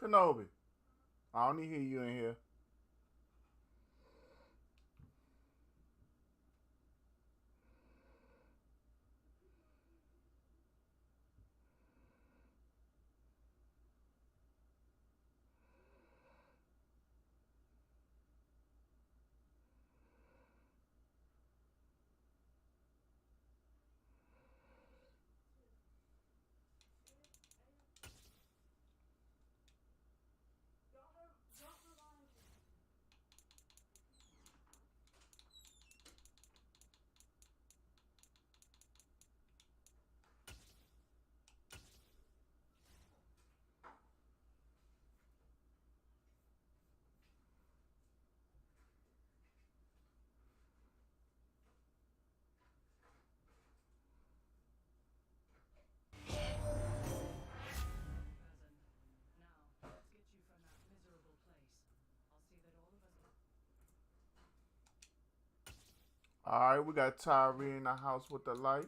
Kenobi. I only hear you in here. All right, we got Tyree in the house with the light.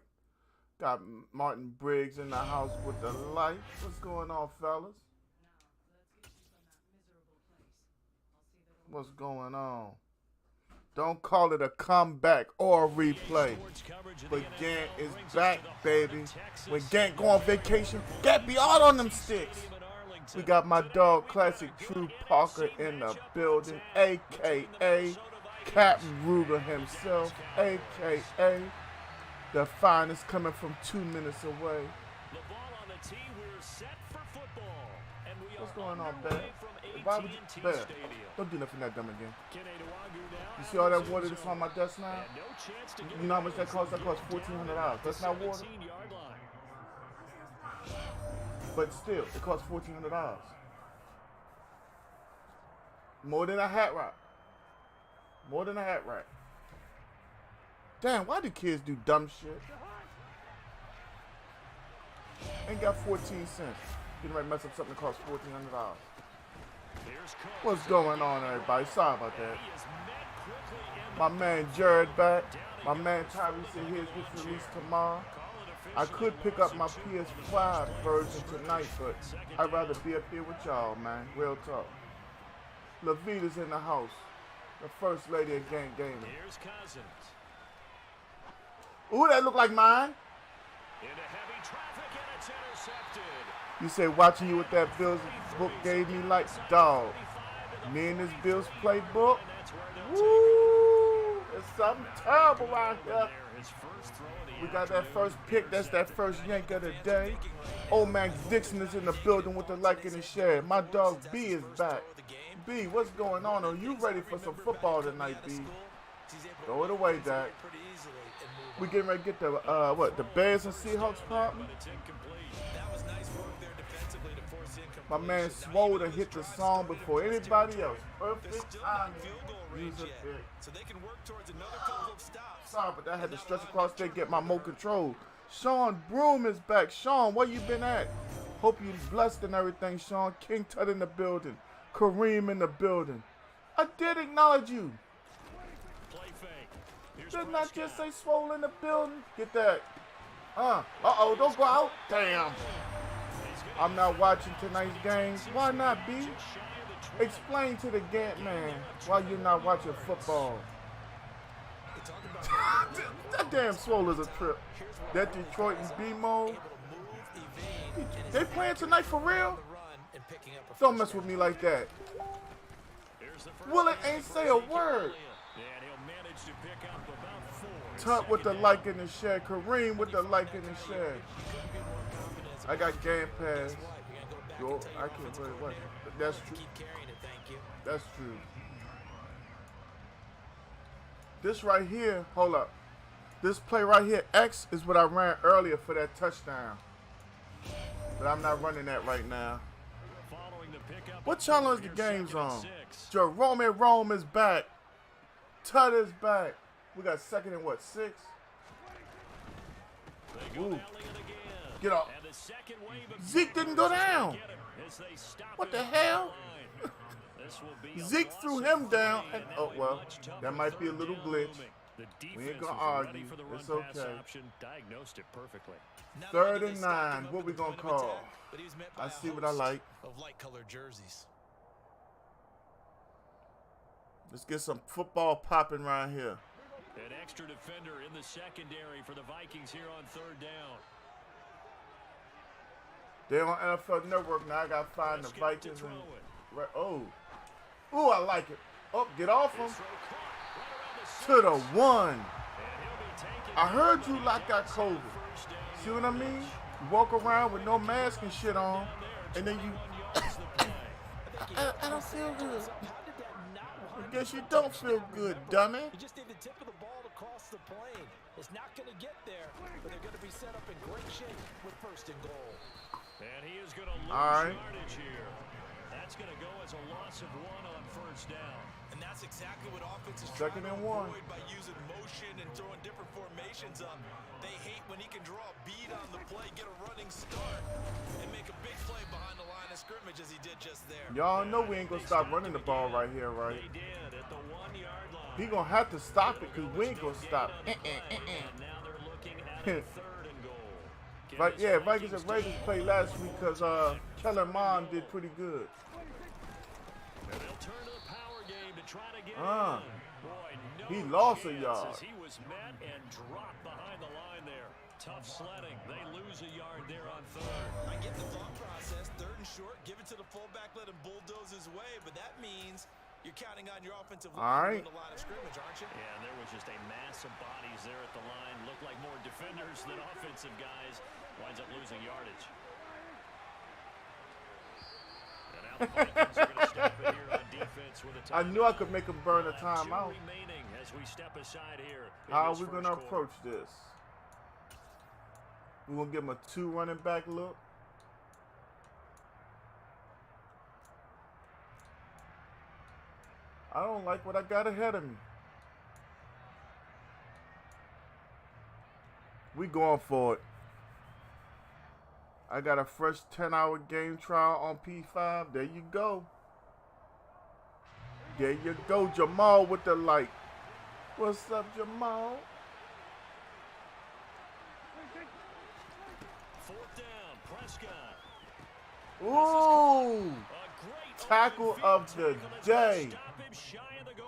Got Martin Briggs in the house with the light. What's going on, fellas? What's going on? Don't call it a comeback or a replay. But Gant is back, baby. When Gant go on vacation, Gant be out on them sticks. We got my dog, Classic True Parker, in the building, a.k.a. Captain Ruger himself, a.k.a. the finest, coming from 2 minutes away. What's going on, Bear? Why would you, Bear? Don't do nothing that dumb again. You see all that water that's on my desk now? You know how much that costs? That costs $1,400. That's not water. But still, it costs $1,400. More than a hat rack. More than a hat rack. Damn, why do kids do dumb shit? Ain't got 14 cents. You might mess up something that costs $1,400. What's going on, everybody? Sorry about that. My man Jared back. My man Tyree said his gets released tomorrow. I could pick up my PS5 version tonight, but I'd rather be up here with y'all, man. Real talk. Levita's in the house. The first lady of Gang Gaming. Ooh, that look like mine. You say watching you with that Bills book gave me like dog. Me and this Bills playbook. Woo! It's something terrible out here. We got that first pick. That's that first yank of the day. Old man Dixon is in the building with the like in the shed. My dog B is back. B, what's going on? Are you ready for some football tonight, B? Throw it away, Dak. We getting ready to get the the Bears and Seahawks partner. My man Swole to hit the song before anybody else. Perfect timing. Use a pick. Sorry, but I had to stretch across there, get my remote control. Sean Broom is back. Sean, where you been at? Hope you blessed and everything, Sean. King Tut in the building. Kareem in the building. I did acknowledge you. Didn't I just say Swole in the building? Get that. Uh-oh, don't go out. Damn. I'm not watching tonight's games. Why not, B? Explain to the Gant man why you're not watching football. That damn Swole is a trip. That Detroit and B-Mode. They playing tonight for real? Don't mess with me like that. Willett ain't say a word. Tut with the like in the shed. Kareem with the like in the shed. I got Game Pass. Yo, I can't really watch it. But that's true. That's true. This right here, hold up. This play right here, X, is what I ran earlier for that touchdown. But I'm not running that right now. What channel is the games on? Jerome Rome is back. Tut is back. We got second and what, 6? Ooh. Get off. Zeke didn't go down. What the hell? Zeke threw him down. And, oh, well, that might be a little glitch. The We ain't defense gonna was argue. ready for the It's run-pass okay. option, diagnosed it perfectly. 3rd and 9. What we gonna call? I see what I like. Of light-colored jerseys. Let's get some football popping right here. An extra defender in the secondary for the Vikings here on 3rd down. They're on NFL Network now. I gotta find the Vikings and oh, I like it. Oh, get off him to the 1. I heard you like got COVID. See what I mean? You walk around with no mask and shit on, and then you. I don't feel good. I guess you don't feel good, dummy. You just need the tip of the ball to cross the plane. It's not going to get there, but they're going to be set up in great shape with 1st and goal. And he is going to lose yardage here. That's going to go as a loss of 1 on 1st down. And that's exactly what offenses try to avoid by using motion and throwing different formations up. They hate when he can draw a bead on the play, get a running start, and make a big play behind the line of scrimmage as he did just there. Y'all know we ain't going to stop running the ball right here, right? They did at the 1-yard line. He going to have to stop it because we ain't going to stop. Now they're looking at a 3rd and goal. But yeah, Vikings and Raiders played last week because Kellen Mond did pretty good. And they'll turn to the power game to try to get in. Boy, no he lost a chance yard. as he was met and dropped behind the line there. Tough sledding. They lose a yard there on 3rd. I get the thought process. 3rd and short, give it to the fullback, let him bulldoze his way, but that means you're counting on your offensive line to win the line of scrimmage, aren't you? Yeah, and there was just a mass of bodies there at the line. Looked like more defenders than offensive guys. Winds up losing yardage. And now the Vikings are going to stop it here on defense with a I knew I could make him burn a timeout. Remaining as we step aside here. How are we going to approach this? We're going to give him a 2 running back look. I don't like what I got ahead of me. We going for it. I got a fresh 10-hour game trial on P5. There you go. There you go, Jamal with the light. What's up, Jamal? 4th down, Prescott. Ooh! Tackle of the day.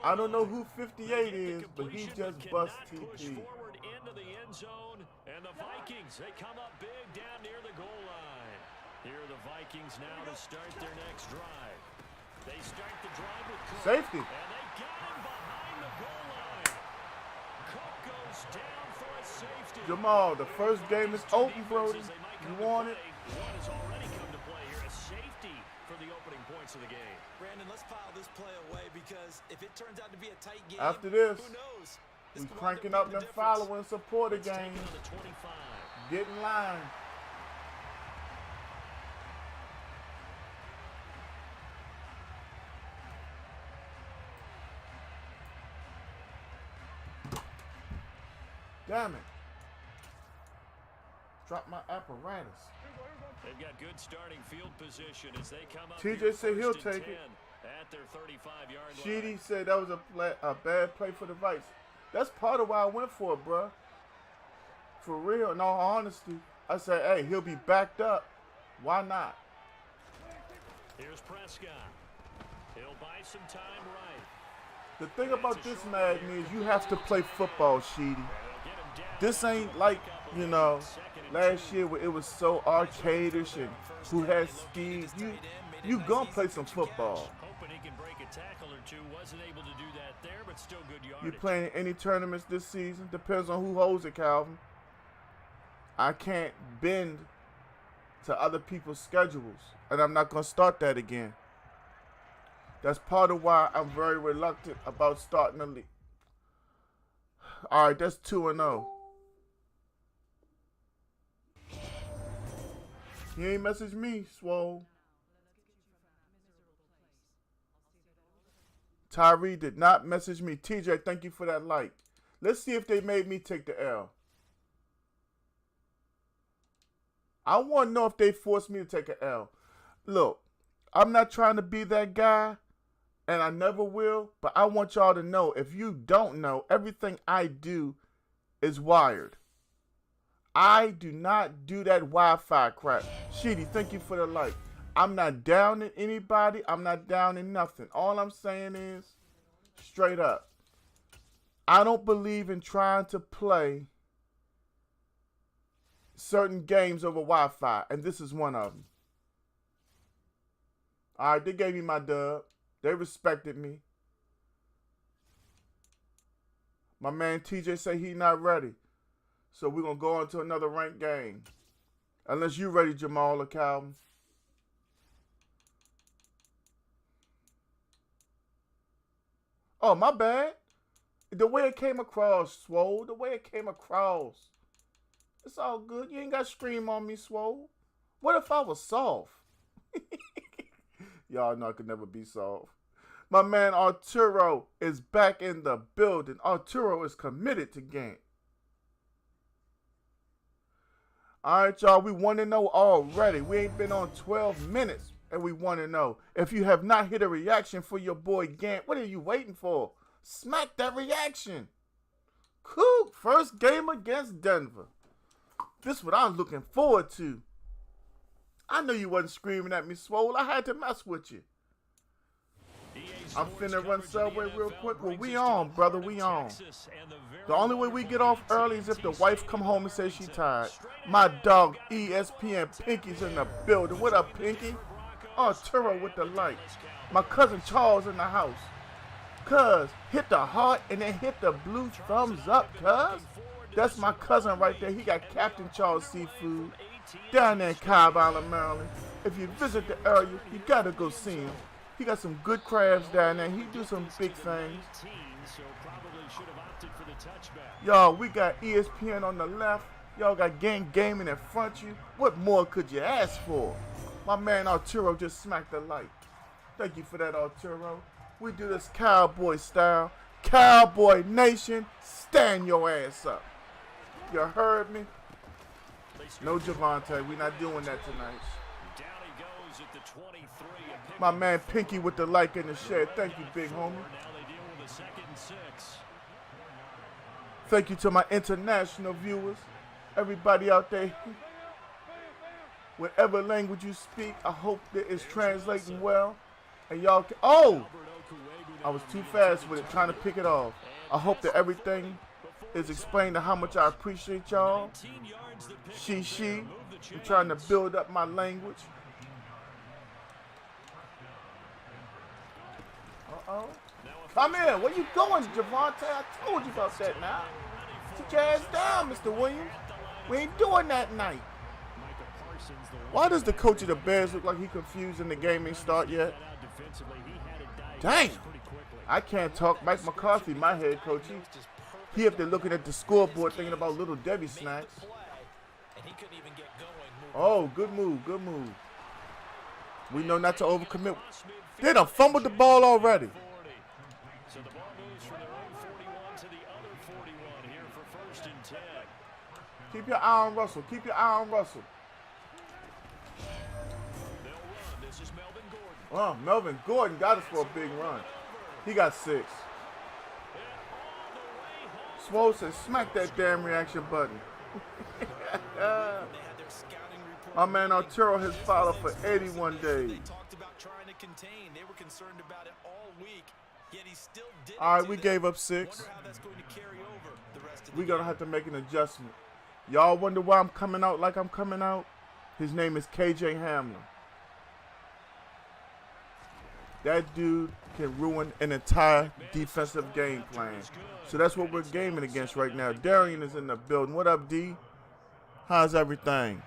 I don't know who 58 is, but he just bust TP. Forward into the end zone, and the Vikings, they come up big down near the goal line. Here are the Vikings now to start their next drive. They start the drive with Cook. Safety. And they got him behind the goal line. Cook goes down for a safety. Jamal, the first game is open, Brody. You want it? What has already come to play here? A safety for the opening points of the game. Brandon, let's file this play away because if it turns out to be a tight game, after this, who knows? we cranking up them following supporter games. Get in line. Damn it. Drop my apparatus. They've got good starting field position as they come up. TJ said he'll take it. At their 35-yard line. Sheedy said that was a bad play for the Vikes. That's part of why I went for it, bro. For real, in all honesty. I said, hey, he'll be backed up. Why not? Here's Prescott. He'll buy some time right. The thing about this, Madden, is you have to play football, Sheedy. This ain't like, you know, last year where it was so arcadish and who has speed. You gonna play some football. Hoping he can break a tackle or two. Wasn't able to do that there, but still good yardage. You playing any tournaments this season? Depends on who holds it, Calvin. I can't bend to other people's schedules, and I'm not gonna start that again. That's part of why I'm very reluctant about starting the league. All right, that's 2-0. He ain't messaged me, Swole. Tyree did not message me. TJ, thank you for that like. Let's see if they made me take the L. I want to know if they forced me to take an L. Look, I'm not trying to be that guy, and I never will, but I want y'all to know, if you don't know, everything I do is wired. I do not do that Wi-Fi crap. Sheedy, thank you for the like. I'm not down in anybody. I'm not down in nothing. All I'm saying is, straight up, I don't believe in trying to play certain games over Wi-Fi, and this is one of them. All right, they gave me my dub. They respected me. My man TJ say he not ready. So we're going to go on to another ranked game. Unless you ready, Jamal or Calvin. Oh, my bad. The way it came across, Swole. The way it came across. It's all good. You ain't got to scream on me, Swole. What if I was soft? Y'all know I could never be soft. My man Arturo is back in the building. Arturo is committed to game. All right, y'all. We 1-0 already. We ain't been on 12 minutes, and we 1-0. If you have not hit a reaction for your boy Gant, what are you waiting for? Smack that reaction. Cool. First game against Denver. This is what I'm looking forward to. I knew you wasn't screaming at me, Swole. I had to mess with you. I'm finna run Subway real quick. Well, we on, brother. We on. The only way we get off early is if the wife come home and says she tired. My dog ESPN Pinky's in the building. What up, Pinky? Arturo with the light. My cousin Charles in the house. Cuz, hit the heart and then hit the blue thumbs up, cuz. That's my cousin right there. He got Captain Charles Seafood down there in Cobb Island, Maryland. If you visit the area, you gotta go see him. He got some good crabs down there. He do some big things. Y'all, we got ESPN on the left. Y'all got Gang Gaming in front of you. What more could you ask for? My man Arturo just smacked the light. Thank you for that, Arturo. We do this cowboy style. Cowboy Nation, stand your ass up. You heard me? No Javante. We're not doing that tonight. My man Pinky with the like in the shed. Thank you, big homie. Thank you to my international viewers. Everybody out there. Whatever language you speak, I hope that it's translating well. And y'all can... Oh! I was too fast with it, trying to pick it off. I hope that everything is explained to how much I appreciate y'all. She. I'm trying to build up my language. Uh-oh. Come in. Where you going, Javante? I told you about that now. Sit your ass down, Mr. Williams. We ain't doing that night. Why does the coach of the Bears look like he confused and the game ain't start yet? Dang. I can't talk. Mike McCarthy, my head coach. He up there looking at the scoreboard thinking about Little Debbie snacks. Oh, good move, good move. We know not to overcommit. They done fumbled the ball already. So the ball moves from their own 41 to the other 41 here for 1st and 10. Keep your eye on Russell. Keep your eye on Russell. They'll run. This is Melvin Gordon. Oh, Melvin Gordon got us for a big run. He got 6. Swole said, smack that damn reaction button. My man Arturo has followed for 81 days. They talked about trying to contain. They were concerned about it all week. Yet he still didn't. All right, we gave up 6. Wonder how that's going to carry over the rest of the We're going to game. have to make an adjustment. Y'all wonder why I'm coming out like I'm coming out? His name is KJ Hamler. That dude can ruin an entire defensive game plan. So that's what we're gaming against right now. Darian is in the building. What up, D? How's everything?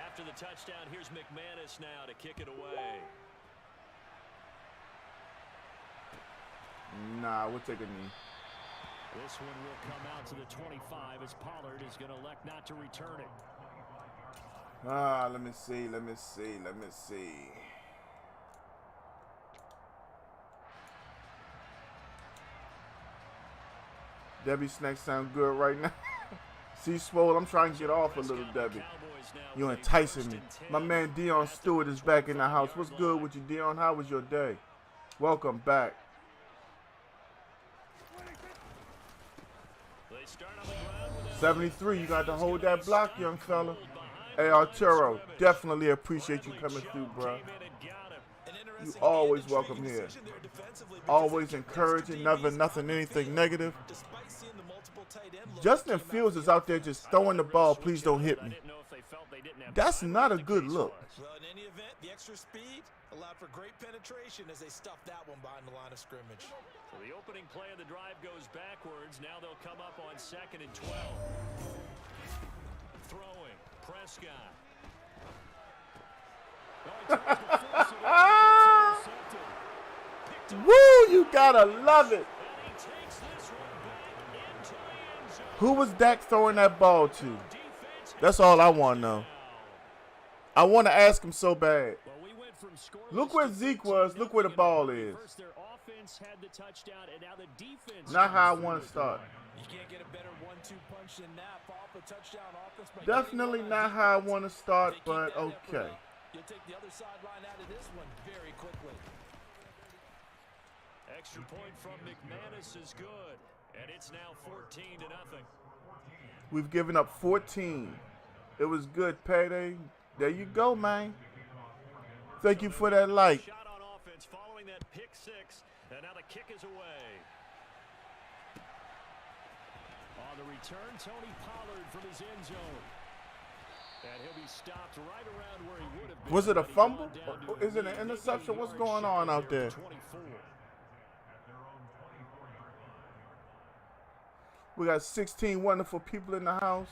After the touchdown, here's McManus now to kick it away. Nah, we'll take a knee. This one will come out to the 25 as Pollard is going to elect not to return it. Let me see. Debbie snacks sound good right now. See, Swole, I'm trying to get off a little, Debbie. You're enticing me. My man Dion Stewart is back in the house. What's good with you, Dion? How was your day? Welcome back. 73, you got to hold that block, young fella. Hey, Arturo, definitely appreciate you coming through, bro. You always welcome here. Always encouraging, never nothing, anything negative. Justin Fields is out there just throwing the ball. Please don't hit me. That's not a good look. Well, in any event, the extra speed allowed for great penetration as they stuffed that one behind the line of scrimmage. So the opening play of the drive goes backwards. Now they'll come up on 2nd and 12. Throwing, Prescott. Woo, you gotta love it. Who was Dak throwing that ball to? That's all I want to know. I want to ask him so bad. Look where Zeke was. Look where the ball is. Not how I want to start. Definitely not how I want to start, but okay. You'll take the other sideline out of this one very quickly. Extra point from McManus is good, and it's now 14-0. We've given up 14. It was good, Payday. There you go, man. Thank you for that like. Shot on offense following that pick six, and now the kick is away. On the return, Tony Pollard from his end zone. And he'll be stopped right around where he would have been. Was it a fumble? Or is it an interception? What's going on out there? We got 16 wonderful people in the house.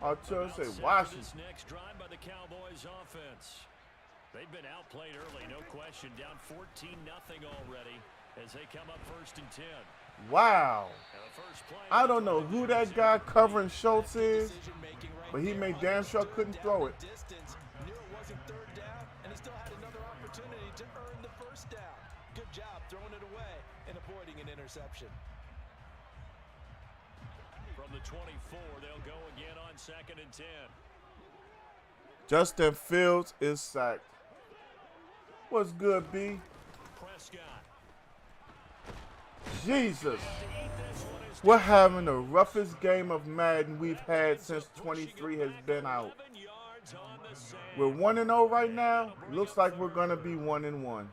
Arturo say Washington. This next drive by the Cowboys offense. They've been outplayed early, no question. Down 14-0 already as they come up 1st and 10. Wow. I don't know who that guy covering Schultz is, but he made damn sure couldn't throw it. Knew it wasn't 3rd down, and he still had another opportunity to earn the 1st down. Good job throwing it away and avoiding an interception. From the 24, they'll go again on 2nd and 10. Justin Fields is sacked. What's good, B? Prescott. Jesus. We're having the roughest game of Madden we've had since 23 has been out. We're 1-0 right now. Looks like we're going to be 1-1.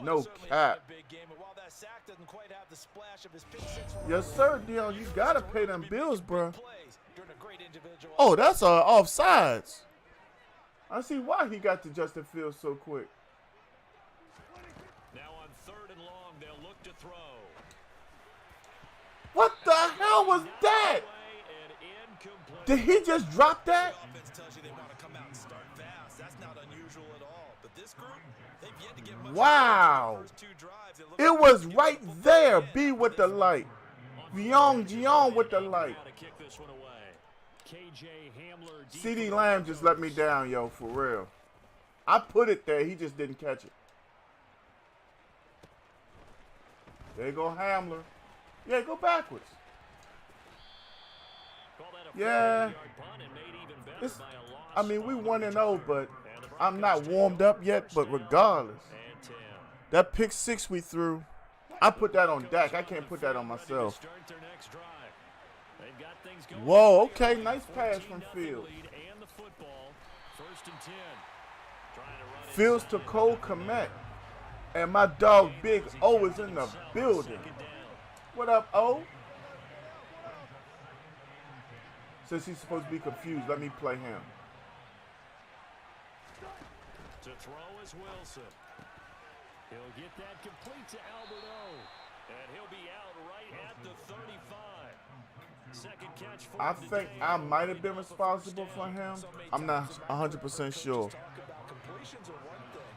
No cap. Yes, sir, Dion. You got to pay them bills, bro. Oh, that's offsides. I see why he got to Justin Fields so quick. Now on 3rd and long, they'll look to throw. What the hell was that? Did he just drop that? Wow. It was right there. B with the light. Gion with the light. CD Lamb just let me down, yo, for real. I put it there. He just didn't catch it. There you go, Hamler. Yeah, go backwards. Yeah. I mean, we 1-0, but I'm not warmed up yet. But regardless, that pick six we threw, I put that on Dak. I can't put that on myself. Whoa, okay, nice pass from Fields. Fields to Cole Kmet. And my dog Big O is in the building. What up, O? Since he's supposed to be confused, let me play him. To throw is Wilson. He'll get that complete to Albert O. And he'll be out right at the 35. Second catch for I think I might have been responsible for him. I'm not 100% sure. Completions are one thing.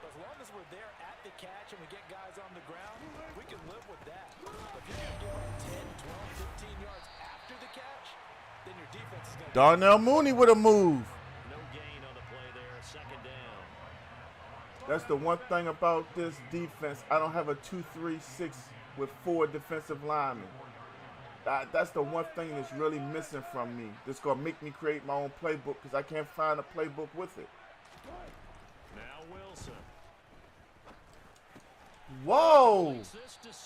As long as we're there at the catch and we get guys on the ground, we can live with that. But if you're going to give up 10, 12, 15 yards after the catch, then your defense is going to... Darnell Mooney with a move. No gain on the play there, 2nd down. That's the one thing about this defense. I don't have a 2-3-6 with 4 defensive linemen. That's the one thing that's really missing from me. That's going to make me create my own playbook because I can't find a playbook with it. Now Wilson. Whoa!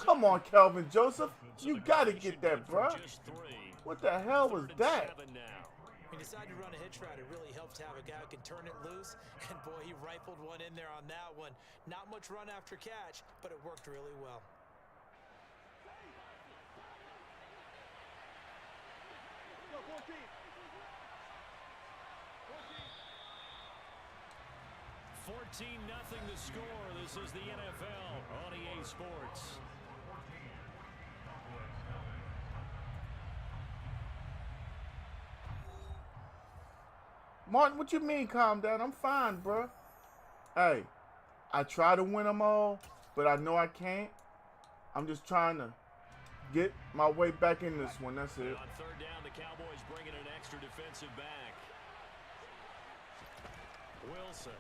Come on, Calvin Joseph. You got to get that, bruh. What the hell was that? He decided to run a hitch route. It really helps to have a guy who can turn it loose. And boy, he rifled one in there on that one. Not much run after catch, but it worked really well. $14-0 the score. This is the NFL on EA Sports. Martin, what you mean calm down? I'm fine, bro. Hey, I try to win them all, but I know I can't. I'm just trying to get my way back in this one. That's it. On third down, the Cowboys bringing an extra defensive back. Wilson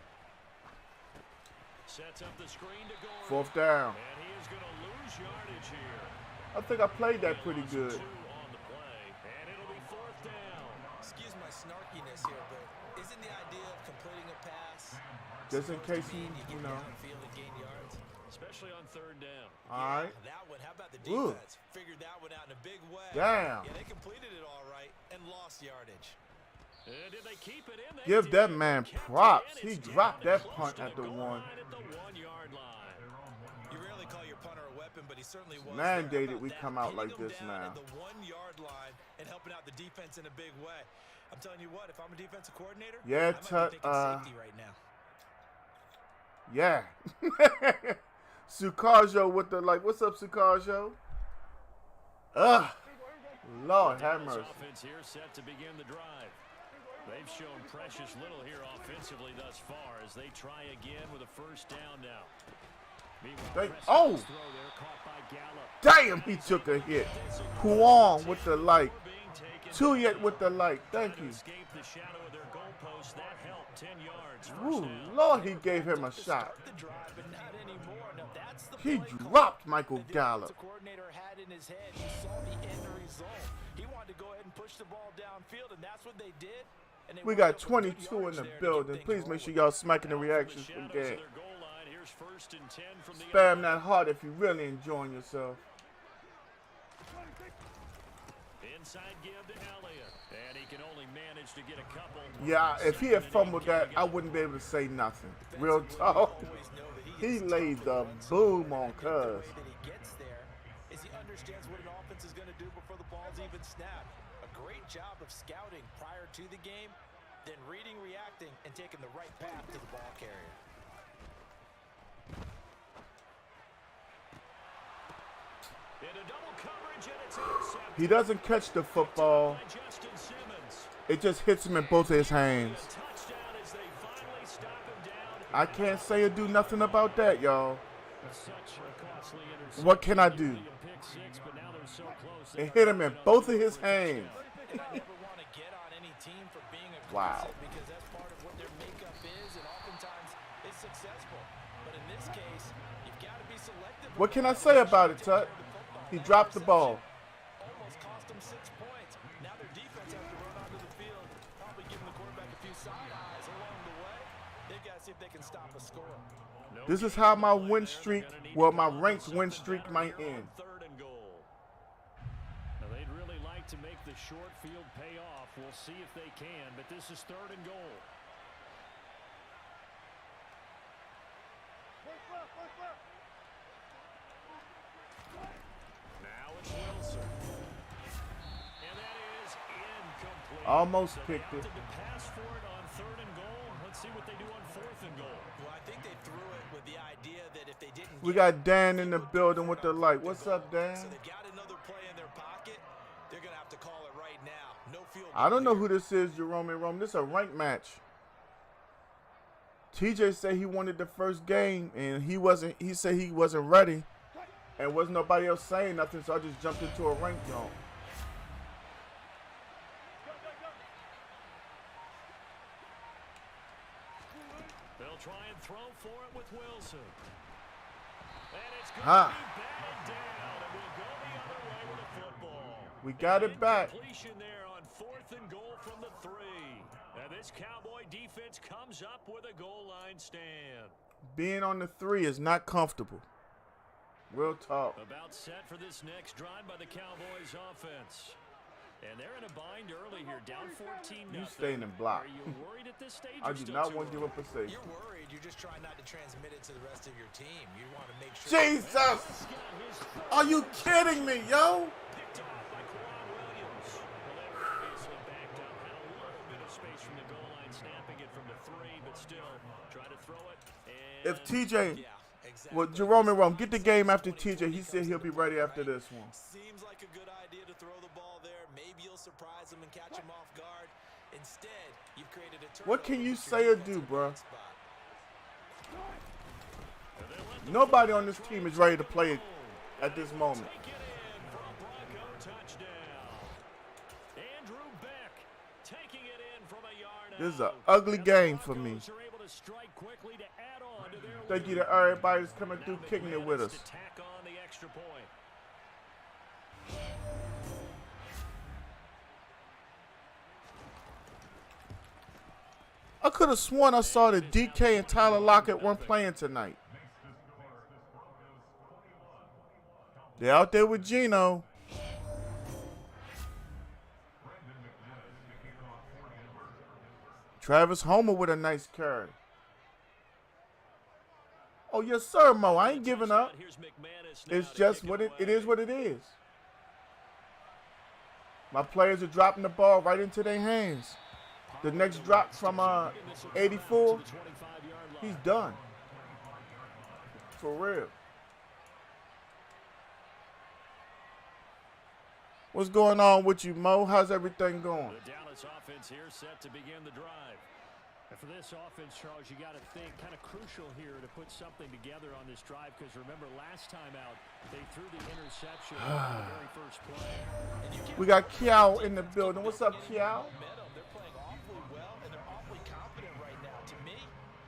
sets up the screen to Gordon. Fourth down. And he is going to lose yardage here. I think I played that pretty good. 2 on the play, and it'll be fourth down. Excuse my snarkiness here, but isn't the idea of completing a pass just in case you know, downfield and gain yards? Especially on third down. All right. That one, how about the defense? Figured that one out in a big way. Damn. Yeah, they completed it all right and lost yardage. Did they keep it in? Give that man props. He dropped that punt at the one. At the 1-yard line. You rarely call your punter a weapon, but he certainly was. Mandated we come out like this now. At the 1-yard line and helping out the defense in a big way. I'm telling you what, if I'm a defensive coordinator, yeah, I might be thinking safety right now. Yeah. Sukajo with the what's up, Sukajo? Ugh. Lord have mercy. Offense here set to begin the drive. They've shown precious little here offensively thus far as they try again with a first down now. Oh! Damn, he took a hit. Huang with the light. Two yet with the light. Thank you. Ooh, Lord, he gave him a shot. He dropped Michael Gallup. The coordinator had in his head, he saw the end result. He wanted to go ahead and push the ball downfield, and that's what they did. We got 22 in the building. Please make sure y'all smacking the reactions from there. Spam that heart if you're really enjoying yourself. Inside give to Elliott, and he can only manage to get a couple. Yeah, if he had fumbled that, I wouldn't be able to say nothing. Real talk. He laid the boom on Cuz. He understands what an offense is going to do before the ball's even snapped. A great job of scouting prior to the game, then reading, reacting, and taking the right path to the ball carrier. He doesn't catch the football. It just hits him in both of his hands. I can't say or do nothing about that, y'all. What can I do? It hit him in both of his hands. Wow. Because that's part of what their makeup is, and oftentimes it's successful. But in this case, you've got to be selective. What can I say about it, Tut? He dropped the ball. Almost cost them 6 points. Now their defense has to run onto the field, probably giving the quarterback a few side eyes along the way. They've got to see if they can stop a score. This is how my win streak, well, my ranked win streak might end. Now they'd really like to make the short field pay off. We'll see if they can, but this is 3rd and goal. Now it's Wilson. And that is incomplete. Almost picked it. To pass for it on 3rd and goal. Let's see what they do on 4th and goal. Well, I think they threw it with the idea that if they didn't. We got Dan in the building with the light. What's up, Dan? So they've got another play in their pocket. They're going to have to call it right now. No field goal. I don't know who this is, Jerome and Rome. This is a ranked match. TJ said he wanted the first game, and he said he wasn't ready, and wasn't nobody else saying nothing, so I just jumped into a ranked zone. They'll try and throw for it with Wilson. And it's going to be batted down, and we'll go the other way with the football. We got it back. Completion there on 4th and goal from the 3. And this Cowboy defense comes up with a goal line stand. Being on the 3 is not comfortable. Real talk. About set for this next drive by the Cowboys offense. And they're in a bind early here, down 14-0. You staying in block. Are you worried at this stage? I do not want to give up a safety. You're worried. You're just trying not to transmit it to the rest of your team. You want to make sure. Jesus! Are you kidding me, yo? Picked off by Kwan Williams. Well, they were obviously backed up. Had a little bit of space from the goal line, snapping it from the 3, but still try to throw it. And If TJ, Yeah, exactly. well, Jerome and Rome, get the game after TJ. He said he'll be ready after this one. Seems like a good idea to throw the ball there. Maybe you'll surprise him and catch him off guard. Instead, you've created a turnover. What can you with your say or defensive do, bro? blind spot. Nobody on this team is ready to play at this moment. take it in for a Bronco touchdown. Andrew Beck taking it in from a yard This is an out. ugly And the game for me. Broncos are able to strike quickly to add on to their Thank you lead. to everybody that's coming Now through, kicking it McManus with us. to tack on the extra point. I could have sworn I saw that DK and Tyler Lockett weren't playing tonight. They're out there with Geno. Travis Homer with a nice carry. Oh, yes, sir, Mo. I ain't giving up. Here's McManus now It's to just kick what it away. is what it is. My players are dropping the ball right into their hands. The next drop from 84, he's done. For real. What's going on with you, Mo? How's everything going? The Dallas offense here set to begin the drive. And for this offense, Charles, you got to think kind of crucial here to put something together on this drive because remember last time out they threw the interception on the very first play. We got Kiao in the building. What's up, Kiao? Momentum. They're playing awfully well, and they're awfully confident right now. To me,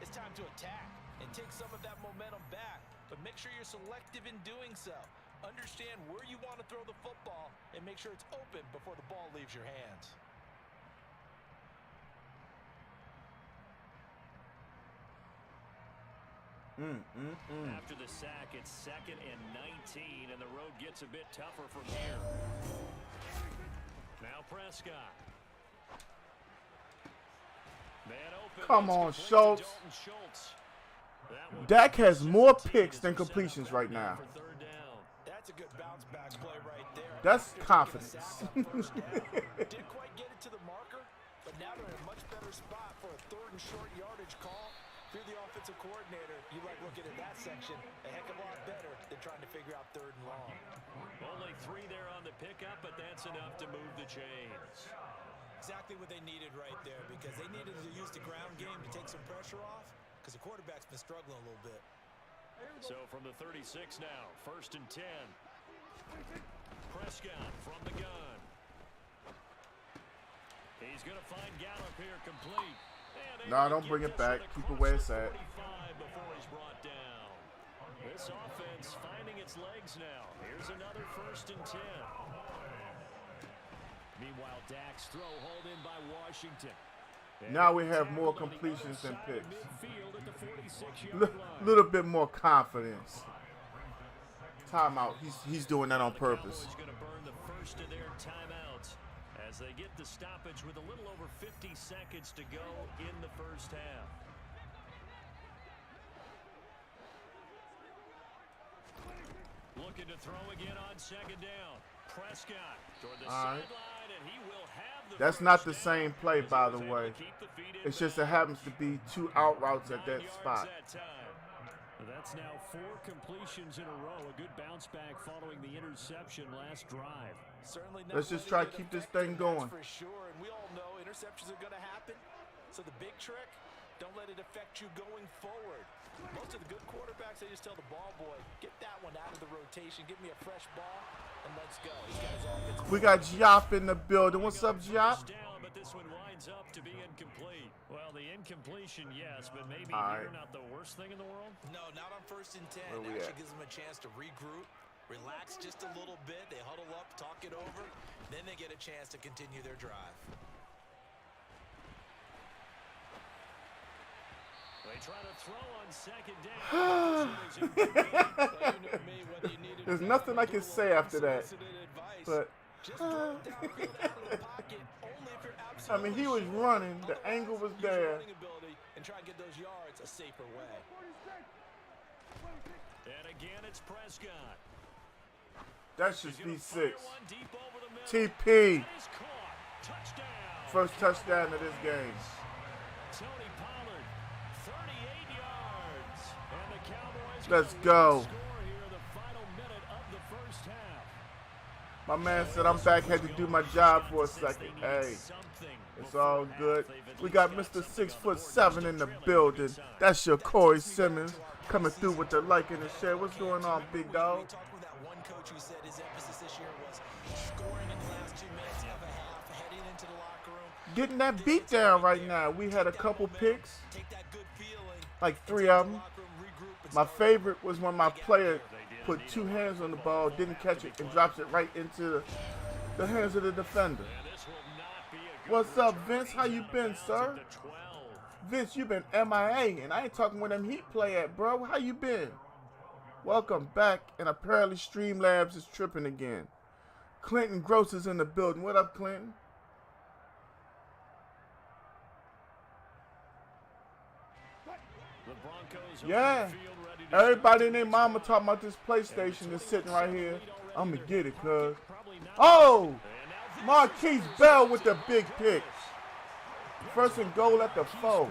it's time to attack and take some of that momentum back. But make sure you're selective in doing so. Understand where you want to throw the football and make sure it's open before the ball leaves your hands. After the sack, it's 2nd and 19, and the road gets a bit tougher from here. Now Prescott. Man open. Come It's on, complete to Schultz. Dalton Schultz. That one Dak has misses more 13 picks as than we set up completions back right now. for 3rd down. That's a good bounce back play right there. That's After taking a confidence. sack on first down, didn't quite get it to the marker, but now they're in a much better spot for a 3rd and short yardage call. If you're the offensive coordinator, you like looking at that section a heck of a lot better than trying to figure out 3rd and long. Only 3 there on the pickup, but that's enough to move the chains. Exactly what they needed right there because they needed to use the ground game to take some pressure off because the quarterback's been struggling a little bit. So from the 36 now, 1st and 10. Prescott from the gun. He's going to find Gallup here complete. And Nah, don't bring it back. Keep it where it's at. 45 before he's brought down. This offense finding its legs now. Here's another 1st and 10. Meanwhile, Dak's throw hauled in by Washington. Now we have more completions than picks. Midfield at the 46-yard line. Little bit more confidence. Timeout. He's doing that on purpose. Cowboys going to burn the first of their timeouts as they get the stoppage with a little over 50 seconds to go in the first half. Looking to throw again on 2nd down. Prescott toward the All right. sideline, and he will have the That's first not the down same play, as he by was the able way. to keep the feet It's in just it bounds. happens to be 2 out routes at 9 that yards spot. that time. That's now 4 completions in a row. A good bounce back following the interception last drive. Certainly not Let's just letting try to it keep this affect thing them, going. that's for sure, and we all know interceptions are going to happen. So the big trick, don't let it affect you going forward. Most of the good quarterbacks, they just tell the ball boy, get that one out of the rotation, give me a fresh ball, and let's go. He's got his offense. We got Giop in the building. What's up, Giop? First down, but this one winds up to be incomplete. Well, the incompletion, yes, but maybe All here right. not the worst thing in the world. No, not on 1st and 10. Where we Actually at? gives them a chance to regroup Relax just a little bit. They huddle up, talk it over. Then they get a chance to continue their drive. They try to throw on second down. There's nothing I can say after that. But I mean, he was running. The angle was there. And try and get those yards a safer way. And again, it's Prescott. That should be 6. TP. First touchdown of this game. Tony Pollard, 38 yards. And the Cowboys Let's go. score here in the final minute of the first half. My man said I'm back, had to do my job for a second. Hey, it's all good. We got Mr. 6'7" in the building. That's your Corey Simmons coming through with the like and the share. What's going on, big dog? We talked with that one coach who said his emphasis this year was scoring in the last 2 minutes of a half, heading into the locker room. Getting that beat down right now. We had a couple picks, Take that good feeling, like 3 of them. locker room, regroup, and My favorite was when my player put 2 hands on the ball, didn't catch it, and drops it right into the hands of the defender. What's up, Vince? How you been, sir? Vince, you been MIA, and I ain't talking where them Heat play at, bro. How you been? Welcome back, and apparently Streamlabs is tripping again. Clinton Gross is in the building. What up, Clinton? Yeah. Everybody and their mama talking about this PlayStation is sitting right here. I'm going to get it, cuz. Oh! Marquise Bell with the big pick. First and goal at the 4.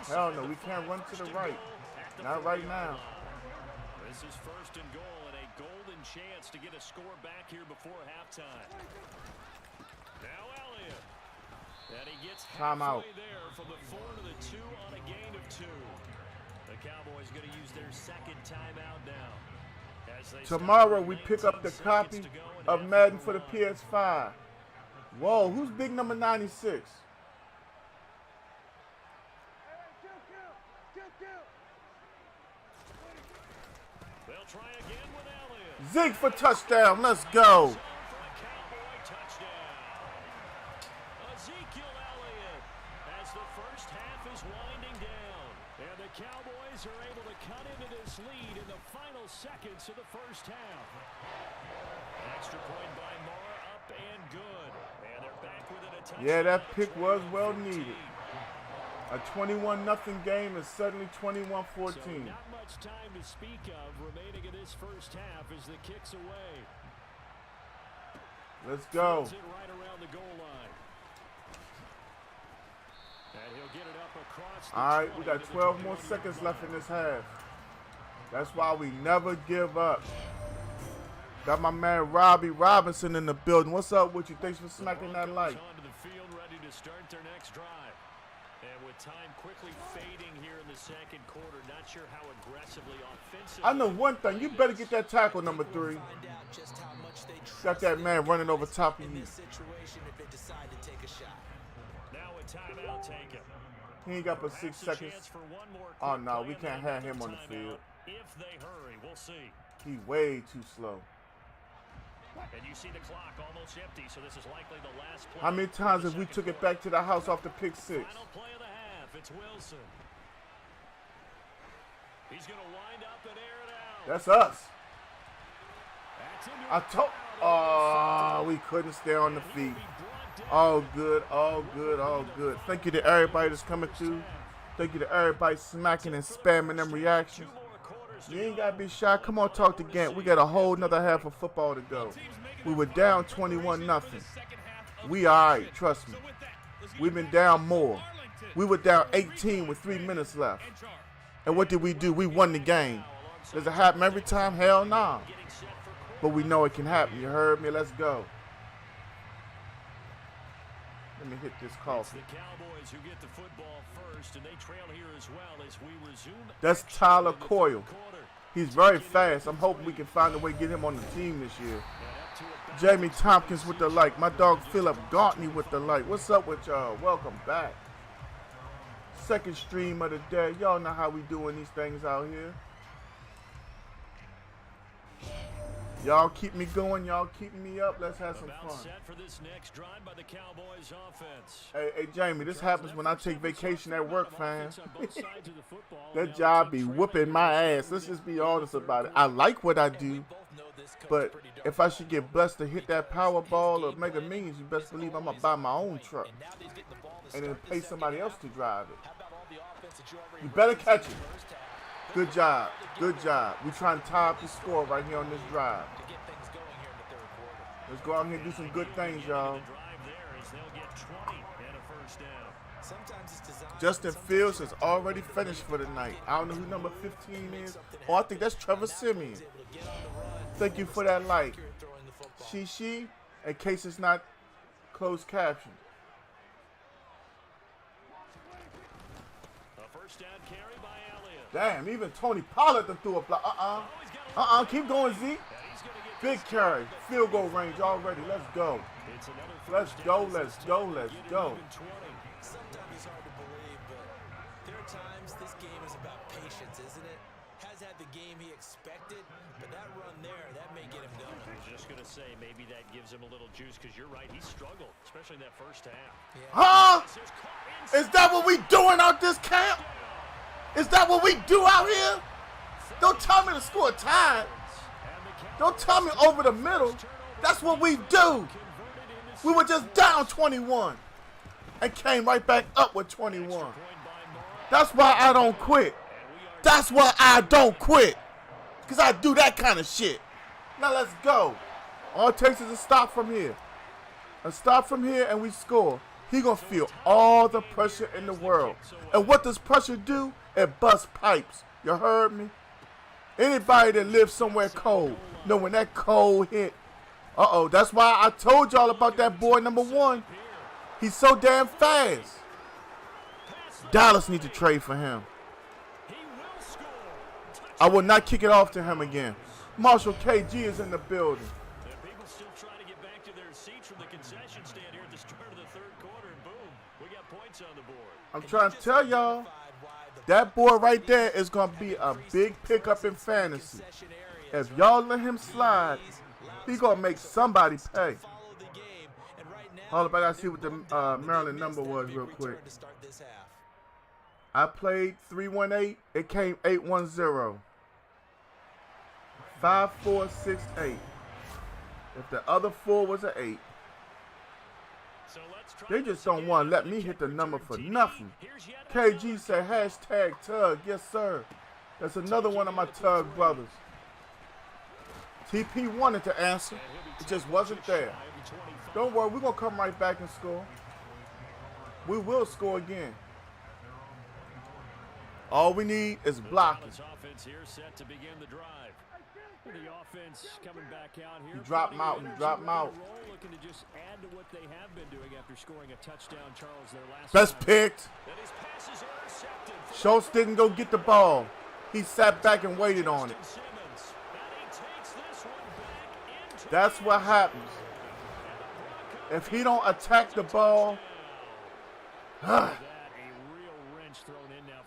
Hell no, we can't run to the right. Not right now. This is first and goal and a golden chance to get a score back here before halftime. Now Elliott. And he gets Timeout. there from the 4 to the 2 on a gain of 2. The Cowboys going to use their second timeout now. Tomorrow we pick up the copy of Madden for the PS5. Whoa, who's big number 96? They'll try again with Elliott. Zeke for touchdown. Let's go. Ezekiel Elliott as the first half is winding down. And the Cowboys are able to cut into this lead in the final seconds of the first half. Extra point by Moore, up and good. And they're back within a touchdown. Yeah, that pick was well needed. A 21-0 game is suddenly 21-14. So not much time to speak of remaining in this first half as the kick's away. Let's go. It right around the goal line. And he'll get it up across the All right, we got 12 more seconds left in this half. That's why we never give up. Got my man Robbie Robinson in the building. What's up with you? Thanks for smacking that like. Onto the field, ready to start their next drive. And with time quickly fading here in the second quarter, not sure how aggressively offensively. I know one thing. You better get that tackle, number 3. Got that man running over top of you. Now a timeout taken. He ain't got but 6 seconds. Oh, no, we can't have him on the field. If they hurry, we'll see. He way too slow. And you see the clock almost empty, so this is likely the last play. How many times have we took it back to the house off the pick 6? Final play of the half, it's Wilson. He's going to wind up and air it out. That's us. I told. Oh, we couldn't stay on the feet. All good, all good, all good. Thank you to everybody that's coming through. Thank you to everybody smacking and spamming them reactions. You ain't got to be shy. Come on, talk to Gant. We got a whole nother half of football to go. We were down 21-0. We all right, trust me. We've been down more. We were down 18 with 3 minutes left. And what did we do? We won the game. Does it happen every time? Hell no. Nah. But we know it can happen. You heard me? Let's go. Let me hit this coffee. The Cowboys who get the football first, and they trail here as well as we resume. That's Tyler Coyle. He's very fast. I'm hoping we can find a way to get him on the team this year. Jamie Tompkins with the like. My dog Philip Gauntney with the like. What's up with y'all? Welcome back. Second stream of the day. Y'all know how we doing these things out here. Y'all keep me going. Y'all keep me up. Let's have some fun. Set for this next drive by the Cowboys offense. Hey, Jamie, this happens when I take vacation at work, fam. That job be whooping my ass. Let's just be honest about it. I like what I do, but if I should get blessed to hit that Powerball or Mega Millions, you best believe I'm going to buy my own truck and then pay somebody else to drive it. You better catch it. Good job. Good job. We're trying to tie up the score right here on this drive. Let's go out here and do some good things, y'all. Justin Fields has already finished for the night. I don't know who number 15 is. Oh, I think that's Trevor Siemian. Thank you for that like. She, in case it's not closed caption. Damn, even Tony Pollard threw a block. Keep going, Zeke. Big carry. Field goal range already. Let's go. Let's go, let's go, let's go. Sometimes it's hard to believe, but there are times this game is about patience, isn't it? Has had the game he expected, but that run there, that may get him going. I was just going to say, maybe that gives him a little juice, because you're right, he struggled, especially in that first half. Yeah. Huh? Is that what we doing out this camp? Is that what we do out here? Don't tell me to score time. Don't tell me over the middle. That's what we do. We were just down 21 and came right back up with 21. That's why I don't quit. That's why I don't quit. Because I do that kind of shit. Now let's go. All it takes is a stop from here. A stop from here and we score. He going to feel all the pressure in the world. And what does pressure do? It busts pipes. You heard me? Anybody that lives somewhere cold, know when that cold hit. That's why I told y'all about that boy number 1. He's so damn fast. Dallas need to trade for him. I will not kick it off to him again. Marshall KG is in the building. People still trying to get back to their seats from the concession stand here at the start of the third quarter, and boom, we got points on the board. I'm trying to tell y'all, that boy right there is going to be a big pickup in fantasy. If y'all let him slide, he going to make somebody pay. Hold up, I got to see what the Maryland number was real quick. I played 318. It came 810. 5468. If the other 4 was an 8. They just don't want to let me hit the number for nothing. KG said hashtag Tug. Yes, sir. That's another one of my Tug brothers. TP wanted to answer. It just wasn't there. Don't worry. We're going to come right back and score. We will score again. All we need is blocking. The offense coming back out here. He dropped him out. He dropped him out. Looking to just add to what they have been doing after scoring a touchdown, Charles, their last best picked. Schultz didn't go get the ball. He sat back and waited on it. That's what happens. If he don't attack the ball,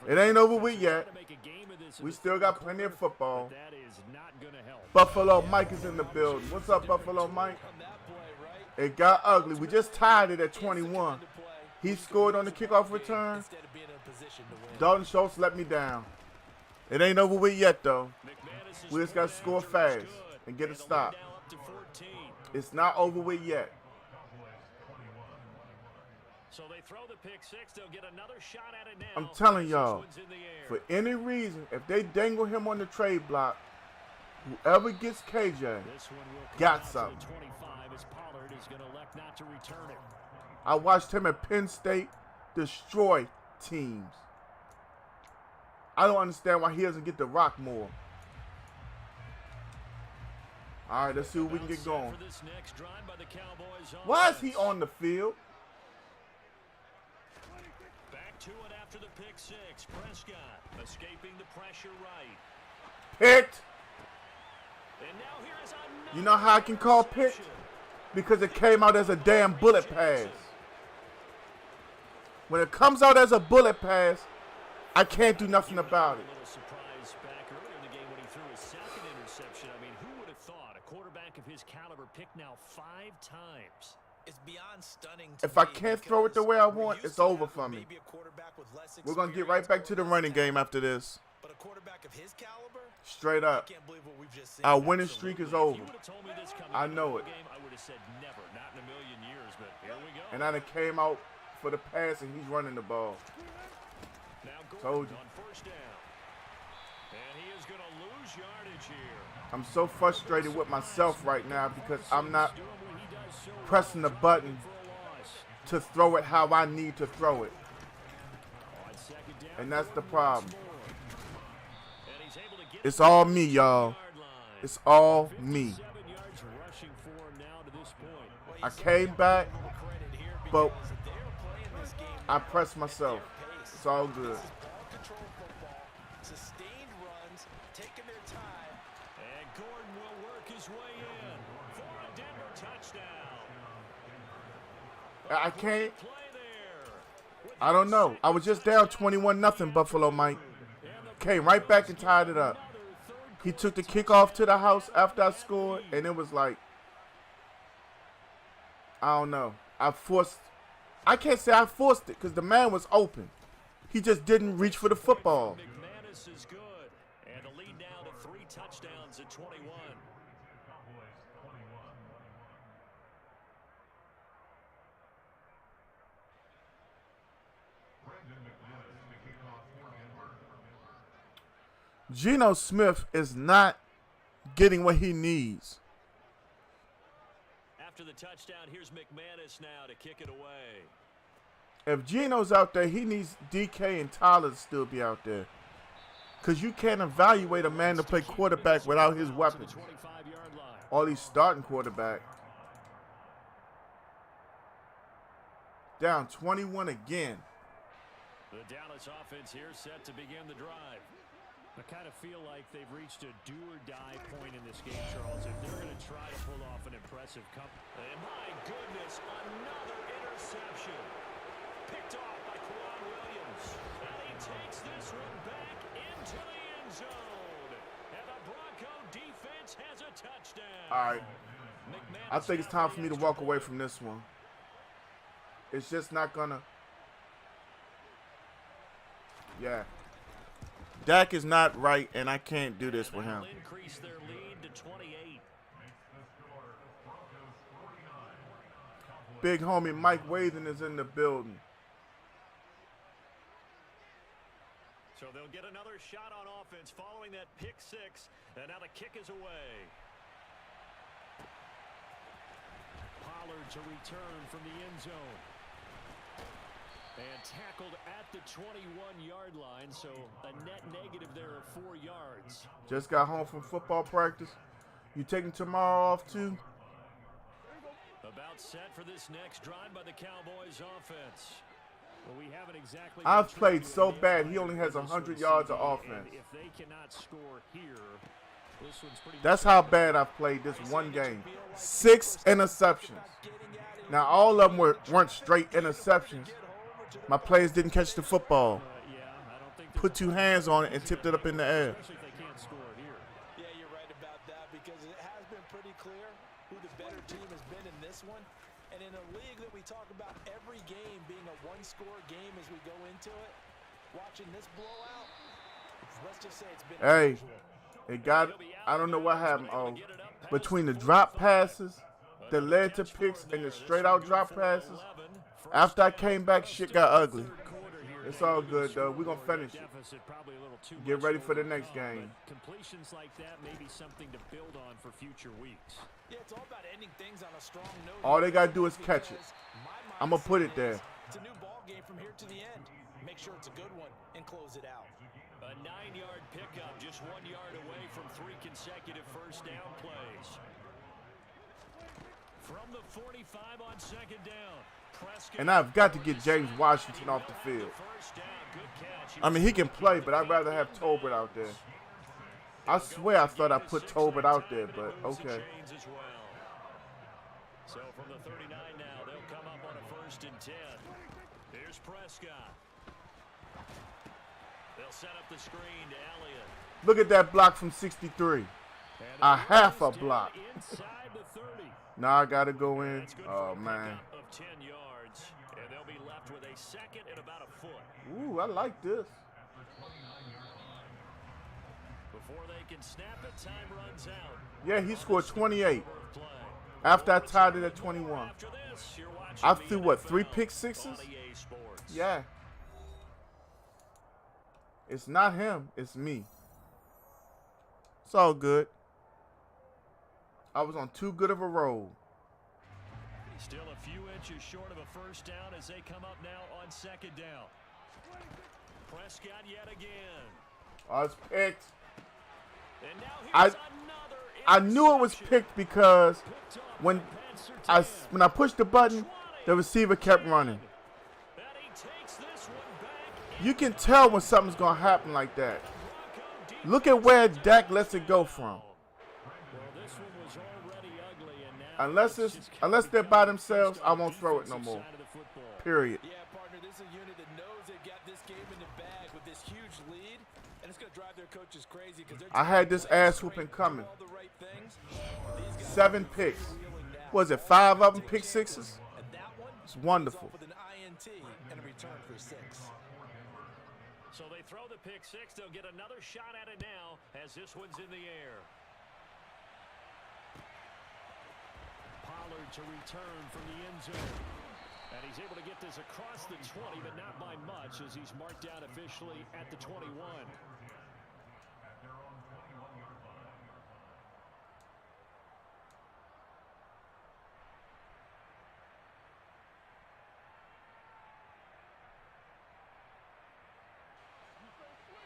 it ain't over with yet. We still got plenty of football. Buffalo Mike is in the building. What's up, Buffalo Mike? It got ugly. We just tied it at 21. He scored on the kickoff return. Dalton Schultz let me down. It ain't over with yet, though. We just got to score fast and get a stop. It's not over with yet. So they throw the pick six, they'll get another shot at it now. I'm telling y'all, for any reason, if they dangle him on the trade block, whoever gets KJ got something. I watched him at Penn State destroy teams. I don't understand why he doesn't get the rock more. All right, let's see what we can get going. Why is he on the field? To it after the pick six. Prescott escaping the pressure right. Picked. And now here is another. You know how I can call picked? Because it came out as a damn bullet pass. When it comes out as a bullet pass, I can't do nothing about it. A little surprise back earlier in the game when he threw his second interception. I mean, who would have thought a quarterback of his caliber picked now 5 times? It's beyond stunning. If I can't throw it the way I want, it's over for me. We're going to get right back to the running game after this. But a quarterback of his caliber, straight up. I can't believe what we've just seen. Our winning streak is over. I know it. I would have said never, not in a million years, but here we go. And I done came out for the pass, and he's running the ball. Now Told you. on first down. And he is going to lose yardage here. I'm so frustrated with myself right now because I'm not pressing the button to throw it how I need to throw it. And that's the problem. It's all me, y'all. It's all me. I came back, but I pressed myself. It's all good. Sustained runs, taking their time. And Gordon will work his way in for a Denver touchdown. I can't. I don't know. I was just down 21-0 Buffalo, Mike. Came right back and tied it up. He took the kickoff to the house after I scored, and it was like, I don't know. I can't say I forced it because the man was open. He just didn't reach for the football. McManus is good. And the lead now to 3 touchdowns at 21. Geno Smith is not getting what he needs. After the touchdown, here's McManus now to kick it away. If Geno's out there, he needs DK and Tyler to still be out there. Because you can't evaluate a man to play quarterback without his weapons. Or he's starting quarterback. Down 21 again. The Dallas offense here set to begin the drive. I kind of feel like they've reached a do-or-die point in this game, Charles. If they're going to try to pull off an impressive comeback. And my goodness, another interception. Picked off by Quan Williams. And he takes this one back into the end zone. And the Bronco defense has a touchdown. All right. I think it's time for me to walk away from this one. It's just not going to. Yeah. Dak is not right, and I can't do this with him. Increase their lead to 28. Big homie Mike Wathen is in the building. So they'll get another shot on offense following that pick 6, and now the kick is away. Pollard to return from the end zone. And tackled at the 21-yard line, so a net negative there of 4 yards. Just got home from football practice. You taking tomorrow off too? About set for this next drive by the Cowboys offense. Well, we haven't exactly. I've played so bad. He only has 100 yards of offense. If they cannot score here, this one's pretty. That's how bad I've played this one game. 6 interceptions. Now all of them weren't straight interceptions. My players didn't catch the football. Put 2 hands on it and tipped it up in the air. Yeah, you're right about that because it has been pretty clear who the better team has been in this one. And in a league that we talk about every game being a one-score game as we go into it, watching this blowout, let's just say it's been it got, I don't know what happened. Between the drop passes that led to picks and the straight-out drop passes, after I came back, shit got ugly. It's all good, though. We're going to finish it. Get ready for the next game. Completions like that may be something to build on for future weeks. Yeah, it's all about ending things on a strong note. All they got to do is catch it. I'm going to put it there. It's a new ball game from here to the end. Make sure it's a good one and close it out. A 9-yard pickup, just 1 yard away from 3 consecutive first down plays. From the 45 on second down. And I've got to get James Washington off the field. I mean, he can play, but I'd rather have Tolbert out there. I swear I thought I put Tolbert out there, but okay. So from the 39 now, they'll come up on a 1st and 10. Here's Prescott. They'll set up the screen to Elliott. Look at that block from 63. A half a block. Inside the 30. Now I got to go in. Oh, man. Of 10 yards, and they'll be left with a second and about a foot. Ooh, I like this. Before they can snap it, time runs out. Yeah, he scored 28. After I tied it at 21. I threw, what, 3 pick sixes? Yeah. It's not him. It's me. It's all good. I was on too good of a roll. Still a few inches short of a first down as they come up now on second down. Prescott yet again. Oh, it's picked. And now here's I knew it was picked because when I pushed the button, the receiver kept running. You can tell when something's going to happen like that. Look at where Dak lets it go from. Unless they're by themselves, I won't throw it no more. Period. Yeah, partner, this is a unit that knows they've got this game in the bag with this huge lead, and it's going to drive their coaches crazy because they're I had this ass whooping coming. 7 picks. Was it 5 of them pick sixes? It's wonderful. With an INT and a return for 6. So they throw the pick six. They'll get another shot at it now as this one's in the air. Pollard to return from the end zone. And he's able to get this across the 20, but not by much as he's marked down officially at the 21.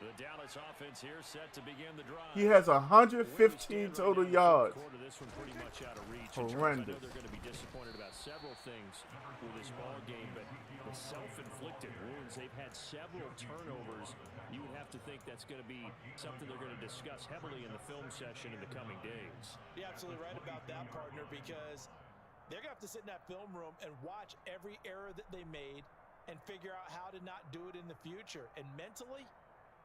The Dallas offense here set to begin the drive. He has 115 total yards. This one pretty much out of reach. Horrendous. I know they're going to be disappointed about several things with this ball game, but the self-inflicted wounds, they've had several turnovers. You would have to think that's going to be something they're going to discuss heavily in the film session in the coming days. You're absolutely right about that, partner, because they're going to have to sit in that film room and watch every error that they made and figure out how to not do it in the future. And mentally,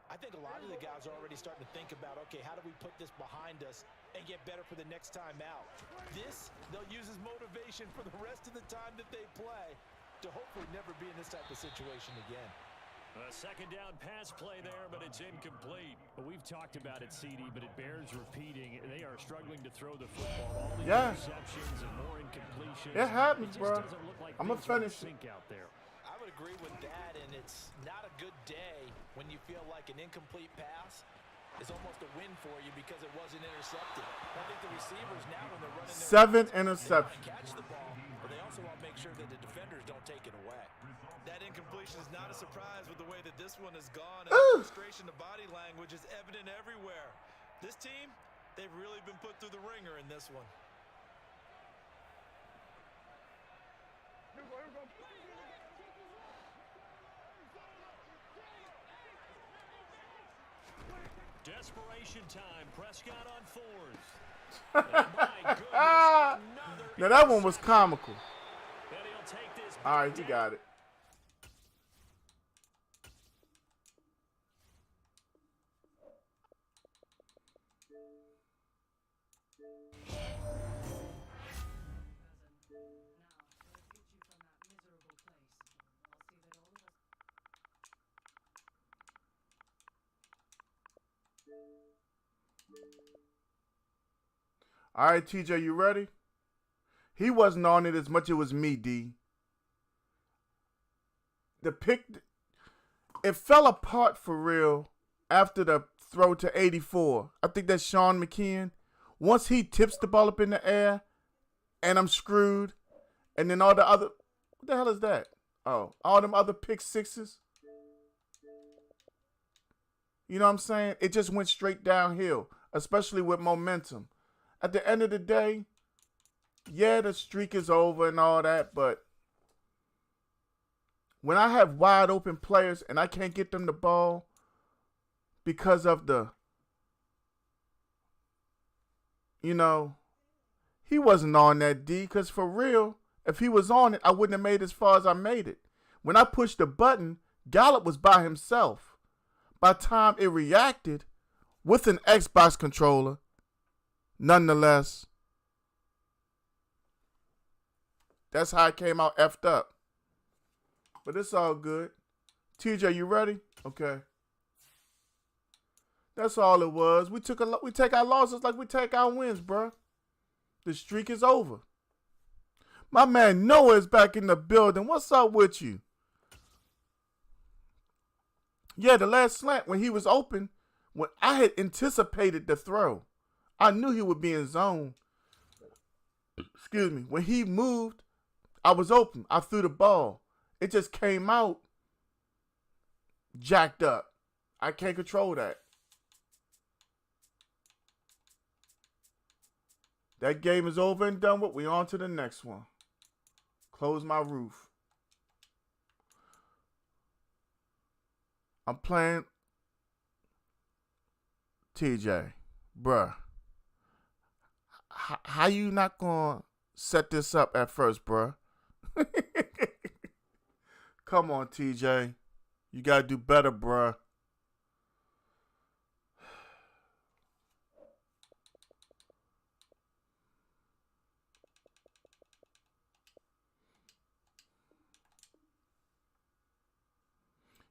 I think a lot of the guys are already starting to think about, okay, how do we put this behind us and get better for the next time out? This, they'll use as motivation for the rest of the time that they play to hopefully never be in this type of situation again. A second down pass play there, but it's incomplete. Well, we've talked about it, CD, but it bears repeating. They are struggling to throw the football. All these interceptions and more incompletions. It happens, bro. Like I'm going to finish it. out there. I would agree with that, and it's not a good day when you feel like an incomplete pass is almost a win for you because it wasn't intercepted. I think the receivers now, when they're running 7 interceptions. Catch the ball, but they also want to make sure that the defenders don't take it away. That incompletion is not a surprise with the way that this one has gone. And the frustration, the body language is evident everywhere. This team, they've really been put through the ringer in this one. Desperation time. Prescott on fours. My goodness, now that one was comical. And he'll take this. All right, he got it. All right, TJ, you ready? He wasn't on it as much as it was me, D. The pick, it fell apart for real after the throw to 84. I think that's Sean McKeon. Once he tips the ball up in the air, and I'm screwed, and then all the other, what the hell is that? Oh, all them other pick sixes. You know what I'm saying? It just went straight downhill, especially with momentum. At the end of the day, yeah, the streak is over and all that, but when I have wide open players and I can't get them the ball because of the, you know, he wasn't on that D, because for real, if he was on it, I wouldn't have made it as far as I made it. When I pushed the button, Gallup was by himself. by the time it reacted with an Xbox controller, nonetheless, that's how it came out effed up. But it's all good. TJ, you ready? Okay. That's all it was. We take our losses like we take our wins, bro. The streak is over. My man Noah is back in the building. What's up with you? Yeah, the last slant when he was open, when I had anticipated the throw, I knew he would be in zone. Excuse me. When he moved, I was open. I threw the ball. It just came out jacked up. I can't control that. That game is over and done with. We on to the next one. Close my roof. I'm playing TJ. Bruh. How you not going to set this up at first, bruh? Come on, TJ. You got to do better, bruh.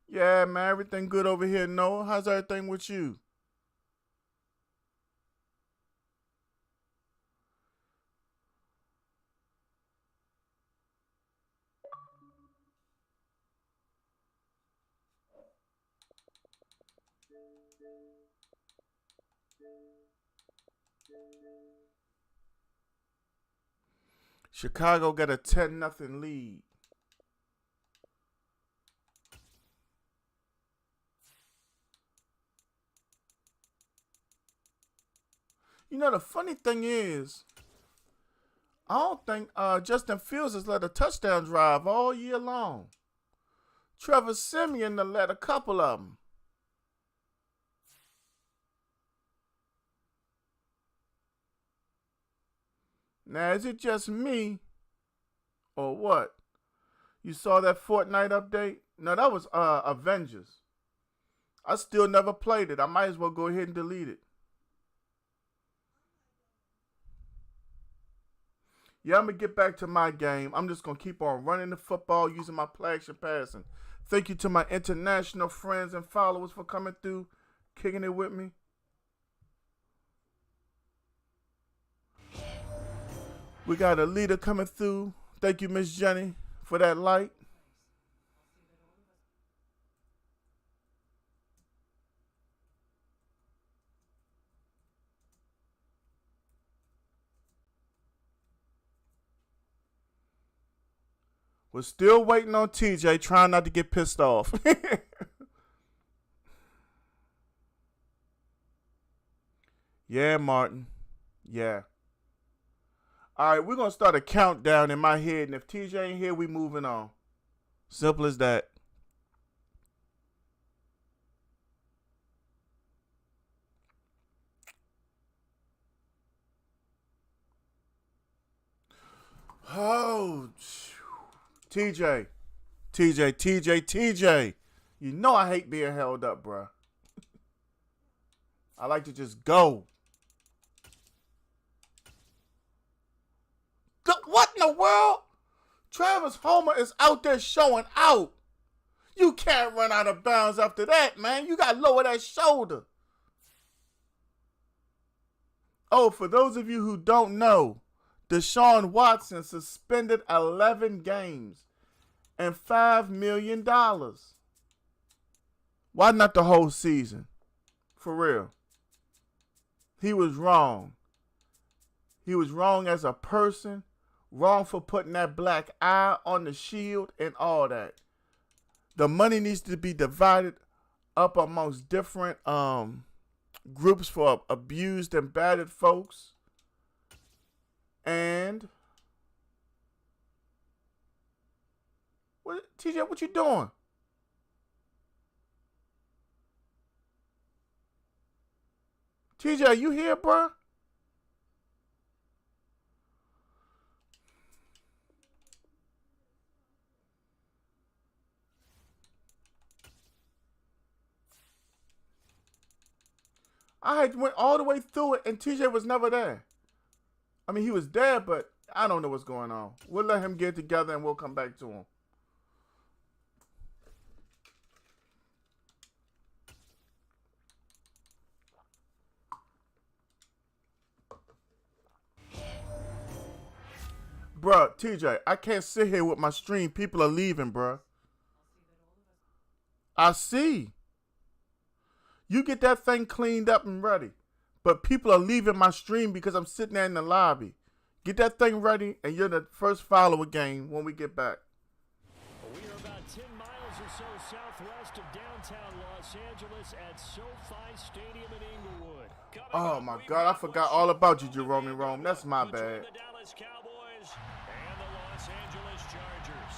Yeah, man, everything good over here, Noah. How's everything with you? Chicago got a 10-0 lead. You know, the funny thing is, I don't think Justin Fields has led a touchdown drive all year long. Trevor Siemian led a couple of them. Now, is it just me or what? You saw that Fortnite update? No, that was Avengers. I still never played it. I might as well go ahead and delete it. Yeah, I'm going to get back to my game. I'm just going to keep on running the football using my play action passing. Thank you to my international friends and followers for coming through, kicking it with me. We got a leader coming through. Thank you, Miss Jenny, for that light. We're still waiting on TJ, trying not to get pissed off. Yeah, Martin. Yeah. All right, we're going to start a countdown in my head, and if TJ ain't here, we moving on. Simple as that. Oh, TJ. You know I hate being held up, bruh. I like to just go. What in the world? Travis Homer is out there showing out. You can't run out of bounds after that, man. You got to lower that shoulder. Oh, for those of you who don't know, Deshaun Watson suspended 11 games and $5 million. Why not the whole season? For real. He was wrong. He was wrong as a person, wrong for putting that black eye on the shield and all that. The money needs to be divided up amongst different groups for abused and battered folks. And TJ, what you doing? TJ, you here, bruh? I had went all the way through it, and TJ was never there. I mean, he was there, but I don't know what's going on. We'll let him get together, and we'll come back to him. Bruh, TJ, I can't sit here with my stream. People are leaving, bruh. I see. You get that thing cleaned up and ready. But people are leaving my stream because I'm sitting there in the lobby. Get that thing ready, and you're the first follower game when we get back. We are about 10 miles or so southwest of downtown Los Angeles at SoFi Stadium in Inglewood. Oh, my God. I forgot all about you, Jerome and Rome. That's my bad. The Dallas Cowboys and the Los Angeles Chargers.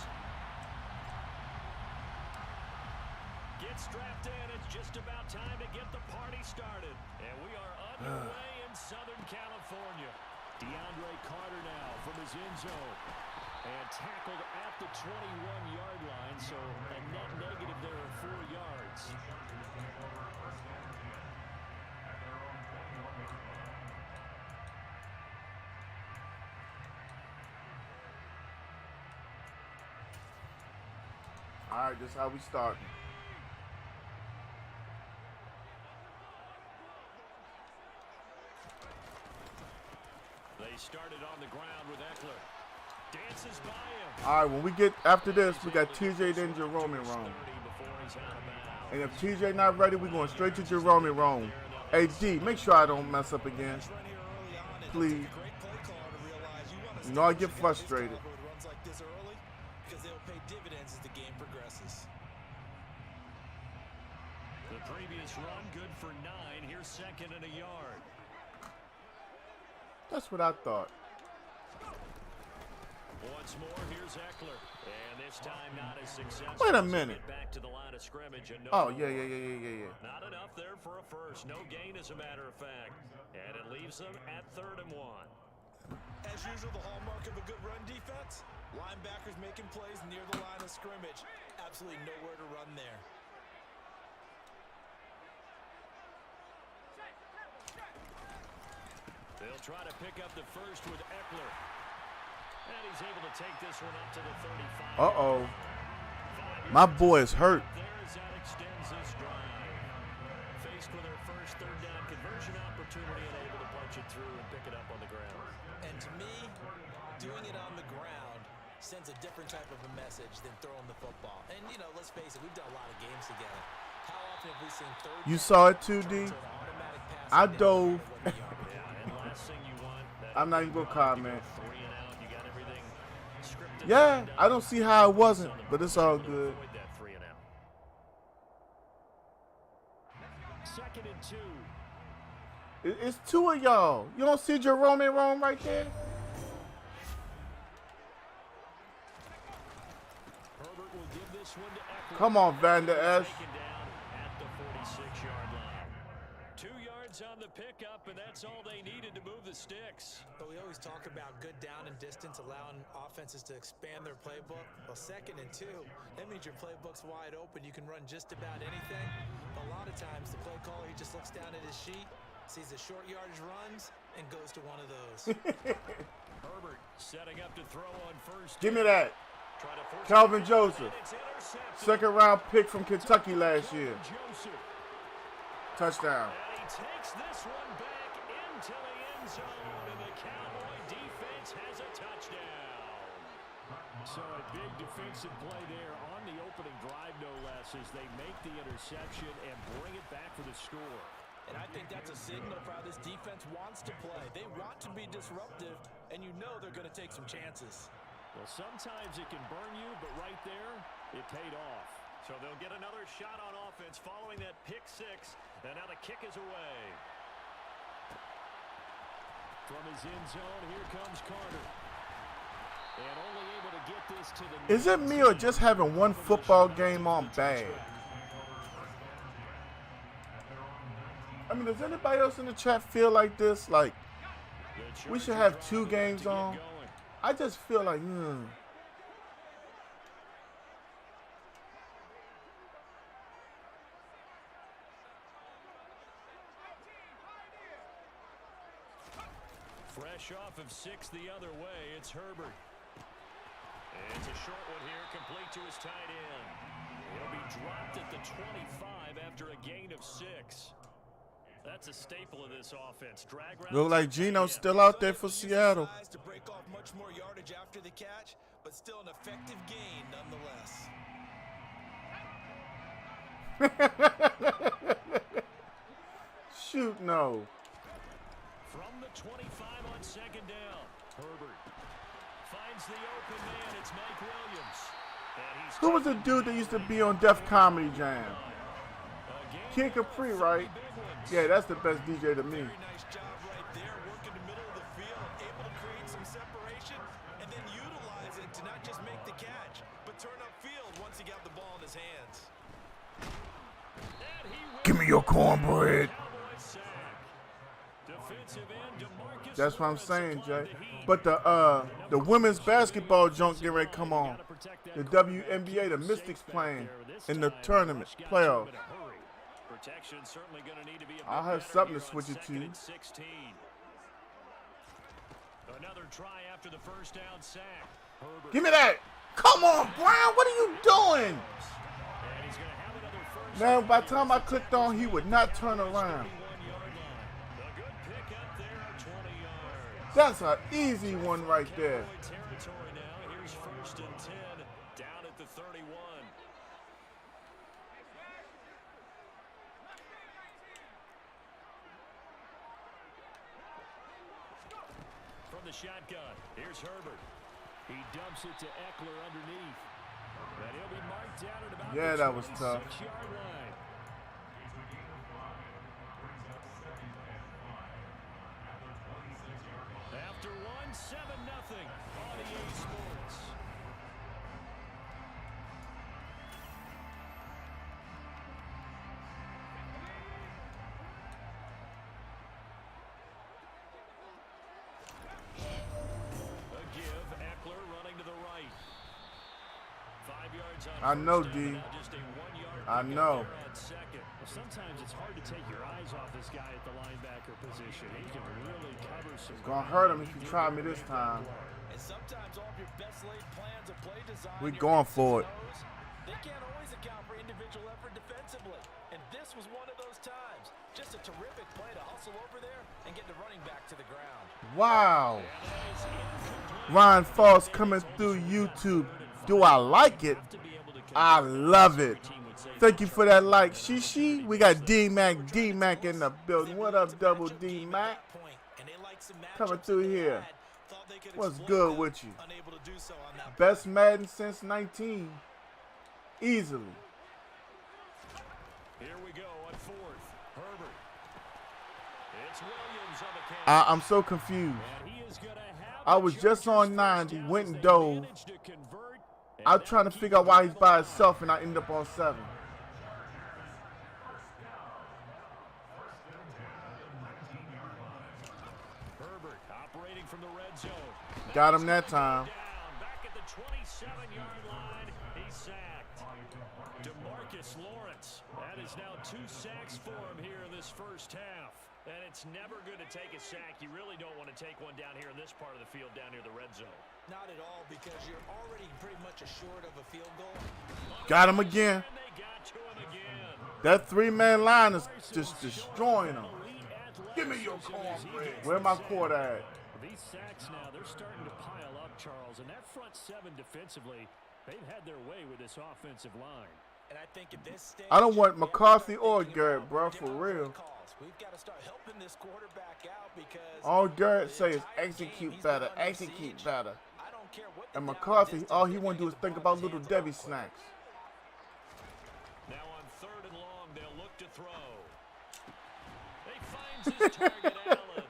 Get strapped in. It's just about time to get the party started. And we are underway in Southern California. DeAndre Carter now from his end zone. And tackled at the 21-yard line, so a net negative there of 4 yards. All right, this is how we start. They started on the ground with Eckler. Dances by him. All right, when we get after this, we got TJ, then Jerome and Rome. And if TJ not ready, we're going straight to Jerome and Rome. Hey, D, make sure I don't mess up again. Please. You know I get frustrated. The previous run good for 9. Here's second and a yard. That's what I thought. Once more, here's Eckler. And this time not as successful. Wait a minute. Back to the line of scrimmage and no Oh, yeah. Not enough there for a first. No gain, as a matter of fact. And it leaves them at 3rd and 1. As usual, the hallmark of a good run defense, linebackers making plays near the line of scrimmage. Absolutely nowhere to run there. They'll try to pick up the first with Eckler. And he's able to take this one up to the 35. Uh-oh. My boy is hurt. There as that extends this drive. Faced with their first 3rd down conversion opportunity and able to punch it through and pick it up on the ground. And to me, doing it on the ground sends a different type of a message than throwing the football. And, you know, let's face it, we've done a lot of games together. How often have we seen 3rd You down saw it too, D? I dove. I'm not even going to comment. Yeah, I don't see how it wasn't, but it's all good. 2nd and 2. It's 2 of y'all. You don't see Jerome and Rome right there? Herbert will give this one to Eckler. Come on, Van Der Esch. Taken down at the 46-yard line. 2 yards on the pickup, and that's all they needed to move the sticks. But we always talk about good down and distance, allowing offenses to expand their playbook. Well, 2nd and 2, that means your playbook's wide open. You can run just about anything. But a lot of times, the play caller, he just looks down at his sheet, sees the short yardage runs, and goes to one of those. Herbert setting up to throw on first. Give me that. Calvin Joseph. 2nd round pick from Kentucky last year. Touchdown. And he takes this one back into the end zone, and the Cowboy defense has a touchdown. So a big defensive play there on the opening drive, no less, as they make the interception and bring it back for the score. And I think that's a signal for how this defense wants to play. They want to be disruptive, and you know they're going to take some chances. Well, sometimes it can burn you, but right there, it paid off. So they'll get another shot on offense following that pick 6, and now the kick is away. From his end zone, here comes Carter. And only able to get this to the... Is it me or just having one football game on bad? I mean, does anybody else in the chat feel like this? Like, we should have 2 games on? I just feel like, Fresh off of 6 the other way, it's Herbert. And it's a short one here, complete to his tight end. He'll be dropped at the 25 after a gain of 6. That's a staple of this offense. Drag routes. Look like Geno's still out there for Seattle. To break off much more yardage after the catch, but still an effective gain nonetheless. Shoot, no. From the 25 on second down, Herbert finds the open man. It's Mike Williams. Who was the dude that used to be on Def Comedy Jam? Kid Capri, right? Yeah, that's the best DJ to me. Very nice job right there, working the middle of the field, able to create some separation, and then utilize it to not just make the catch, but turn upfield once he got the ball in his hands. Give me your cornbread. That's what I'm saying, Jay. But the women's basketball junk getting ready to come on. The WNBA, the Mystics playing in the tournament playoff. I'll have something to switch it to. Another try after the first down sack. Give me that. Come on, Brown. What are you doing? Man, by the time I clicked on, he would not turn around. That's an easy one right there. Here's 1st and 10 down at the 31. From the shotgun, here's Herbert. He dumps it to Eckler underneath. And he'll be marked down at about yeah, that was tough. 26-yard line. After 7-0 on EA Sports. A give, Eckler running to the right. 5 yards on I know, first D. down, just a 1-yard I pickup know. there on second. Well, sometimes it's hard to take your eyes off this guy at the linebacker position. He can really cover some. It's gonna hurt him if you try me this time. And sometimes all of your best laid plans of play design, We're going for it. They can't always account for individual effort defensively. And this was one of those times. Just a terrific play to hustle over there and get the running back to the ground. Wow. Ryan Foss coming through YouTube. Do I like it? I love it. Thank you for that like, Shishi. We got D-Mac in the building. What up, Double D-Mac? Coming through here. What's good with you? Best Madden since 19. Easily. Here we go on 4th. Herbert. It's Williams on the catch. I'm so confused. And he is gonna have I was just on 90, went and dove. I was trying to figure out why he's by himself, and I ended up on 7. Herbert operating from the red zone. Got him that time. Back at the 27-yard line, he's sacked. DeMarcus Lawrence. That is now 2 sacks for him here in this first half. And it's never good to take a sack. You really don't want to take one down here in this part of the field, down near the red zone. Not at all, because you're already pretty much assured of a field goal. Got him again. And they got to him again. That 3-man line is just destroying him. Give me your cornbread. Where my quarter at? These sacks now, they're starting to pile up, Charles. And that front 7 defensively, they've had their way with this offensive line. And I think at this stage, I don't want McCarthy or Garrett, bro, for real. We've got to start helping this quarterback out because All Garrett say is execute better, execute better. I don't care what And McCarthy, all he want to do is think about little Debbie snacks. Now on 3rd and long, they'll look to throw. He finds his target, Allen. An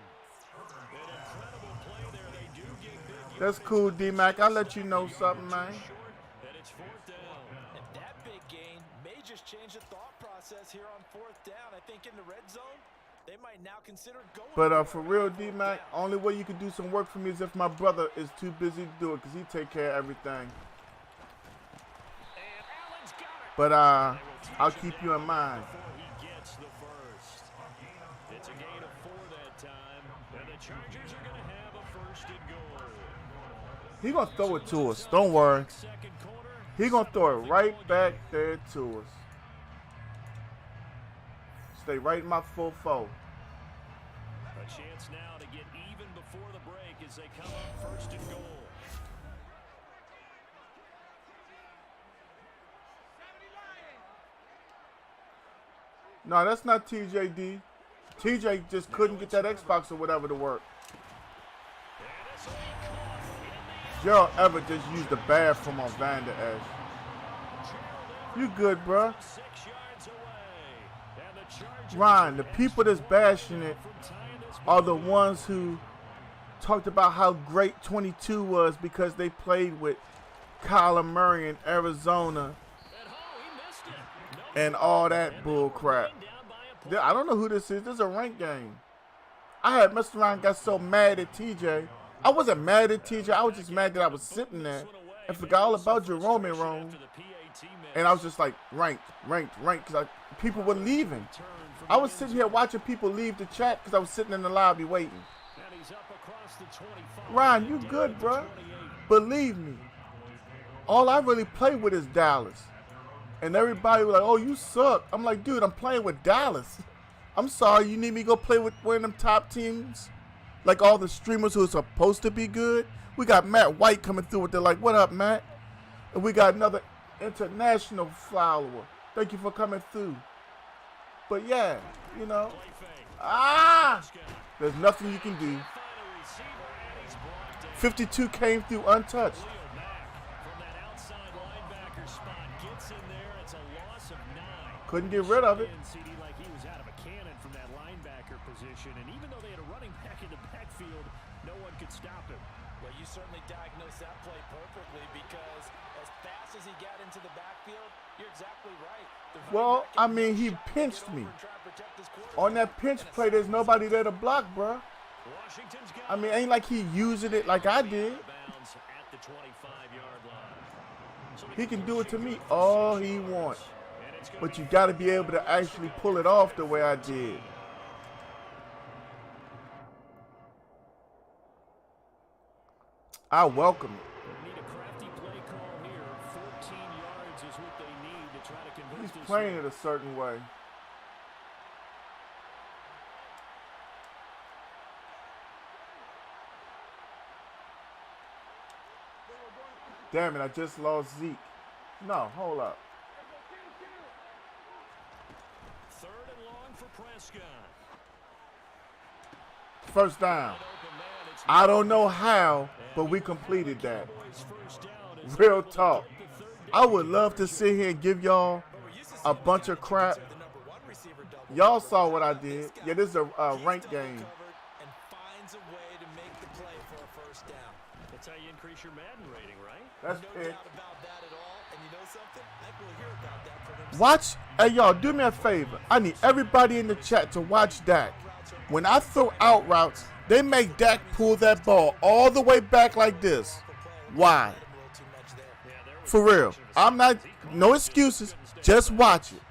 incredible play there. They do get big. That's cool, D-Mac. I'll let you know something, man. And it's 4th down. And that big gain may just change the thought process here on 4th down. I think in the red zone, they might now consider going. But for real, D-Mac, only way you can do some work for me is if my brother is too busy to do it, because he take care of everything. But I'll keep you in mind. He gets the first. It's a gain of 4 that time. And the Chargers are going to have He gonna throw it to us. Don't worry. He gonna throw it right back there to us. Stay right in my full foe. A chance now to get even before the break as they come up 1st and goal. No, that's not TJD. TJ just couldn't get that Xbox or whatever to work. Gerald Everett just used the bathroom on Van Der Esch. You good, bruh. Ryan, the people that's bashing it are the ones who talked about how great 22 was because they played with Kyler Murray in Arizona and all that bull crap. I don't know who this is. This is a ranked game. I had messed around and got so mad at TJ. I wasn't mad at TJ. I was just mad that I was sitting there and forgot all about Jerome and Rome. And I was just like, ranked, because people were leaving. I was sitting here watching people leave the chat because I was sitting in the lobby waiting. Ryan, you good, bro? Believe me. All I really play with is Dallas. And everybody was like, oh, you suck. I'm like, dude, I'm playing with Dallas. I'm sorry, you need me to go play with one of them top teams? Like all the streamers who are supposed to be good? We got Matt White coming through with the like, what up, Matt? And we got another international follower. Thank you for coming through. But yeah, you know. There's nothing you can do. 52 came through untouched. Couldn't get rid of it. Like he was out of a cannon from that linebacker position, and even though they had a running back in the backfield, no one could stop him. Well, you certainly diagnosed that play perfectly because as fast as he got into the backfield, you're exactly right. Well, I mean, he pinched me. On that pinch play, there's nobody there to block, bro. I mean, ain't like he using it like I did. He can do it to me all he wants. But you got to be able to actually pull it off the way I did. I welcome it. He's playing it a certain way. Damn it, I just lost Zeke. No, hold up. First down. I don't know how, but we completed that. Real talk. I would love to sit here and give y'all a bunch of crap. Y'all saw what I did. Yeah, this is a ranked game. That's how you increase your Madden rating, right? That's it. Watch. Hey, y'all, do me a favor. I need everybody in the chat to watch Dak. When I throw out routes, they make Dak pull that ball all the way back like this. Why? For real. I'm not, no excuses. Just watch it.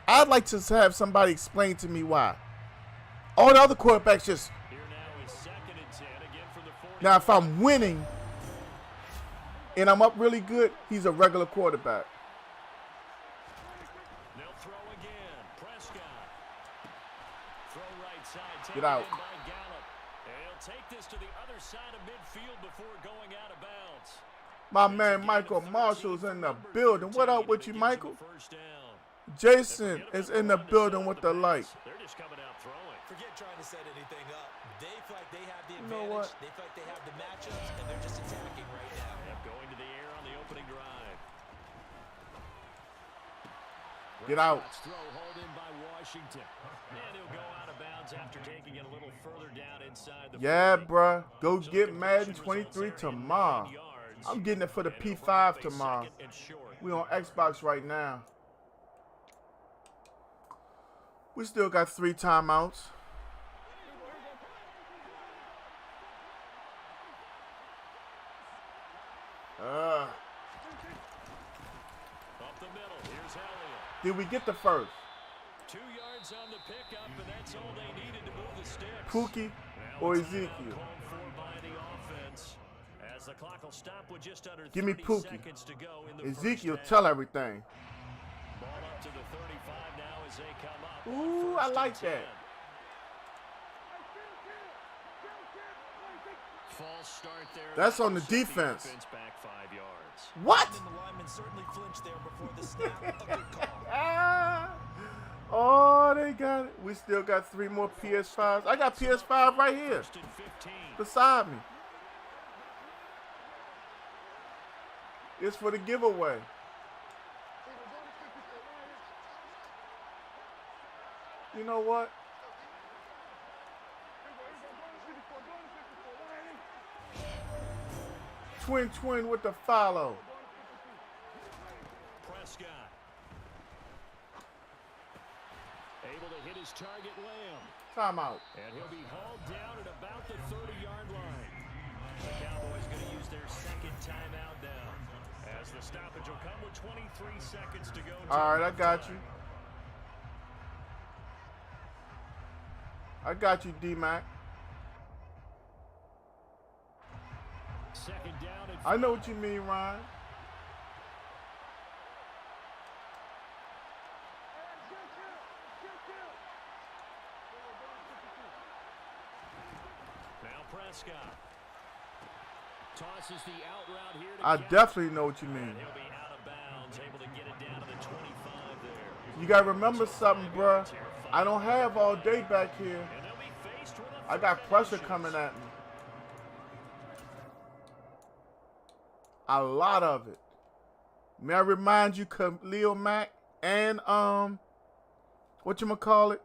I'd like to have somebody explain to me why. All the other quarterbacks just. Now, if I'm winning and I'm up really good, he's a regular quarterback. Get out. My man Michael Marshall's in the building. What up with you, Michael? Jason is in the building with the light. Forget trying to set anything up. They feel like they have the advantage. You know what? They feel like they have the matchups, and they're just attacking right now. Going to the air on the opening drive. Get out. Throw hauled in by Washington. And he'll go out of bounds after taking it a little further down inside the Yeah, bruh. Go get Madden 23 tomorrow. I'm getting it for the P5 tomorrow. We on Xbox right now. We still got 3 timeouts. Up the middle. Here's Elliott. Did we get the first? 2 yards on the pickup, and that's all they needed to move the sticks. Pookie or Ezekiel? As the clock will stop with just under Give me 30 Pookie. seconds to go in the Ezekiel, first tell half. everything. Ball up to the 35 now as they come up. Ooh, I like that. False start there. That's on the Set the defense. offense back 5 yards. What? And the lineman certainly flinched there before the snap. A good call. Oh, they got it. We still got 3 more PS5s. I got PS5 right here First and 15. beside me. It's for the giveaway. You know what? Twin with the follow. Prescott. Able to hit his target, Lamb. Timeout. And he'll be hauled down at about the 30-yard line. The Cowboys going to use their second timeout now. As the stoppage will come with 23 seconds to go. All right, I got you. I got you, D-Mac. Second down and I know what you mean, Ryan. now Prescott. Tosses the out route here to I Gallup. definitely know what you mean. And he'll be out of bounds, able to get it down to the 25 there. You gotta remember something, bruh. I don't have all day back here. And they'll be faced with a I got third pressure and coming inches. at me. A lot of it. May I remind you, Khalil Mack and whatchamacallit,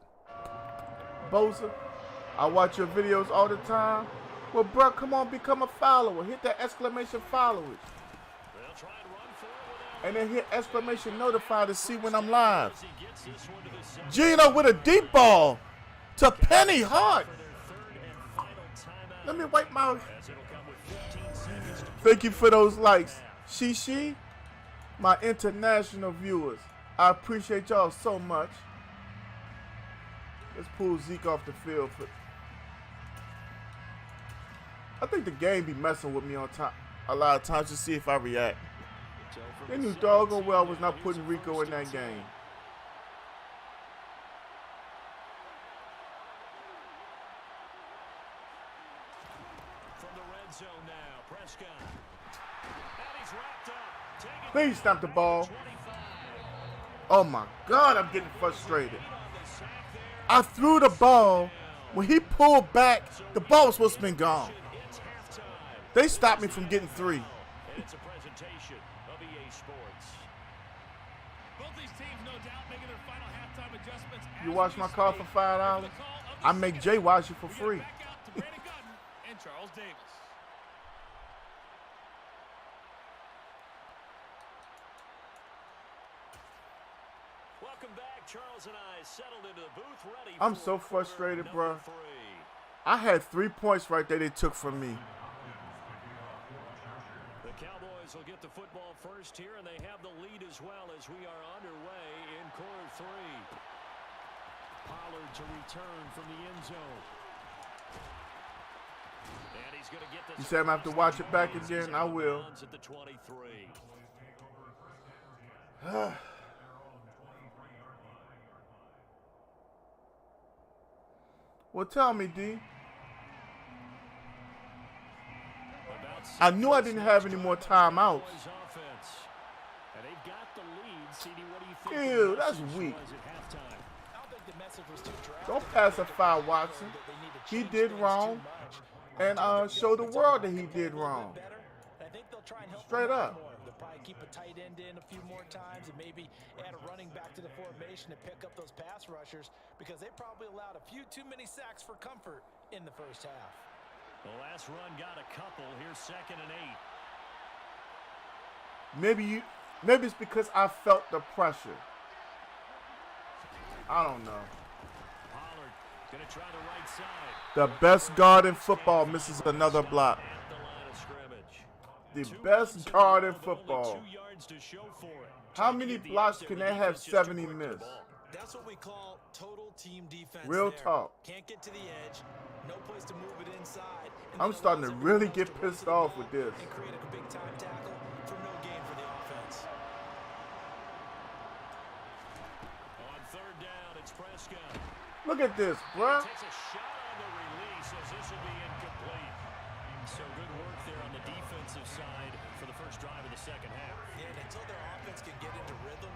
Bosa, I watch your videos all the time. Well, bruh, come on, become a follower. Hit that exclamation followers. They'll try and run for it without And then hit exclamation notify to see when I'm live. as he gets this one to the center. Gino with a deep ball to Penny Hart. For their third and final timeout. Let me wipe my... As it'll come with 15 seconds to Thank you for those likes. She, my international viewers. I appreciate y'all so much. Let's pull Zeke off the field. I think the game be messing with me on time a lot of times to see if I react. So from They the knew 17 doggone well I was now, not putting here's a Rico in first that and game. 10. From the red zone now, Prescott. And he's wrapped up. Taking Please it snap the back ball. to 25. Oh my God, I'm getting frustrated. On the sack there. I threw the ball. When he pulled back, the ball was supposed to have been gone. It's halftime. They stopped me from getting 3. And it's a presentation of EA Sports. Both these teams, no doubt, making their final halftime adjustments. You watch my car for $5? I make Jay watch it for free. Back out to Brandon Gutton and Charles Davis. Welcome back. Charles and I settled into the booth ready. I'm for so quarter frustrated, number bruh. 3. I had 3 points right there they took from me. The Cowboys will get the football first here, and they have the lead as well as we are underway in quarter 3. Pollard to return from the end zone. And he's going to get this. You said I'm going to have to watch it back again? I will. At the 23. Well, tell me, D. About I knew I didn't have any more timeouts. Cowboys offense. And they've got the lead. CD, what do you think? Ew, the that's message weak. was at halftime? I don't think the message was too dry. Don't pacify Watson. That they need to He change did things wrong. too much. And show the world that he did wrong. Better. I think they'll try and help Straight them up. out more. They'll probably keep a tight end in a few more times and maybe add a running back to the formation to pick up those pass rushers because they probably allowed a few too many sacks for comfort in the first half. The last run got a couple. Here's 2nd and 8. Maybe it's because I felt the pressure. I don't know. Pollard going to try the right side. The best guard in football misses another block. At the line of scrimmage. The 2 best yards guard in to go, but only football. 2 yards to show for it. How many blocks can they have 70 miss? That's what we call total team defense. Real there. talk. Can't get to the edge. No place to move it inside. I'm starting to really get pissed off with this. And create a big time tackle for no gain for the offense. On third down, it's Prescott. Look at this, bruh. Takes a shot on the release as this will be incomplete. So good work there on the defensive side for the first drive of the second half. Yeah, and until their offense can get into rhythm,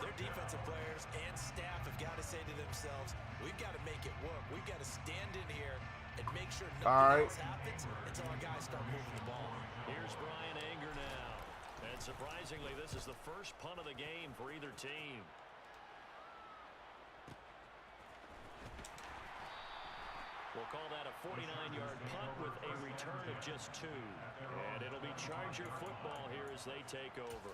their defensive players and staff have got to say to themselves, we've got to make it work. We've got to stand in here and make sure nothing else happens until our guys start moving the ball. Here's Brian Anger now. And surprisingly, this is the first punt of the game for either team. We'll call that a 49-yard punt with a return of just 2. And it'll be Charger football here as they take over.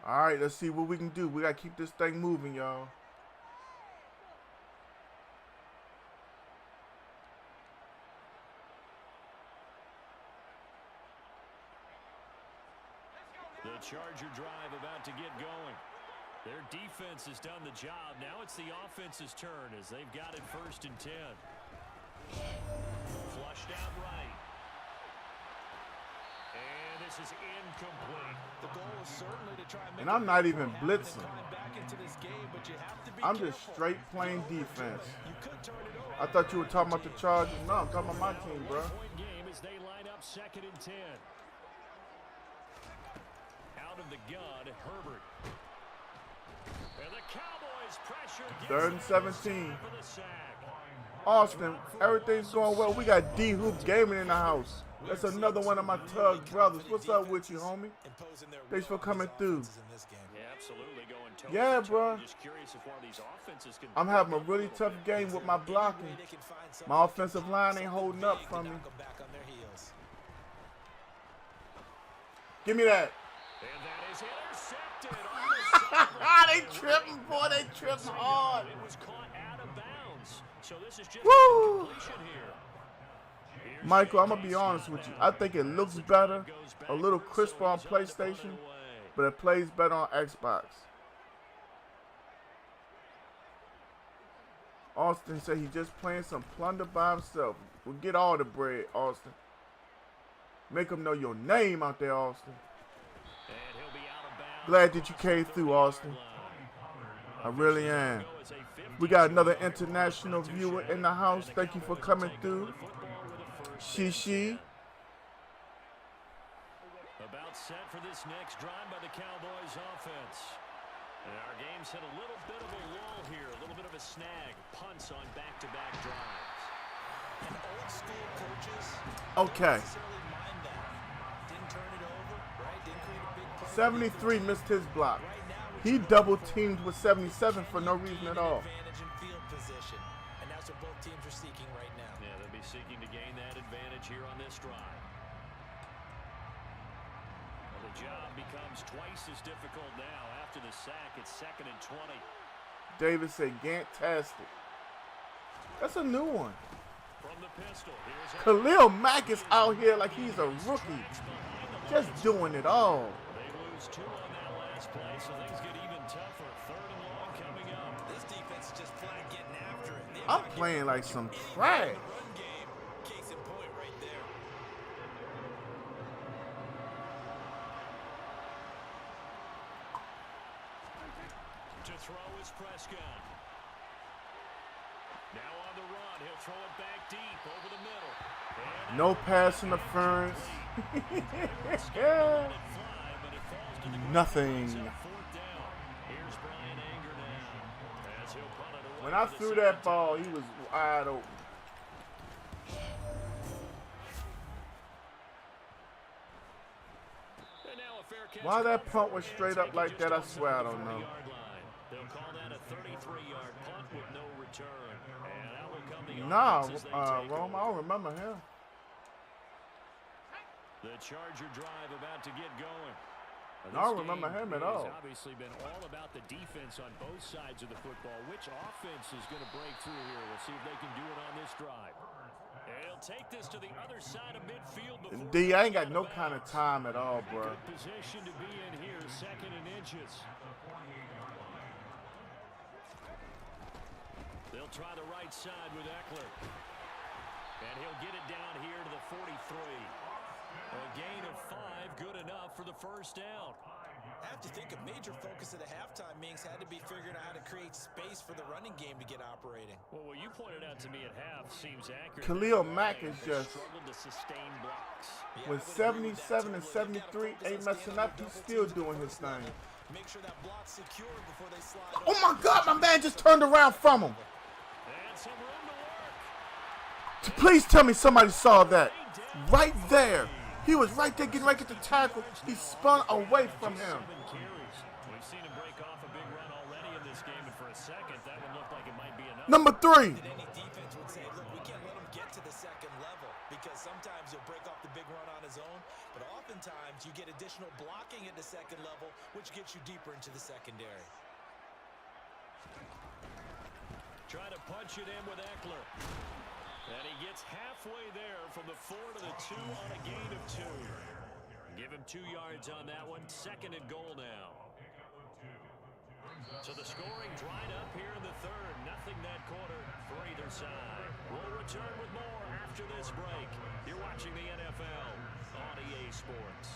All right, let's see what we can do. We got to keep this thing moving, y'all. The Charger drive about to get going. Their defense has done the job. Now it's the offense's turn as they've got it 1st and 10. Flushed out right. And this is incomplete. The goal is certainly to try and make And I'm not even blitzing. back into this game, but you have to be I'm just careful. straight playing defense. You could turn it over. I thought you were talking about the Chargers. No, I'm talking about my team, bro. Point game as they line up 2nd and 10. Out of the gun, Herbert. And the Cowboys pressure. 3rd and 17. Austin, everything's going well. We got D-Hoop Gaming in the house. That's another one of my Tug brothers. What's up with you, homie? Thanks for coming through. Yeah, absolutely going toe Yeah, to toe. bro. Just curious if one of these offenses can I'm having a really tough game with my blocking. My offensive line ain't holding up for me. Give me that. And that is intercepted. They tripping, boy. They tripping hard. It was caught out of bounds. So this is just Woo! completion here. Here's Michael, I'm J.K. going to be honest with you. now. I think it looks better, a little crisper on PlayStation, but it plays better on Xbox. Austin said he's just playing some plunder by himself. We'll get all the bread, Austin. Make them know your name out there, Austin. And he'll be out of bounds. Glad that you came through, Austin. I really am. We got another international viewer in the house. Thank you for coming through. Shishi. About set for this next drive by the Cowboys offense. And our game's hit a little bit of a lull here, a little bit of a snag. Punts on back-to-back drives. And old school coaches Okay. necessarily mind that. Didn't turn it over, right? Didn't create a big play. 73 missed his block. Right now, He double teamed with 77 for no reason at all. advantage in field position, and that's what both teams are seeking right now. Yeah, they'll be seeking to gain that advantage here on this drive. Well, the job becomes twice as difficult now. After the sack, it's 2nd and 20. David said Gantastic. That's a new one. From the pistol, here's Khalil Mack is out here like he's a rookie. Just doing it all. They lose 2 on that last play, so things get even tougher. 3rd and long coming up. This defense is just flat getting after it. They've I'm got to playing like some get trash. the run game. Case in point right there. To throw is Prescott. Now on the run, he'll throw it back deep over the middle. And No pass interference. Nothing. 4th down. Here's Brian Anger now. As he'll punt it away When I for the threw second that ball, he was wide open. And now a fair catch Why that call punt for was a straight take up it like just that, I outside swear I the don't know. 40-yard line. They'll call that a 33-yard punt with no return. And out will come the Nah, offense as they take Rome, I over. don't remember him. The Charger drive about to get going. I don't remember him at all. It's obviously been all about the defense on both sides of the football. Which offense is going to break through here? We'll see if they can do it on this drive. And he'll take this to the other side of midfield before D, I ain't got no kind of time at all, bro. good position to be in here, 2nd and inches. They'll They'll try the right side with Eckler. And he'll get it down here to the 43. A gain of 5, good enough for the first down. I have to think a major focus of the halftime meetings had to be figuring out how to create space for the running game to get operating. Well, what you pointed out to me at half seems accurate. Khalil Mack is just, struggled to sustain blocks. with 77 and 73, ain't messing up. He's still doing his thing. Make sure that block's secure before they slide. Oh my God, my man just turned around from him. And some room to work. Please tell me somebody saw that. Right there. He was right there getting right at the tackle. He spun away from him. We've seen him break off a big run already in this game, and for a second, that would look like it might be enough. Number 3. Any defense would say, look, we can't let him get to the second level because sometimes he'll break off the big run on his own, but oftentimes you get additional blocking at the second level, which gets you deeper into the secondary. Try to punch it in with Eckler. And he gets halfway there from the 4 to the 2 on a gain of 2. Give him 2 yards on that one. 2nd and goal now. So the scoring dried up here in the 3rd. Nothing that quarter for either side. We'll return with more after this break. You're watching the NFL on EA Sports.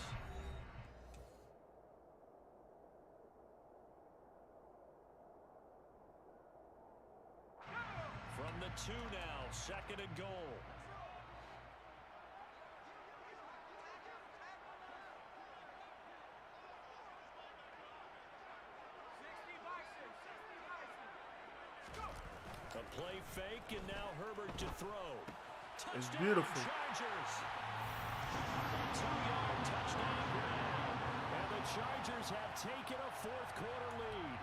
From the 2 now, 2nd and goal. A play fake, and now Herbert to throw. Touchdown, it's beautiful. Chargers. 2-yard touchdown grab. And the Chargers have taken a 4th quarter lead.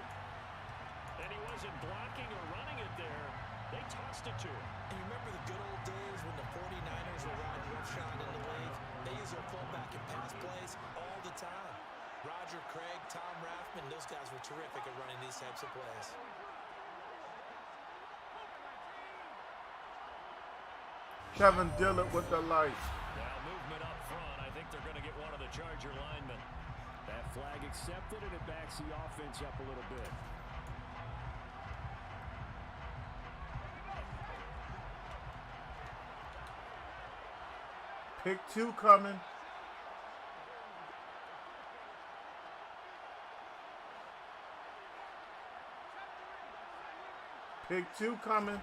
And he wasn't blocking or running it there. They tossed it to him. And you remember the good old days when the 49ers were riding roughshod in the league? They use their fullback and pass plays all the time. Roger Craig, Tom Rathman, those guys were terrific at running these types of plays. Kevin Dillard with the light. Now movement up front. I think they're going to get one of the Charger linemen. That flag accepted, and it backs the offense up a little bit. Pick 2 coming. Pick 2 coming.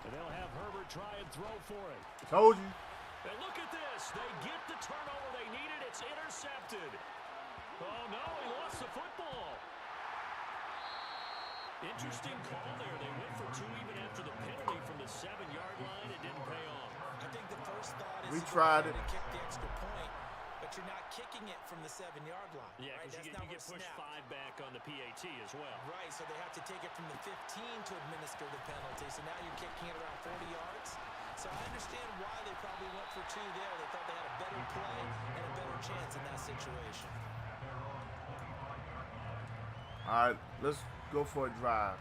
And they'll have Herbert try and throw for it. Told you. And look at this. They get the turnover they needed. It's intercepted. Oh, no, he lost the football. Interesting call there. They went for 2 even after the penalty from the 7-yard line. It didn't pay off. I think the first thought is we tried it. To kick the extra point, but you're not kicking it from the 7-yard line. Yeah, because right? you get pushed 5 back on the PAT as well. Right, so they have to take it from the 15 to administer the penalty. So now you're kicking it around 40 yards. So I understand why they probably went for 2 there. They thought they had a better play and a better chance in that situation. All right, let's go for a drive.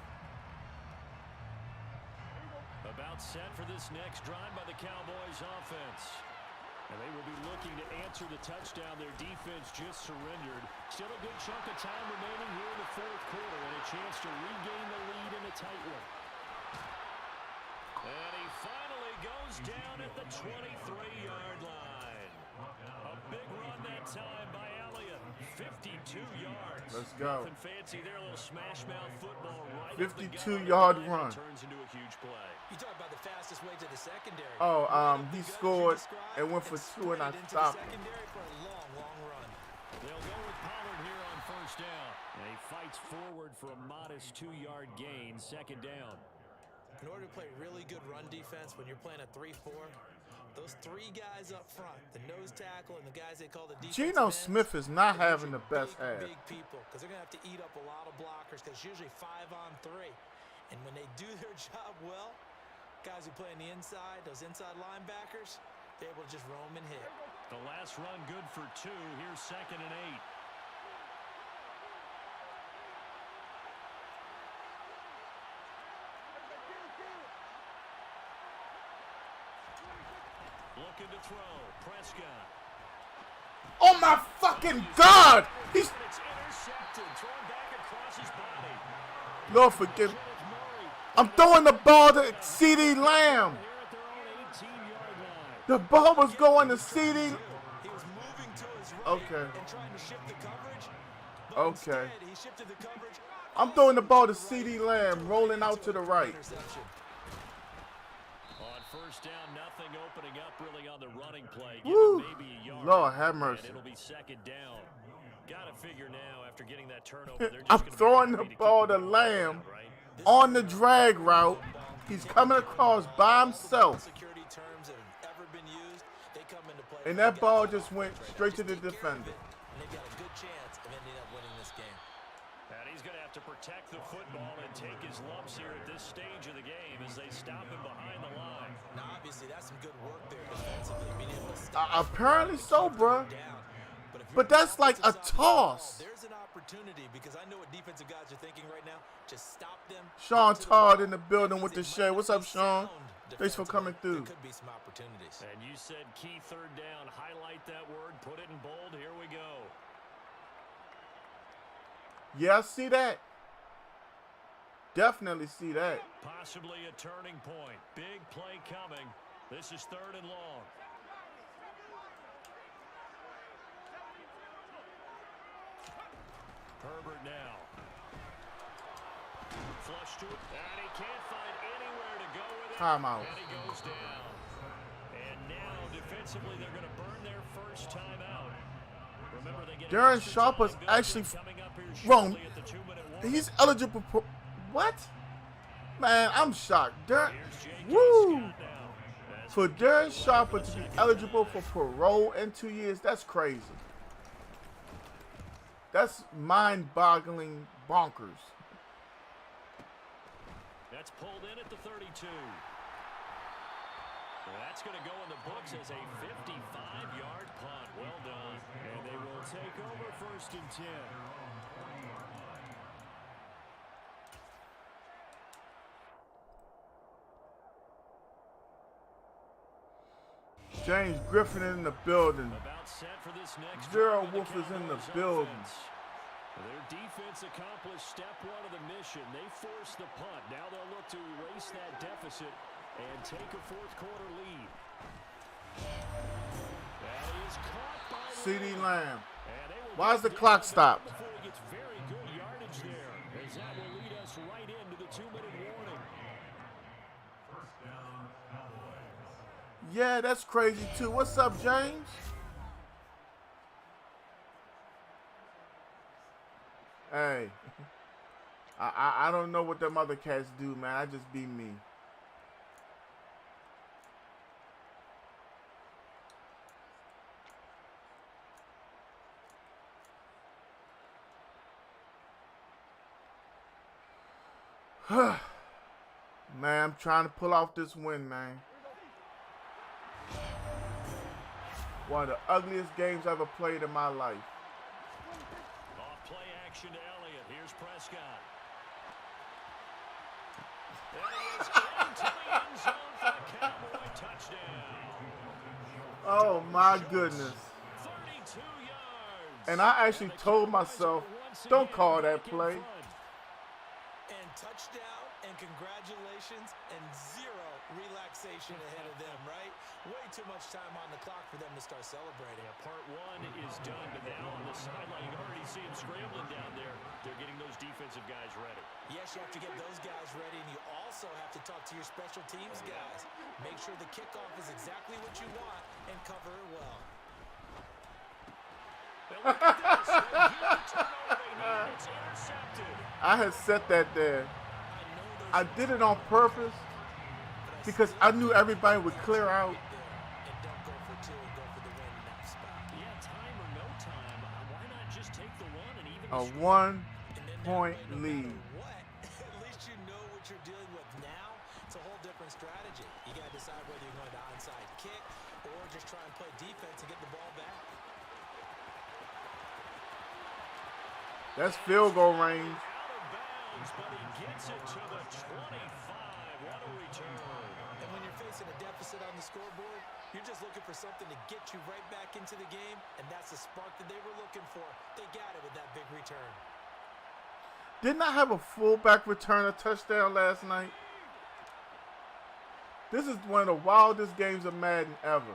About set for this next drive by the Cowboys offense. And they will be looking to answer the touchdown. Their defense just surrendered. Still a good chunk of time remaining here in the 4th quarter and a chance to regain the lead in a tight one. And he finally goes down at the 23-yard line. A big run that time by Elliott. 52 yards. Let's go. Nothing fancy there, a little smash mouth football right 52-yard run. Turns into a huge play. You talk about the fastest way to the secondary. Oh, he scored and went for 2 and I stopped him. Secondary for a long, long run. They'll go with Pollard here on 1st down. And he fights forward for a modest 2-yard gain, 2nd down. In order to play really good run defense when you're playing a 3-4, those 3 guys up front, the nose tackle and the guys they call the defense Geno ends, Smith is not having the best half. Big people, because they're going to have to eat up a lot of blockers because usually 5-on-3. And when they do their job well, guys who play on the inside, those inside linebackers, they're able to just roam and hit. The last run good for 2. Here's 2nd and 8. Looking to throw. Prescott. Oh my fucking God! He's It's intercepted. Thrown back across his body. Lord forgive. Murray I'm throwing the ball to CD Lamb. The ball was going to CD. He was moving to his right Okay. and trying to shift the coverage. But Okay. instead, he shifted the coverage. I'm throwing the ball to CD Lamb, rolling out to the right. Interception. On first down, nothing opening up really on the running play. Woo. Maybe a yard, Lord have mercy. and it'll be second down. Got to figure now after getting that turnover. They're just I'm gonna be throwing happy the to ball keep to the ball Lamb down, right? on the drag route. He's coming across by himself. Security terms that have ever been used, they come into play. And that ball just went straight to the defender. And they've got a good chance of ending up winning this game. And he's going to have to protect the football and take his lumps here at this stage of the game as they stop him behind the line. Now, obviously, that's some good work there defensively, being able to stop Apparently so, bruh. down. But that's like a toss. There's an opportunity because I know what defensive guys are thinking right now. Just stop them. Sean Todd in the building with the shade. What's up, Sean? Thanks for coming through. There could be some opportunities. And you said key third down. Highlight that word. Put it in bold. Here we go. Yeah, I see that. Definitely see that. Possibly a turning point. Big play coming. This is third and long. Herbert now. Flush to it. And he can't find anywhere to go with it. Timeout. And he goes down. And now, defensively, they're going to burn their first time out. Remember, they get Darren Sharp was actually wrong. He's eligible for what? Man, I'm shocked. Woo! For Darren Sharper to be eligible for parole in 2 years, that's crazy. That's mind-boggling bonkers. That's pulled in at the 32. That's going to go in the books as a 55-yard punt. Well done. And they will take over first and 10. James Griffin in the building. About set for this next Gerald drive Wolf of the is in the Cowboys building. offense. Their defense accomplished step one of the mission. They forced the punt. Now they'll look to erase that deficit and take a fourth quarter lead. That is caught by CD Lamb. And they will Why is the get clock down stopped? before he gets very good yardage there, as that will lead us right into the 2-minute warning. Yeah, that's crazy too. What's up, James? Hey, I don't know what them other cats do, man. I just be me. Man, I'm trying to pull off this win, man. One of the ugliest games I ever played in my life. Off play action to Elliott. Here's Prescott. And he is into the end zone for a Cowboy touchdown. Oh my goodness. 32 yards. And I actually told myself, don't call that play. And touchdown and congratulations and zero relaxation ahead of them, right? Way too much time on the clock for them to start celebrating. Yeah, part one is done, but now on the sideline, you can already see him scrambling down there. They're getting those defensive guys ready. Yes, you have to get those guys ready, and you also have to talk to your special teams guys. Make sure the kickoff is exactly what you want and cover it well. And look at this. A huge turnover they need. It's intercepted. I had set that there. I did it on purpose because I knew everybody would clear out. And don't go for two and go for the win in that spot. Yeah, time or no time. Why not just take the one and even A the score? 1-point lead. What? At least you know what you're dealing with now. It's a whole different strategy. You got to decide whether you're going to onside kick or just try and play defense and get the ball back. That's field goal range. Out of bounds, but he gets it to the 25. What a return. And when you're facing a deficit on the scoreboard, you're just looking for something to get you right back into the game, and that's the spark that they were looking for. They got it with that big return. Didn't I have a fullback return a touchdown last night? This is one of the wildest games of Madden ever.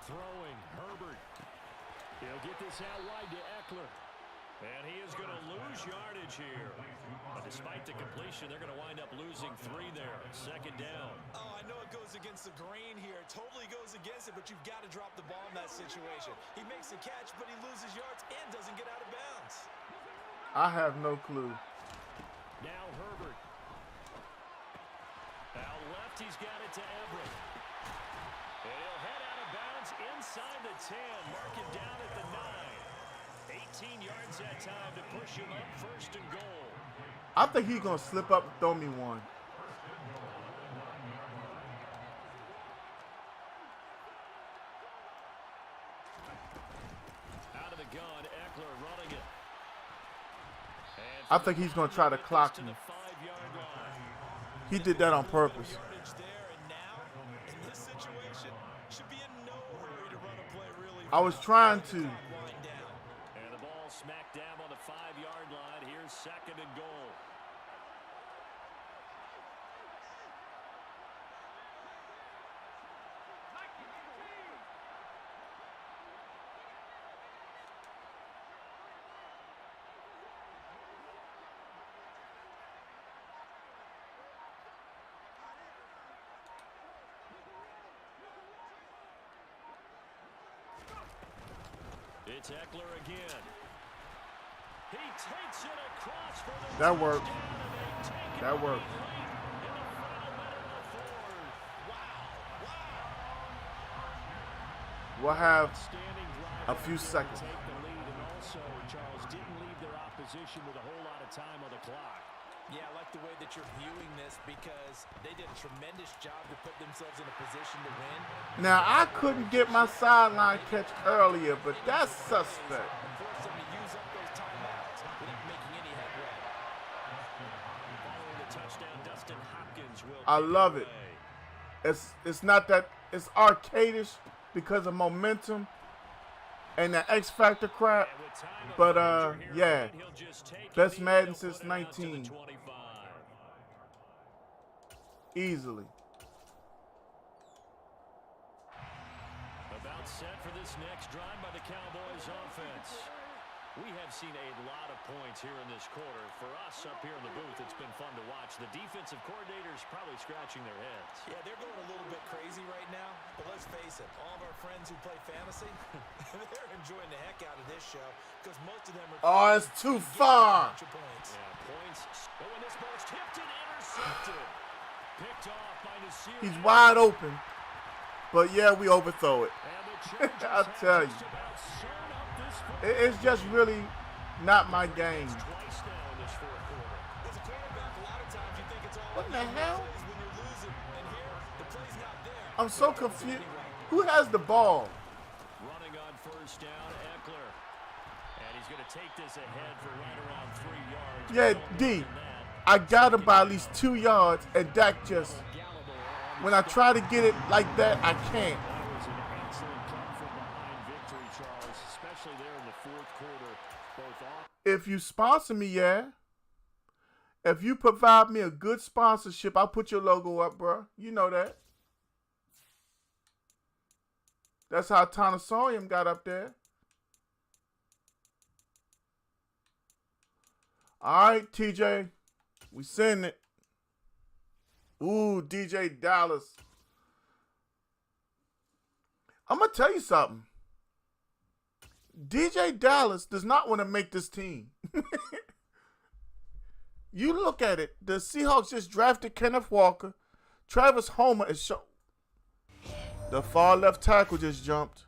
Throwing, Herbert. He'll get this out wide to Eckler. And he is going to lose yardage here. But despite the completion, they're going to wind up losing 3 there. Second down. Oh, I know it goes against the grain here. It totally goes against it, but you've got to drop the ball in that situation. He makes the catch, but he loses yards and doesn't get out of bounds. I have no clue. Now Herbert. Out left, he's got it to Everett. And he'll head out of bounds inside the 10, marking down at the 9. 18 yards that time to push him up, first and goal. I think he's going to slip up and throw me one. Out of the gun, Eckler running it. I think he's going to try to clock me. He did that on purpose. I was trying to. And the ball smack dab on the 5-yard line. Here's second and goal. It's Eckler again. He takes it across for the that worked. That worked. We'll have a few seconds. Take the lead, and also, Charles, didn't leave their opposition with a whole lot of time on the clock. Yeah, I like the way that you're viewing this because they did a tremendous job to put themselves in a position to win. Now, I couldn't get my sideline catch earlier, but that's suspect. Force them to use up those timeouts without making any headway. Following the touchdown, Dustin Hopkins will I love it. It's not that it's arcadish because of momentum and the X Factor crap, but yeah, best Madden since 19. Easily. About set for this next drive by the Cowboys offense. We have seen a lot of points here in this quarter. For us up here in the booth, it's been fun to watch. The defensive coordinators probably scratching their heads. Yeah, they're going a little bit crazy right now, but let's face it, all of our friends who play fantasy, they're enjoying the heck out of this show because most of them are... Oh, it's too far. Points. Yeah, points. But when this ball's tipped and intercepted, picked off by Nasir. He's wide open, but yeah, we overthrow it. I'll tell you. It's just really not my game. What in the hell? I'm so confused. Who has the ball? Running on first down, Eckler. And he's going to take this ahead for right around 3 yards. Yeah, D. I got him by at least 2 yards, and Dak just, when I try to get it like that, I can't. If you sponsor me, yeah. If you provide me a good sponsorship, I'll put your logo up, bro. You know that. That's how Tanasoyum got up there. All right, TJ. We send it. Ooh, DJ Dallas. I'm going to tell you something. DJ Dallas does not want to make this team. You look at it. The Seahawks just drafted Kenneth Walker. Travis Homer is show. The far left tackle just jumped.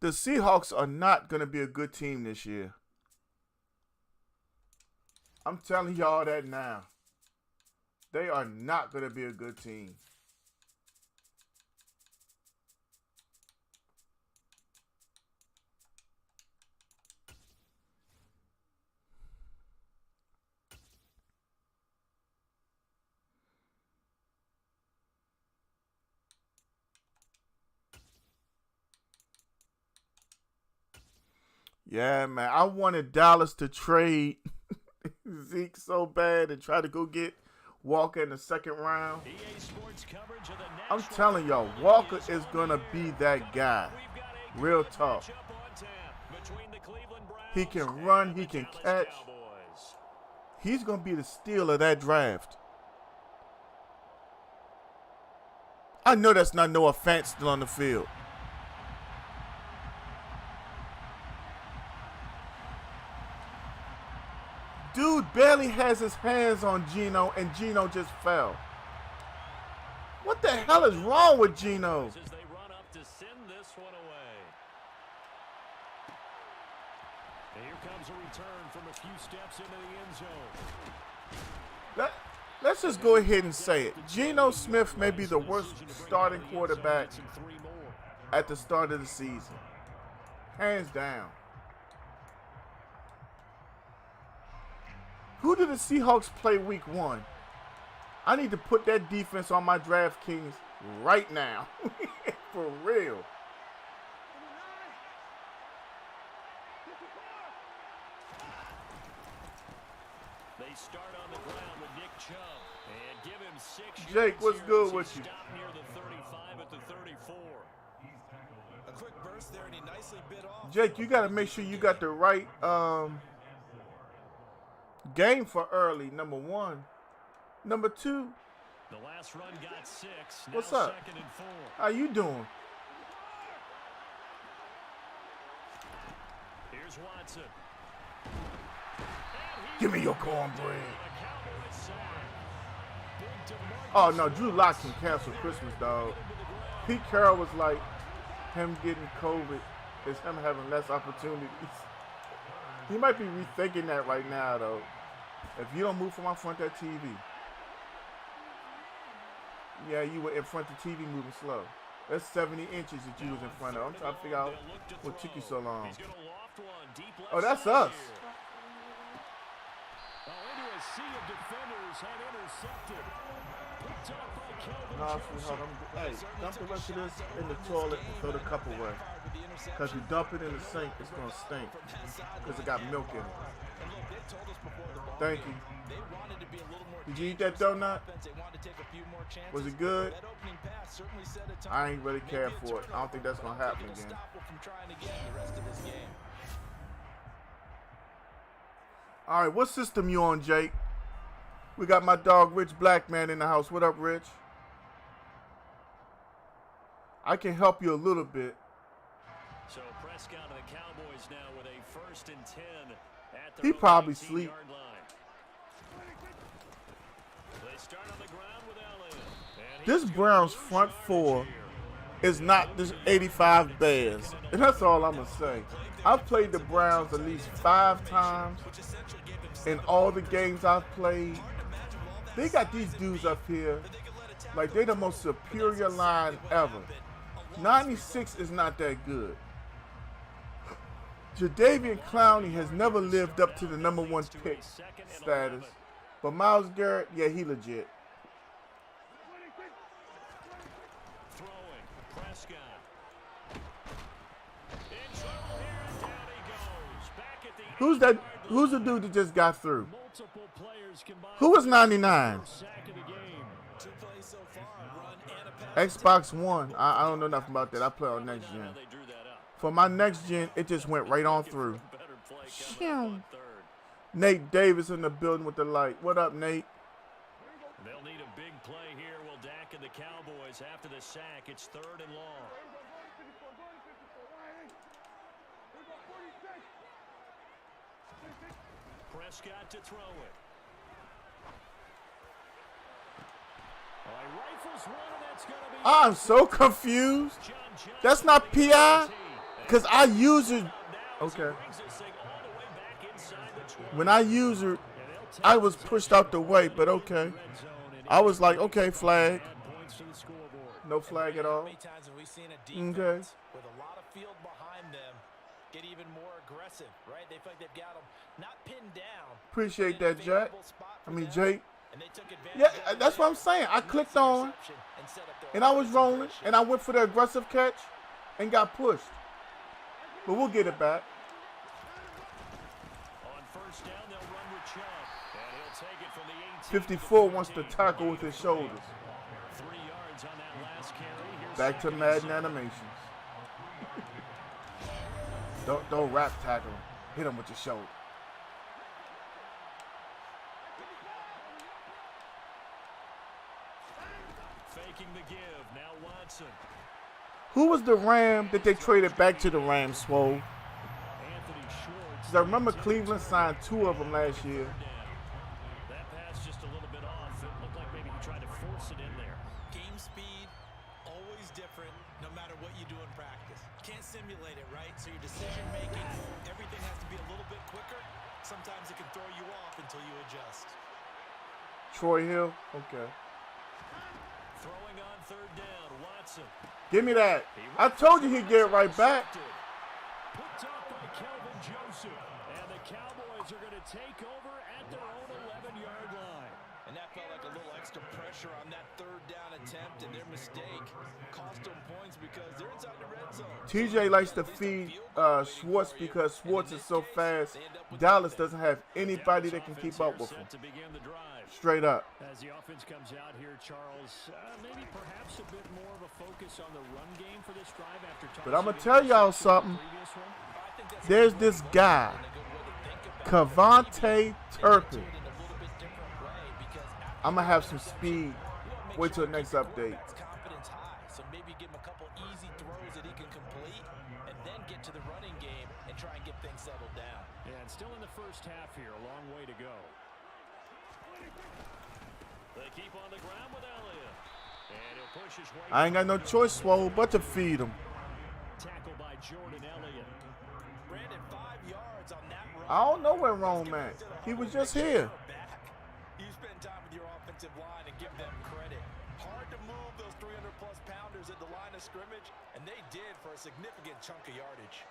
The Seahawks are not going to be a good team this year. I'm telling y'all that now. They are not going to be a good team. Yeah, man. I wanted Dallas to trade Zeke so bad and try to go get Walker in the second round. I'm telling y'all, Walker is going to be that guy. Real talk. He can run. He can catch. He's going to be the steal of that draft. I know that's not Noah Fant still on the field. Dude barely has his hands on Geno, and Geno just fell. What the hell is wrong with Geno? As they run up to send this one away. And here comes a return from a few steps into the end zone. Let's just go ahead and say it. Geno Smith may be the worst starting quarterback at the start of the season. Hands down. Who did the Seahawks play week 1? I need to put that defense on my DraftKings right now. For real. They start on the ground with Nick Chubb and give him 6 Jake, what's good with you? Stop near the 35 at the 34. A quick burst there, and he nicely bit off. Jake, you got to make sure you got the right game for early, number 1. Number 2. The last run got 6. Now What's up? 2nd and 4. How you doing? Here's Watson. Give me your cornbread. Oh, no, Drew Lock can cancel Christmas, dog. Pete Carroll was like, him getting COVID is him having less opportunities. He might be rethinking that right now, though. If you don't move from in front of that TV. Yeah, you were in front of the TV moving slow. That's 70 inches that you was in front of. I'm trying to figure out what took you so long. Oh, that's us. Sea of defenders had intercepted. No, sweetheart, hey, dump the rest of this in the toilet and throw the cup away. Because you dump it in the sink, it's going to stink. Because it got milk in it. Thank you. Did you eat that donut? Was it good? I ain't really care for it. I don't think that's going to happen again. All right, what system you on, Jake? We got my dog, Rich Blackman, in the house. What up, Rich? I can help you a little bit. So Prescott and the Cowboys now with a 1st and 10 at the He probably sleep. They start on the ground with Allen. This Browns front 4 is not this 85 Bears. And that's all I'm going to say. I've played the Browns at least 5 times in all the games I've played. They got these dudes up here like they're the most superior line ever. 96 is not that good. Jadeveon Clowney has never lived up to the number 1 pick status. But Myles Garrett, yeah, he legit. Who's that? Who's the dude that just got through? Who was 99? Xbox One. I don't know nothing about that. I play on next gen. For my next gen, it just went right on through. Nate Davis in the building with the light. What up, Nate? They'll need a big play here. Will Dak and the Cowboys after the sack. It's 3rd and long. Prescott to throw it. Rifles one, and that's gonna be I'm so confused. That's not PI? Because I use it. Okay. When I use it, I was pushed out the way, but okay. I was like, okay, flag. No flag at all. Okay. With a lot of field behind them, get even more aggressive, right? They feel like they've got them not pinned down. Appreciate that, Jack. I mean, Jake. Yeah, that's what I'm saying. I clicked on, and I was rolling, and I went for the aggressive catch and got pushed. But we'll get it back. 54 wants to tackle with his shoulders. 3 yards on that last carry. Here's Back to Madden animations. Don't rap tackle him. Hit him with your shoulder. faking the give. Now Watson. Who was the Ram that they traded back to the Rams, Swole? Anthony Schwartz. 'Cause I remember Cleveland signed 2 of them last year. That pass just a little bit off. It looked like maybe he tried to force it in there. Game speed, always different, no matter what you do in practice. Can't simulate it, right? So your decision making, everything has to be a little bit quicker. Sometimes it can throw you off until you adjust. Troy Hill? Okay. Throwing on 3rd down, Watson. Give me that. I told you he'd get it right back. Picked off by Kelvin Joseph. And the Cowboys are going to take over at their own 11-yard line. And that felt like a little extra pressure on that 3rd down attempt, and their mistake cost them points because they're inside the red zone. TJ likes to feed Schwartz because Schwartz is so fast. Dallas doesn't have anybody that can keep up with him. To begin the drive. Straight up. As the offense comes out here, Charles, maybe perhaps a bit more of a focus on the run game for this drive after. But I'm going to tell y'all something. There's this guy, Cavante Turpin. I'm going to have some speed. Wait till the next update. Confidence high, so maybe give him a couple easy throws that he can complete and then get to the running game and try and get things settled down. Yeah, and still in the first half here, a long way to go. They keep on the ground with Elliott. And he'll push his way. I ain't got no choice, Swole, but to feed him. Tackle by Jordan Elliott. Brandon, 5 yards on that run. I don't know where Rome at. He was just here. You spend time with your offensive line and give them credit. Hard to move those 300-plus pounders at the line of scrimmage, and they did for a significant chunk of yardage.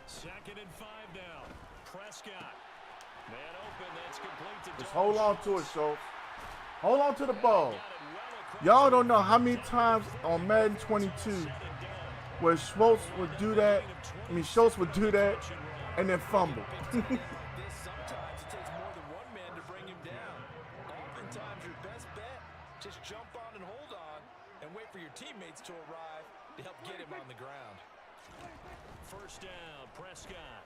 Second and 5 now. Prescott. Man open, that's complete to Just hold on to it, Schultz. Hold on to the ball. Y'all don't know how many times on Madden 22 where Schultz would do that, and then fumble. Sometimes it takes more than one man to bring him down. Oftentimes your best bet, just jump on and hold on and wait for your teammates to arrive to help get him on the ground. First down, Prescott.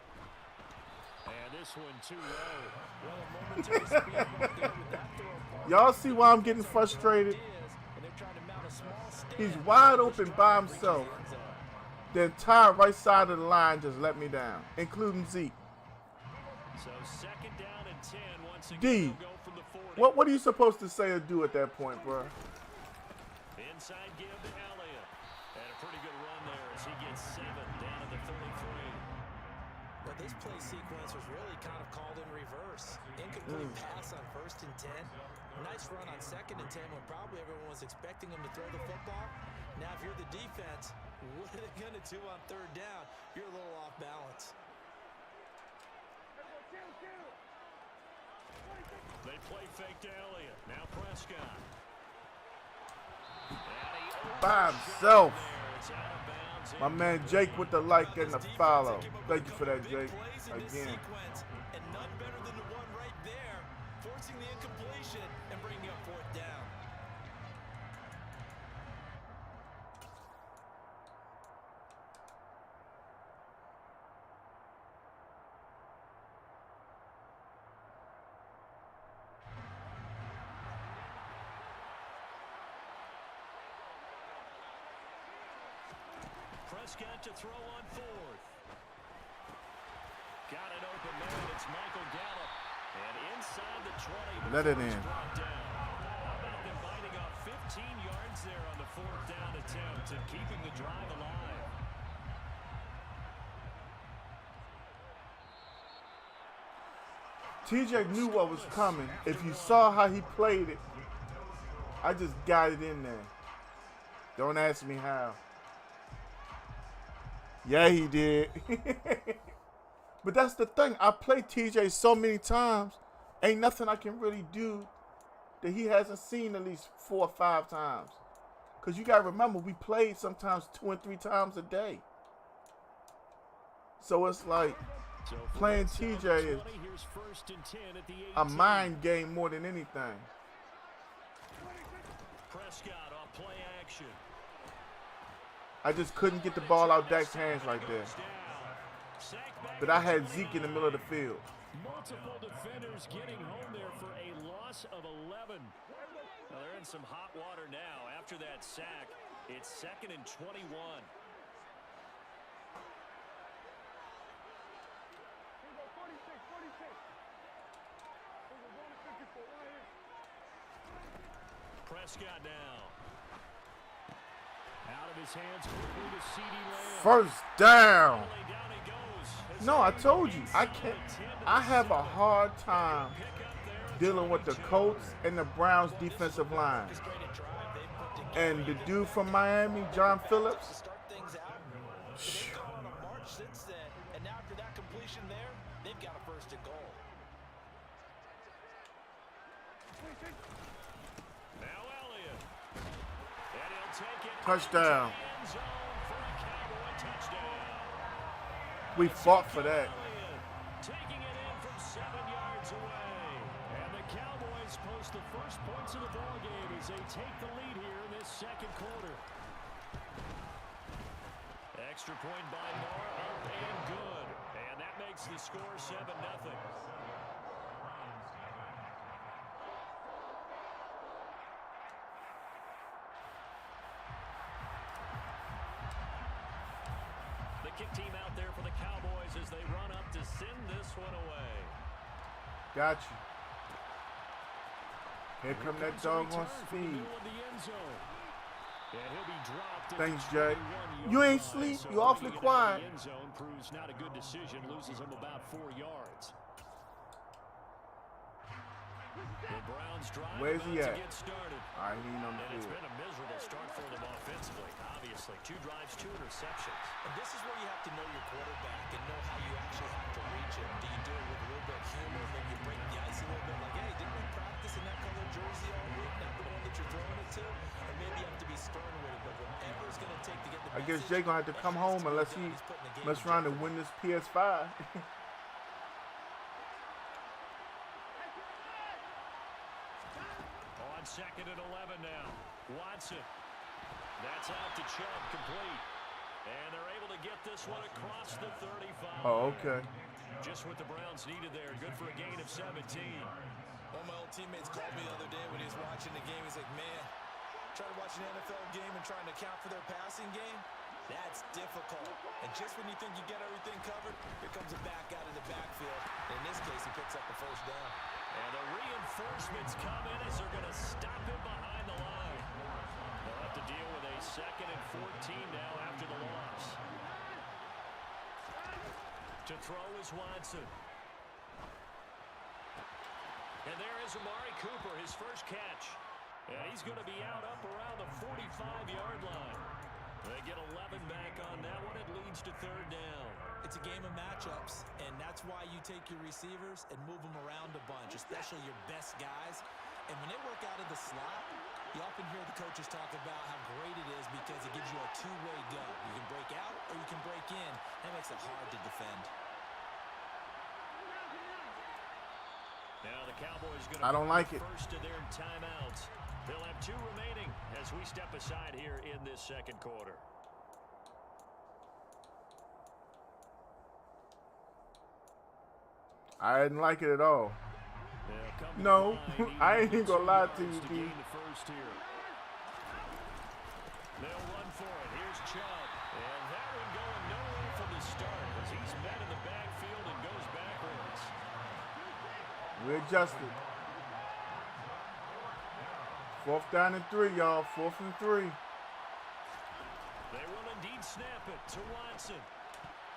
And this one too low. Well, a momentary speed right there with that throw. Y'all see why I'm getting frustrated? And they're trying to mount a small stand. He's wide open by himself. The entire right side of the line just let me down, including Zeke. So 2nd down and 10 once again. D, Go from the 40. what are you supposed to say or do at that point, bro? Inside give to Elliott. And a pretty good run there as he gets 7 down at the 33. But this play sequence was really kind of called in reverse. Incomplete pass on 1st and 10. Nice run on 2nd and 10 when probably everyone was expecting him to throw the football. Now if you're the defense, what are they going to do on 3rd down? You're a little off balance. They play fake to Elliott. Now Prescott. By himself. My man Jake with the like and the follow. Thank you for that, Jake. Again. And none better than the one right there, forcing the incompletion and bringing up 4th down. Prescott to throw on 4th. Got it open there. It's Michael Gallup. And inside the 20. Let it in. Brought down. How about them biting off 15 yards there on the 4th down attempt and keeping the drive alive? TJ knew what was coming. If you saw how he played it, I just got it in there. Don't ask me how. Yeah, he did. But that's the thing. I played TJ so many times. Ain't nothing I can really do that he hasn't seen at least 4 or 5 times. Because you got to remember, we played sometimes 2 and 3 times a day. So it's like playing TJ is a mind game more than anything. Prescott on play action. I just couldn't get the ball out Dak's hands right there. But I had Zeke in the middle of the field. Multiple defenders getting home there for a loss of 11. Well, they're in some hot water now. After that sack, it's 2nd and 21. Prescott now. Out of his hands quickly to CeeDee Lamb. First down. Down he goes. No, I told you. I can't. I have a hard time dealing with the Colts and the Browns defensive line. And the dude from Miami, John Phillips. And now after that completion there, they've got a 1st and goal. Now Elliott. And he'll take it. Touchdown. End zone for a Cowboy touchdown. We fought for that. Taking it in from 7 yards away. And the Cowboys post the first points of the ballgame as they take the lead here in this 2nd quarter. Extra point by Moore, up and good. And that makes the score 7-0. The kick team out there for the Cowboys as they run up to send this one away. Got you. Here come that doggone speed. Thanks, Jay. You ain't sleep. You awfully quiet. End zone proves not a good decision. Loses him about 4 yards. The Browns drive Where's he at? to get started. All right, he ain't on the And it's field. been a miserable start for them offensively. Obviously, 2 drives, 2 interceptions. And this is where you have to know your quarterback and know how you actually have to reach him. Do you do it with a little bit of humor? Maybe you break the ice a little bit like, hey, didn't we practice in that color jersey all week? Not the one that you're throwing it to? Or maybe you have to be stern with it, but whatever it's going to take to get the I guess message, Jay gonna have to come home unless he mess around and win this PS5. On 2nd and 11 now. Watson. That's out to Chubb, complete. And they're able to get this one across the 35. Oh, okay. Just what the Browns needed there. Good for a gain of 17. One of my old teammates called me the other day when he was watching the game. He's like, man, trying to watch an NFL game and trying to account for their passing game, that's difficult. And just when you think you get everything covered, here comes a back out of the backfield. And in this case, he picks up the 1st down. And the reinforcements come in as they're going to stop him behind the line. They'll have to deal with a 2nd and 14 now after the loss. To throw is Watson. And there is Amari Cooper, his first catch. And he's going to be out up around the 45-yard line. They get 11 back on that one. It leads to 3rd down. It's a game of matchups, and that's why you take your receivers and move them around a bunch, especially your best guys. And when they work out of the slot, you often hear the coaches talk about how great it is because it gives you a 2-way go. You can break out or you can break in. That makes it hard to defend. Now the Cowboys going to I don't like it. First of their timeouts. They'll have 2 remaining as we step aside here in this 2nd quarter. I didn't like it at all. No, I ain't even gonna lie to you, D. They'll run for it. Here's Chubb. And that one going nowhere from the start as he's met in the backfield and goes backwards. We adjusted. 4th down and 3, y'all. 4th and 3. They will indeed snap it to Watson.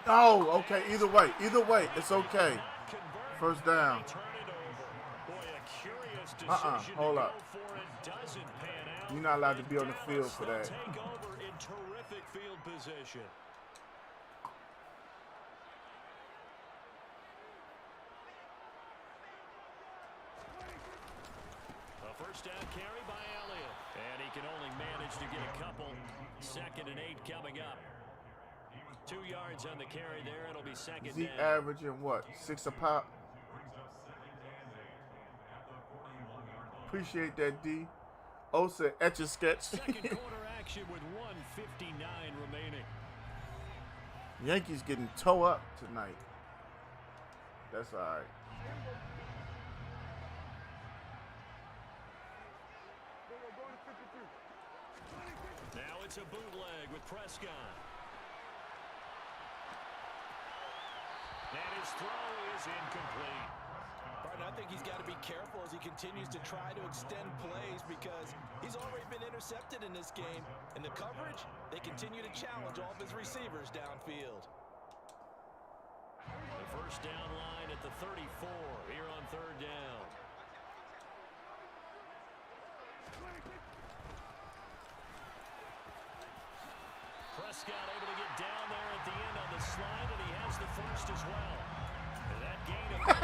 Oh, okay. Either way, it's okay. 1st down. Hold up. You're not allowed to be on the field for that. Take over in terrific field position. A first down carry by Elliott. And he can only manage to get a couple. 2nd and 8 coming up. 2 yards on the carry there. It'll be second Zeke down. averaging what? 6 a pop? Appreciate that, D. Osa, Etch-a-Sketch. Second quarter action with 1:59 remaining. Yankees getting toe up tonight. That's all right. Now it's a bootleg with Prescott. And his throw is incomplete. I think he's got to be careful as he continues to try to extend plays because he's already been intercepted in this game. And the coverage, they continue to challenge all of his receivers downfield. The first down line at the 34 here on 3rd down. Prescott able to get down there at the end on the slide, and he has the first as well. And that gain of 5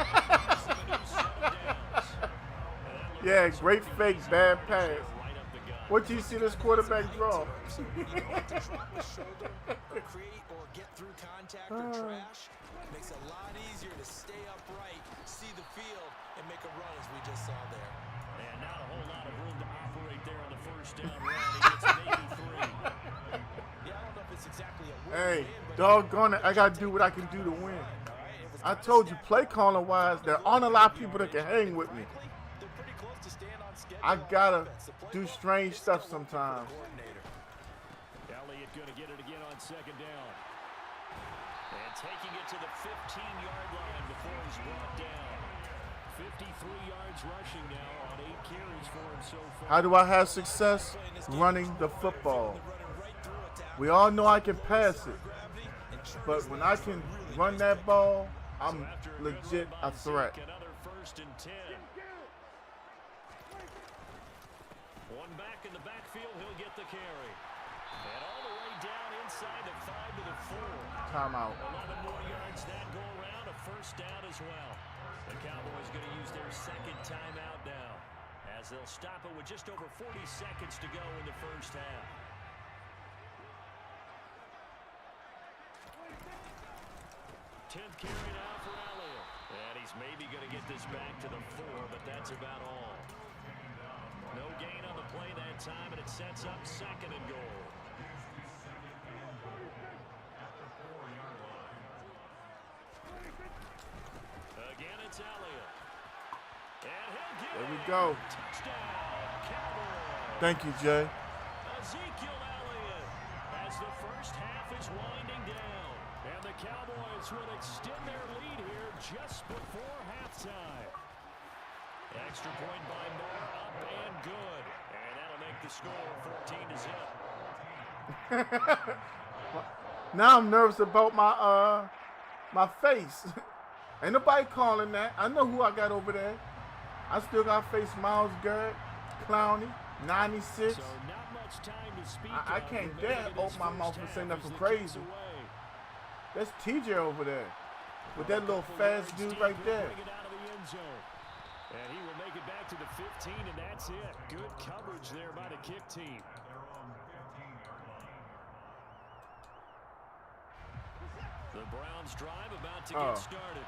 Yeah, great fake, bad pass. What do you see this quarterback draw? Create or get through contact or trash makes it a lot easier to stay upright, see the field, and make a run as we just saw there. And not a whole lot of room to operate there on the first down run. He gets maybe 3. Yeah, I don't know if it's exactly a win. Hey, doggone it, I got to do what I can do to win. I told you, play calling wise, there aren't a lot of people that can hang with me. I gotta do strange stuff sometimes. Elliott going to get it again on 2nd down. And taking it to the 15-yard line before he's brought down. 53 yards rushing now on 8 carries for him so far. How do I have success? Running the football. We all know I can pass it. But when I can run that ball, I'm legit a threat. Another 1st and 10. One back in the backfield, he'll get the carry. And all the way down inside the 5 to the 4. Timeout. 11 more yards that go around, a first down as well. The Cowboys going to use their 2nd timeout now as they'll stop it with just over 40 seconds to go in the first half. Tenth carry now for Elliott. And he's maybe going to get this back to the 4, but that's about all. No gain on the play that time, and it sets up 2nd and goal. Again, it's Elliott. And he'll get There we go. touchdown, Cowboys. Thank you, Jay. Ezekiel Elliott as the first half is winding down. And the Cowboys will extend their lead here just before halftime. Extra point by Moore, up and good. And that'll make the score 14-0. Now I'm nervous about my face. Ain't nobody calling that. I know who I got over there. I still got face Miles Garrett, Clowney, 96. So not much time to speak I can't dare open my mouth and say nothing crazy. That's TJ over there with that little fast dude right there. And he will make it back to the 15, and that's it. Good coverage there by the kick team. The Browns drive about to get started.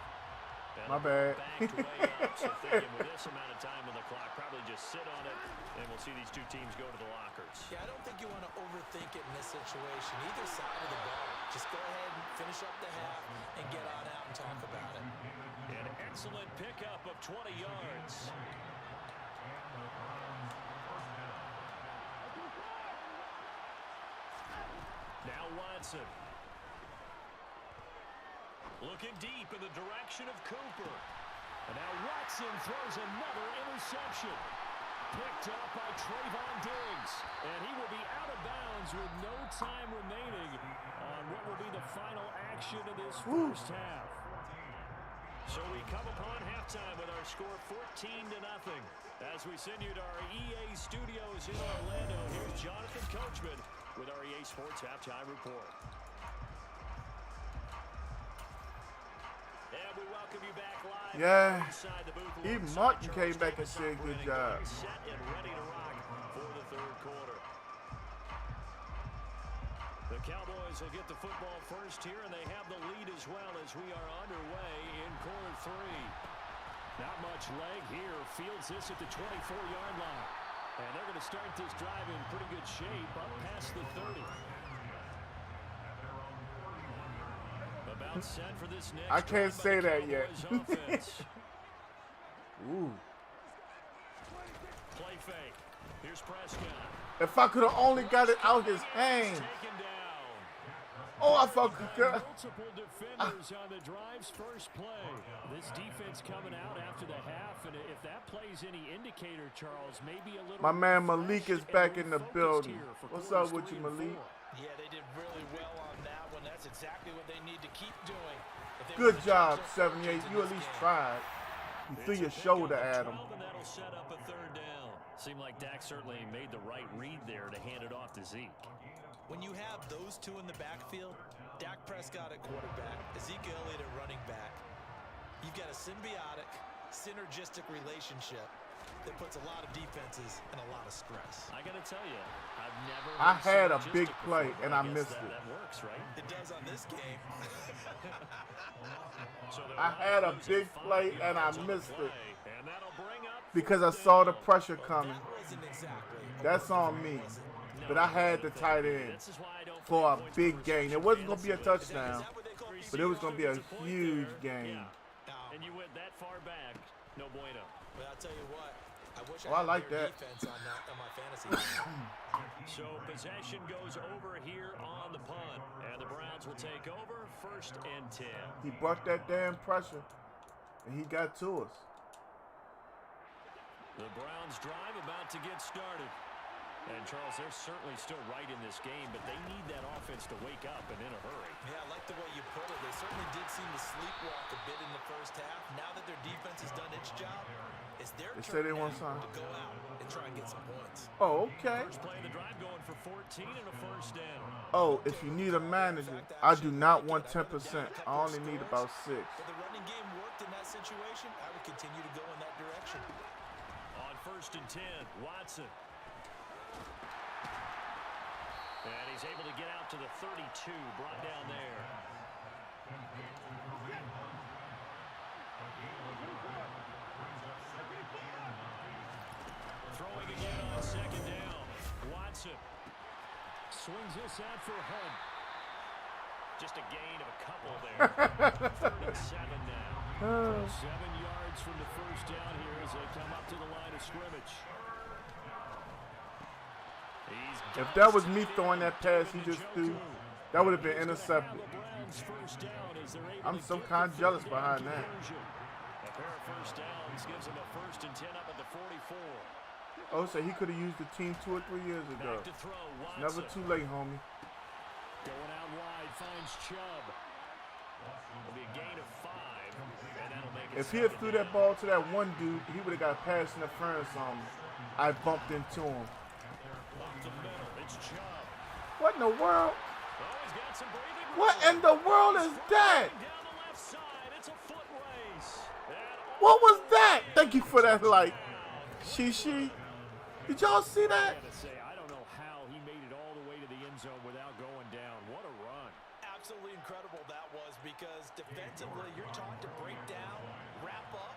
My bad. Back to way up, so thinking with this amount of time on the clock, probably just sit on it, and we'll see these two teams go to the lockers. Yeah, I don't think you want to overthink it in this situation. Either side of the ball. Just go ahead and finish up the half and get on out and talk about it. An excellent pickup of 20 yards. Now Watson. Looking deep in the direction of Cooper. And now Watson throws another interception. Picked up by Trayvon Diggs. And he will be out of bounds with no time remaining on what will be the final action of this first half. So we come upon halftime with our score 14-0. As we send you to our EA studios in Orlando, here's Jonathan Coachman with our EA Sports Halftime Report. And we welcome welcome you back live. Yeah. Inside the booth. Even Martin came back and said good job. Set and ready to rock for the third quarter. The Cowboys will get the football first here, and they have the lead as well as we are underway in quarter three. Not much leg here. Fields this at the 24-yard line. And they're going to start this drive in pretty good shape up past the 30. About set for this next I can't say that yet. Ooh. Play fake. Here's Prescott. If I could have only got it out his hand. Oh, I fucking got multiple defenders on the drive's first play. This defense coming out after the half, and if that plays any indicator, Charles, maybe a little. My man Malik is back in the building. What's up with you, Malik? Yeah, they did really well on that one. That's exactly what they need to keep doing. Good job, 78. You at least tried. You threw your shoulder at him. And that'll set up a third down. Seemed like Dak certainly made the right read there to hand it off to Zeke. When you have those two in the backfield, Dak Prescott at quarterback, Ezekiel Elliott at running back, you've got a symbiotic, synergistic relationship that puts a lot of defenses in a lot of stress. I got to tell you, I've never. I had a big play and I missed it. That works, right? It does on this game. I had a big play and I missed it because I saw the pressure coming. That's on me. But I had the tight end for a big gain. It wasn't going to be a touchdown, but it was going to be a huge gain. And you went that far back, no bueno. But I'll tell you what, I wish I like that. Defense on my fantasy. So possession goes over here on the punt, and the Browns will take over 1st and 10. He brought that damn pressure, and he got to us. The Browns drive about to get started. And, Charles, they're certainly still right in this game, but they need that offense to wake up and in a hurry. Yeah, I like the way you put it. They certainly did seem to sleepwalk a bit in the first half. Now that their defense has done its job, it's their turn now to go out and try and get some points. Oh, okay. First play of the drive going for 14 and a first down. Oh, if you need a manager, I do not want 10%. I only need about 6. But the running game worked in that situation. I would continue to go in that direction. On 1st and 10, Watson. And he's able to get out to the 32, brought down there. Throwing again on 2nd down. Watson swings this out for Hunt. Just a gain of a couple there. 3rd and 7 now. 7 yards from the first down here as they come up to the line of scrimmage. If that was me throwing that pass he just threw, that would have been intercepted. I'm some kind of jealous behind that. A pair of first downs gives him a 1st and 10 up at the 44. Oh, so he could have used the team 2 or 3 years ago. It's never too late, homie. Going out wide, finds Chubb. It'll be a gain of 5, and that'll make it. If he had threw that ball to that one dude, he would have got a pass interference on me. I bumped into him. What in the world? What in the world is that? What was that? Thank you for that light. She. Did y'all see that? I don't know how he made it all the way to the end zone without going down. What a run. Absolutely incredible that was, because defensively you're taught to break down, wrap up.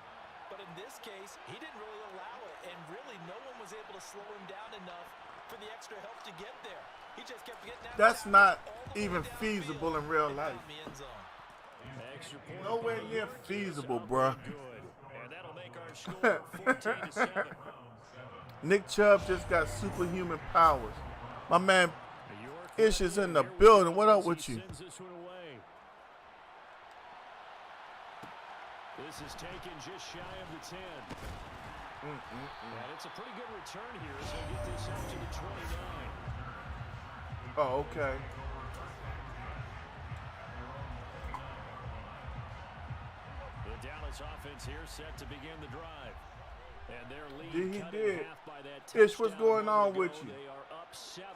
But in this case, he didn't really allow it, and really no one was able to slow him down enough for the extra help to get there. He just kept getting out. That's not even feasible in real life. Nowhere near feasible, bruh. And that'll make our score 14-7. Nick Chubb just got superhuman powers. My man Ish is in the building. What up with you? This is taken just shy of the 10. And it's a pretty good return here as they get this out to the 29. Oh, okay. The Dallas offense here set to begin the drive. And their lead cut in half by that Ish, what's going on with you? They are up 7.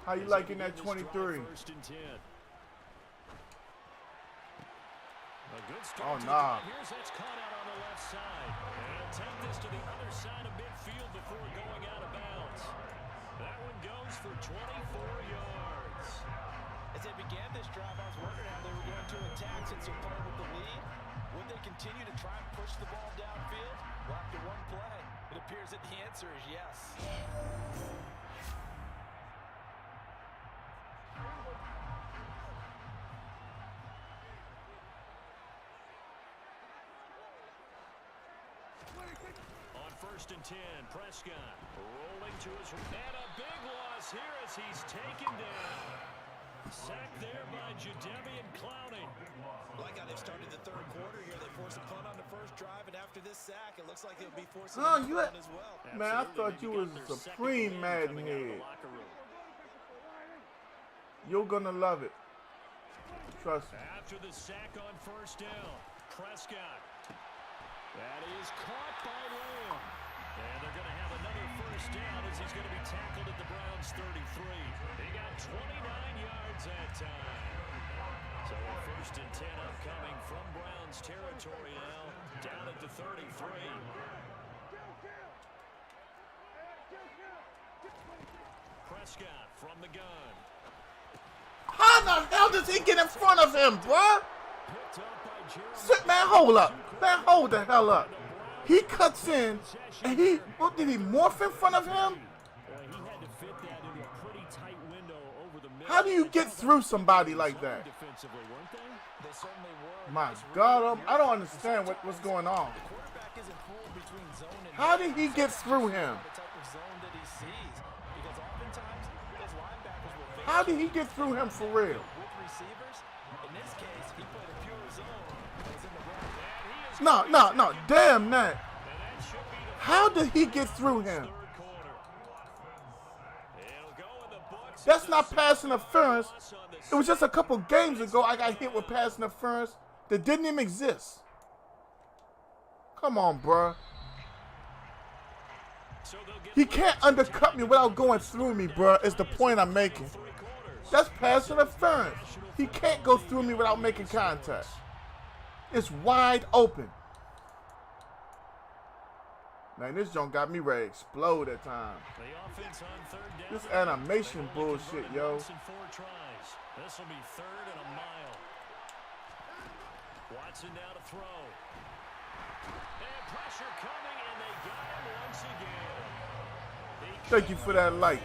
How you liking that 23? 1st and 10. A good Oh, start to the nah. drive. Here's that's caught out on the left side. And he'll take this to the other side of midfield before going out of bounds. That one goes for 24 yards. As they began this drive, I was wondering how they were going to attack since they're playing with the lead. Would they continue to try and push the ball downfield? Well, after one play, it appears that the answer is yes. On 1st and 10, Prescott rolling to his right. And a big loss here as he's taken down. Sacked there by Jadeveon Clowney. Like how they started the third quarter here. They forced a punt on the first drive, and after this sack, it looks like they'll be forcing a punt as well. Man, I thought you was a supreme Madden head. You're gonna love it. Trust me. After the sack on 1st down, Prescott. That is caught by Lamb. And they're going to have another 1st down as he's going to be tackled at the Browns' 33. He got 29 yards that time. So a 1st and 10 upcoming from Browns territory now, down at the 33. Prescott from the gun. How the hell does he get in front of him, bruh? Picked up by Jeremy. Sit, man, hold up. Man, hold the hell up. He cuts in, and what did he morph in front of him? He had to fit that into a pretty tight window over the middle. How do you get through somebody like that? Defensively, weren't they? They certainly were. My God, I don't understand what's going on. The quarterback isn't pulled between zone and How did he get through him? the type of zone that he sees. Because oftentimes, those linebackers will face How did he get through him for real? with receivers. In this case, he played a pure zone that was in the wrong. No. Damn that. How did he get through him? That's not pass interference. It was just a couple games ago I got hit with pass interference that didn't even exist. Come on, bruh. He can't undercut me without going through me, bruh, is the point I'm making. That's pass interference. He can't go through me without making contact. It's wide open. Man, this joint got me ready to explode at times. This animation bullshit, yo. This will be 3rd and a mile. Watson now to throw. And pressure coming, and they got him once again. Thank you for that light.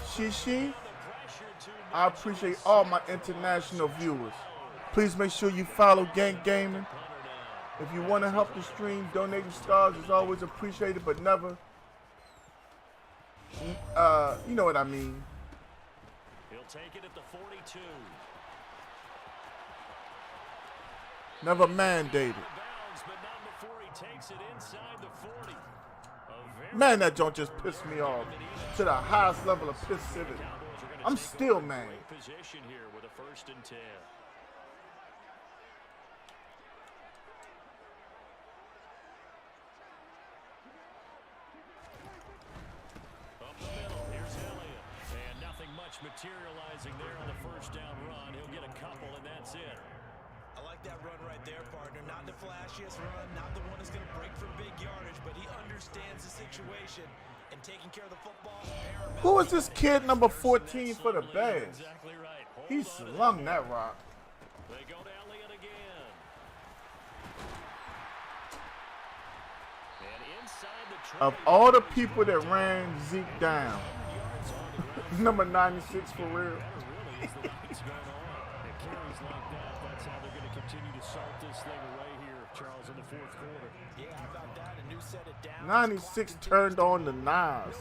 Shishi, I appreciate all my international viewers. Please make sure you follow Gang Gaming. If you want to help the stream, donating stars is always appreciated, but never, you know what I mean. He'll take it at the 42. Never mandated. But not before he takes it inside the 40. Man, that joint just pissed me off to the highest level of pissivity. I'm still mad. Position here with a 1st and 10. Up the middle, here's Elliott. And nothing much materializing there on the 1st down run. He'll get a couple, and that's it. I like that run right there, partner. Not the flashiest run, not the one that's going to break for big yardage, but he understands the situation and taking care of the football. Who is this kid number 14 for the Bears? Exactly right. He slung that rock. They go to Elliott again. And inside the Of all the people that ran Zeke down, number 96 for real. Carries like that, that's how they're going to continue to salt this thing away here, Charles, in the 4th quarter. Yeah, how about that? A new set of downs. 96 turned on the knives.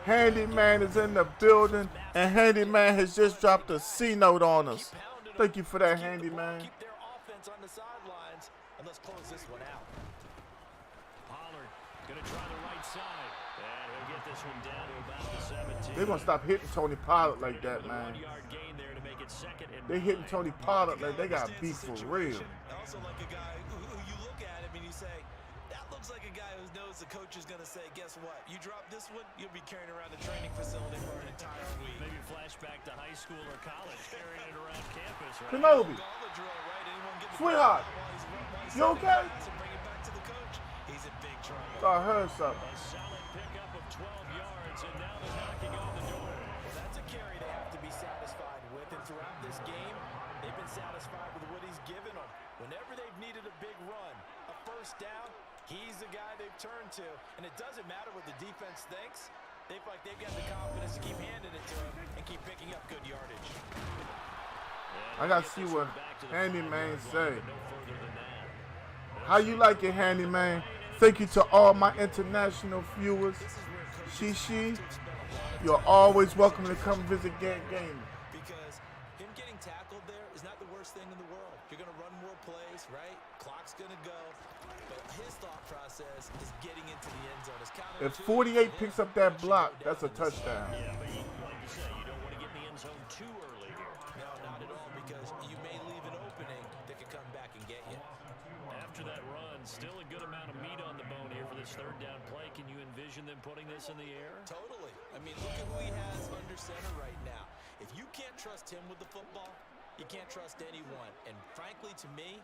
Handyman is in the building, and Handyman has just dropped a C note on us. Thank you for that, Handyman. Keep their offense on the sidelines, and let's close this one out. Pollard going to try the right side, and he'll get this one down to about the 17. They're going to stop hitting Tony Pollard like that, man. 1-yard gain there to make it 2nd and They hitting Tony Pollard like they got beef for real. Also like a guy who you look at him and you say, that looks looks like a guy who knows the coach is going to say, guess what? You drop this one, you'll be carrying around the training facility for an entire week. Maybe flashback to high school or college, carrying it around campus, right? Kenobi. Right? Sweetheart. You okay? Bring it back to the coach. He's in big trouble. I heard something. A solid pickup of 12 yards, and now they're knocking on the door. Well, that's a carry they have to be satisfied with, and throughout this game, they've been satisfied with what he's given them. Whenever they've needed a big run, a first down, he's the guy they've turned to. And it doesn't matter what the defense thinks. They feel like they've got the confidence to keep handing it to him and keep picking up good yardage. I got to see what Handyman say. How you like it, Handyman? Thank you to all my international viewers. Shishi, you're always welcome to come visit Gang Gaming. Because him getting tackled there is not the worst thing in the world. You're going to run more plays, right? Clock's going to go. But his thought process is getting into the end zone. If 48 picks up that block, that's a touchdown. Yeah, but like you say, you don't want to get in the end zone too early here. No, not at all, because you may leave an opening that could come back and get you. After that run, still a good amount of meat on the bone here for this third down play. Can you envision them putting this in the air? Totally. I mean, look at who he has under center right now. If you can't trust him with the football, you can't trust anyone. And frankly, to me,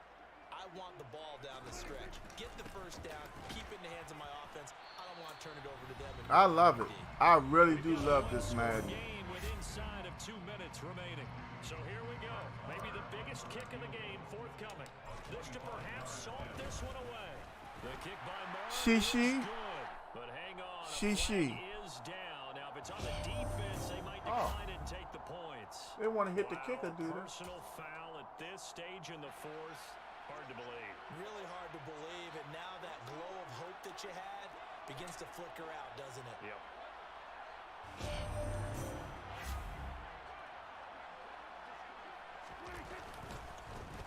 I want the ball down the stretch. Get the first down, keep it in the hands of my offense. I don't want to turn it over to them. I love it. I really do love this Madden. Game with inside of 2 minutes remaining. So here we go. Maybe the biggest kick of the game forthcoming. This to perhaps salt this one away. The kick by Morris Shishi. is good, but hang on. Shishi. Is down. Now, if it's on the defense, they might decline and take the points. They want to hit the kicker, do they? Personal foul at this stage in the fourth. Hard to believe. Really hard to believe, and now that glow of hope that you had begins to flicker out, doesn't it? Yep.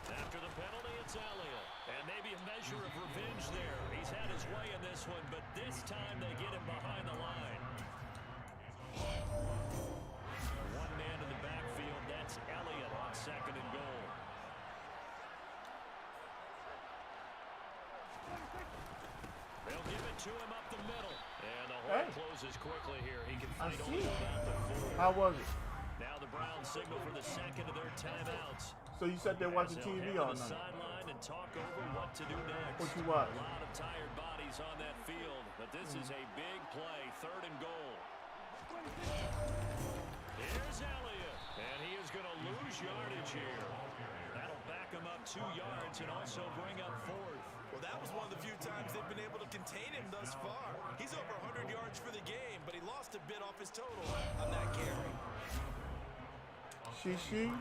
After the penalty, it's Elliott. And maybe a measure of revenge there. He's had his way in this one, but this time they get him behind the line. One man in the backfield, that's Elliott on 2nd and goal. They'll give it to him up the middle. And the hole closes quickly here. He can fight only about the 4. How was it? Now the Browns signal for the second of their timeouts. So you sat there watching TV all night? Sideline and talk over what to do next. What you watch? A lot of tired bodies on that field, but this is a big play, 3rd and goal. Here's Elliott, and he is going to lose yardage here. That'll back him up 2 yards and also bring up 4th. Well, that was one of the few times they've been able to contain him thus far. He's over 100 yards for the game, but he lost a bit off his total on that carry. Shishi.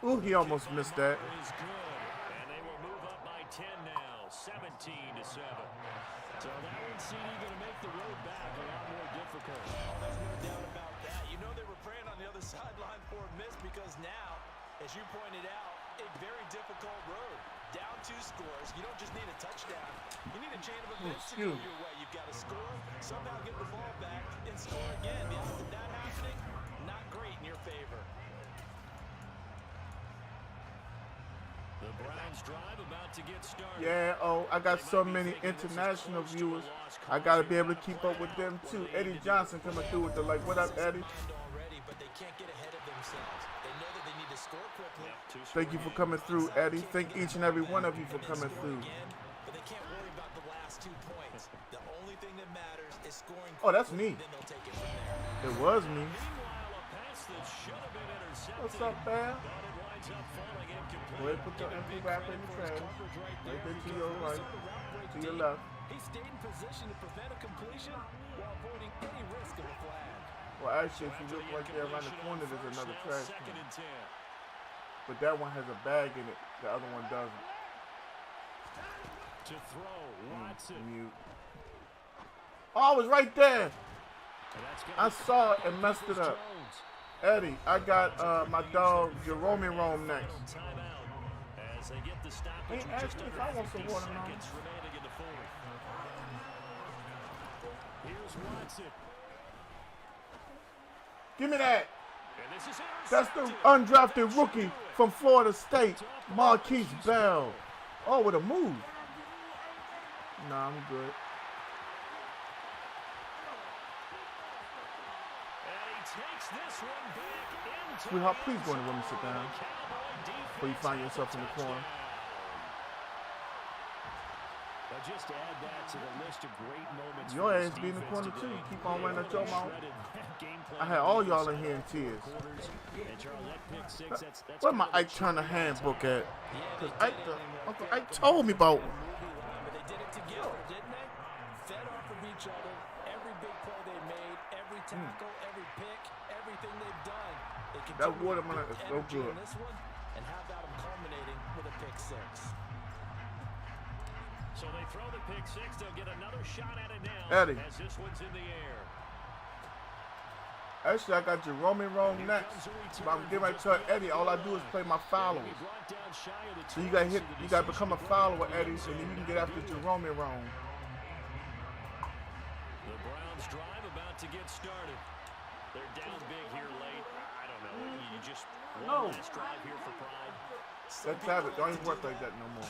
Ooh, he almost missed that. Is good, and they will move up by 10 now, 17-7. So that one, CD, going to make the road back a lot more difficult. Oh, there's no doubt about that. You know they were praying on the other sideline for a miss because now, as you pointed out, a very difficult road. Down 2 scores. You don't just need a touchdown. You need a chain of events to go your way. You've got to score, somehow get the ball back, and score again. The odds of that happening, not great in your favor. The Browns drive about to get started. Yeah, I got so many international viewers. I got to be able to keep up with them too. Eddie Johnson coming through with the like, what up, Eddie? But they can't get ahead of themselves. They know that they need to score quickly. Thank you for coming through, Eddie. Thank each and every one of you for coming through. But they can't worry about the last 2 points. The only thing that matters is scoring. Oh, that's me. Then they'll take it from there. It was me. Meanwhile, a pass that should have been intercepted. What's up, man? But it winds up falling incomplete. Go ahead, put the empty wrapper in the trash. Right there to your right, to your left. He stayed in position to prevent a completion while avoiding any risk of a flag. Well, actually, if you look right there around the corner, there's another trash can. 2nd and 10. But that one has a bag in it. The other one doesn't. To throw, Watson. Mute. Oh, it was right there. And that's I saw it and messed it up. Jones. Eddie, I got my dog Jerome Rome next. Timeout as they get the stoppage Hey, with just actually, if under I want some 50 watermelon. seconds remaining in the 4th. Here's Watson. Give me that. And this is That's the intercepted. undrafted rookie from Florida State, Marquise Bell. Oh, with a move. Nah, I'm good. Takes this one back into Sweetheart, please go in the room and sit down before you find yourself in the corner. But just to add that to the list of great moments. Your ass be in the corner too. Keep on running at your mouth. I had all y'all in here in tears. Where my Ike Turner handbook at? Because Uncle Ike told me about one. But they did it together, didn't they? Fed off of each other. Every big play they made, every tackle, every pick, everything they've done. They That watermelon is so good. This one, and how about them culminating with a pick six? So they throw the pick six. They'll get another shot at it now. Eddie. As this one's in the air. Actually, I got Jerome wrong next. But I'm getting ready to tell Eddie, all I do is play my followers. So you got hit. You got to become a follower, Eddie, so then you can get after Jerome wrong. The Browns drive about to get started. They're down big here late. I don't know. You just one last drive here for pride. Let's have it. Don't even work like that no more.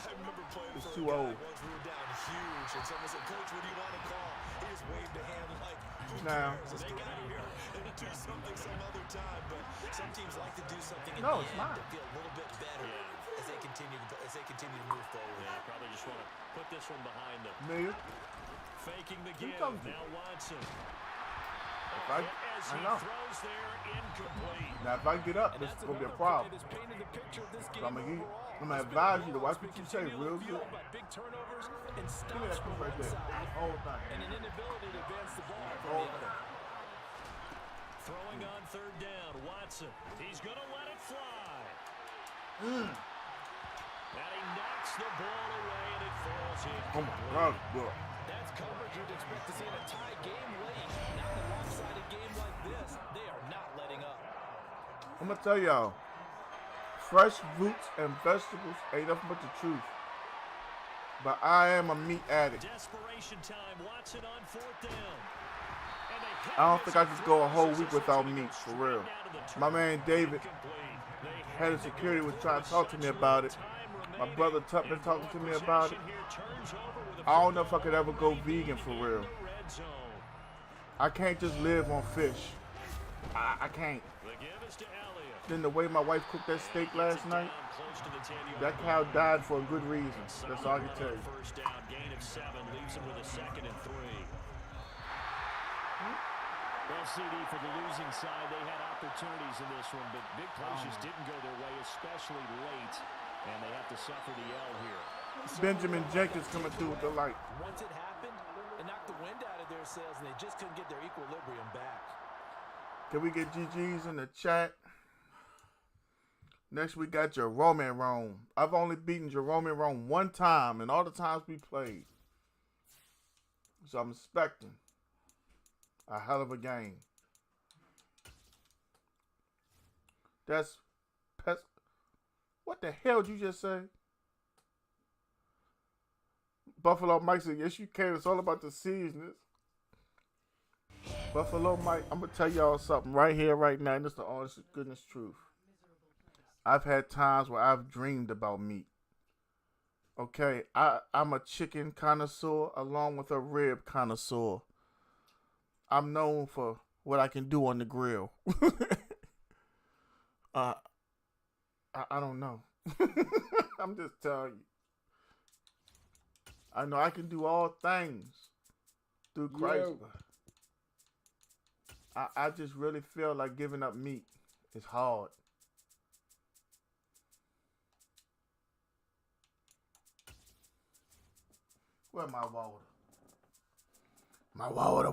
It's too old. Once we were down huge, and someone said, "Coach, what do you want to call?" He just waved a hand like, "Who Now. cares? Let's go out here and do something some other time." But some teams like to do something in No, the it's end not. to feel a little bit better as they continue to move forward. Yeah, probably just want to put this one behind them. Nigga. Faking the give. talking to? Now Watson. I know. Throws there, incomplete. Now, if I get up, this is going to be a problem. So I'm going to advise you to watch what you say real good. Big turnovers and Give me that clip right there. The whole thing. and an inability to advance the ball The from whole the other. thing. Throwing on third down. Watson. He's going to let it fly. And he knocks the ball away, and it falls in. Oh, my God. Good. That's coverage you'd expect to see in a tie game late. Now in a lopsided game like this, they are not letting up. I'm going to tell y'all. Fresh fruits and vegetables ain't nothing but the truth. But I am a meat addict. Desperation time. Watson on fourth down. And they hit I don't think I this could go a whole throw. week without meat, for real. My man David, head of security, was trying to talk to me about it. My brother Tuck been talking to me about it. I don't know if I could ever go vegan for real. I can't just live on fish. I can't. Then the way my wife cooked that steak last night, that cow died for a good reason. That's all I can tell you. First down, gain of 7, leaves him with a 2nd and 3. Well, CD, for the losing side, they had opportunities in this one, but big plays just didn't go their way, especially late, and they have to suffer the L here. Benjamin Jenkins coming through with the light. Once it happened, it knocked the wind out of their sails, and they just couldn't get their equilibrium back. Can we get GG's in the chat? Next we got Jerome Rome. I've only beaten Jerome Rome one time in all the times we played. So I'm expecting a hell of a game. That's pest. What the hell did you just say? Buffalo Mike said, yes you can. It's all about the seasonings. Buffalo Mike, I'm going to tell y'all something right here, right now. And this is the honest goodness truth. I've had times where I've dreamed about meat. Okay, I'm a chicken connoisseur along with a rib connoisseur. I'm known for what I can do on the grill. I don't know. I'm just telling you. I know I can do all things through Christ. But I just really feel like giving up meat is hard. Where's my water? My water.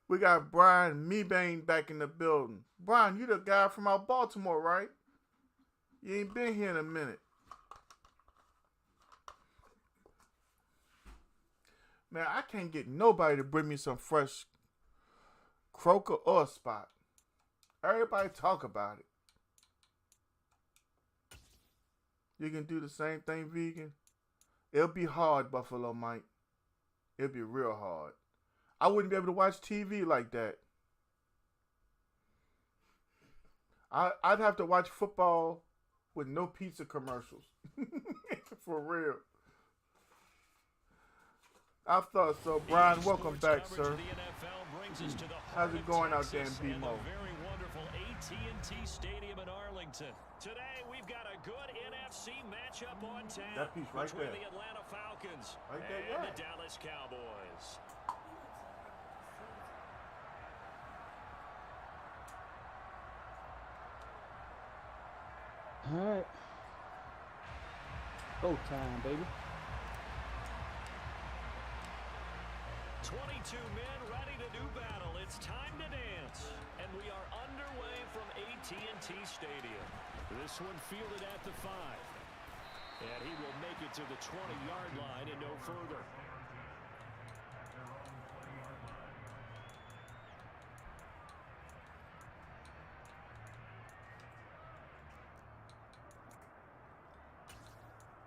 We got Brian Mebane back in the building. Brian, you the guy from out Baltimore, right? You ain't been here in a minute. Man, I can't get nobody to bring me some fresh croaker or spot. Everybody talk about it. You can do the same thing vegan. It'll be hard, Buffalo Mike. It'll be real hard. I wouldn't be able to watch TV like that. I'd have to watch football with no pizza commercials. For real. I thought so. Brian, welcome back, sir. How's it going out there in BMO? Very wonderful AT&T Stadium in Arlington. Today we've got a good NFC matchup on tap. That piece right between there. the Atlanta Falcons Right there, and yeah. the Dallas Cowboys. All right. Go time, baby. 22 men ready to do battle. It's time to dance. And we are underway from AT&T Stadium. This one fielded at the 5. And he will make it to the 20-yard line and no further.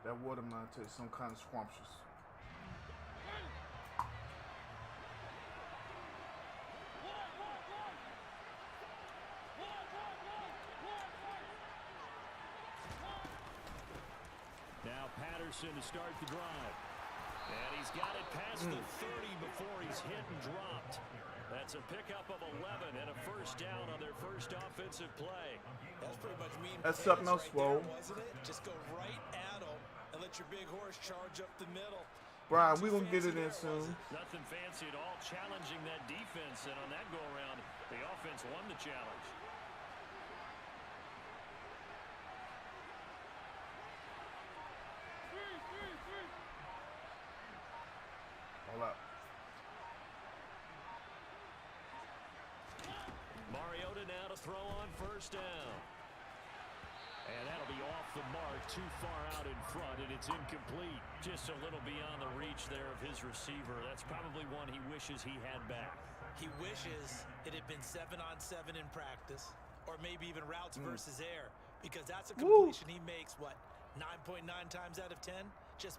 That watermelon tastes some kind of scrumptious. Now Patterson to start the drive. And he's got it past the 30 before he's hit and dropped. That's a pickup of 11 and a first down on their first offensive play. That's pretty much mean. That's something else, Swole. Wasn't it? Just go right at him and let your big horse charge up the middle. Brian, we gonna get it in soon. Nothing fancy at all, challenging that defense, and on that go-around, the offense won the challenge. Hold up. Mariota now to throw on first down. And that'll be off the mark, too far out in front, and it's incomplete. Just a little beyond the reach there of his receiver. That's probably one he wishes he had back. He wishes it had been 7-on-7 in practice, or maybe even routes versus air, because that's a completion he makes, what, 9.9 times out of 10?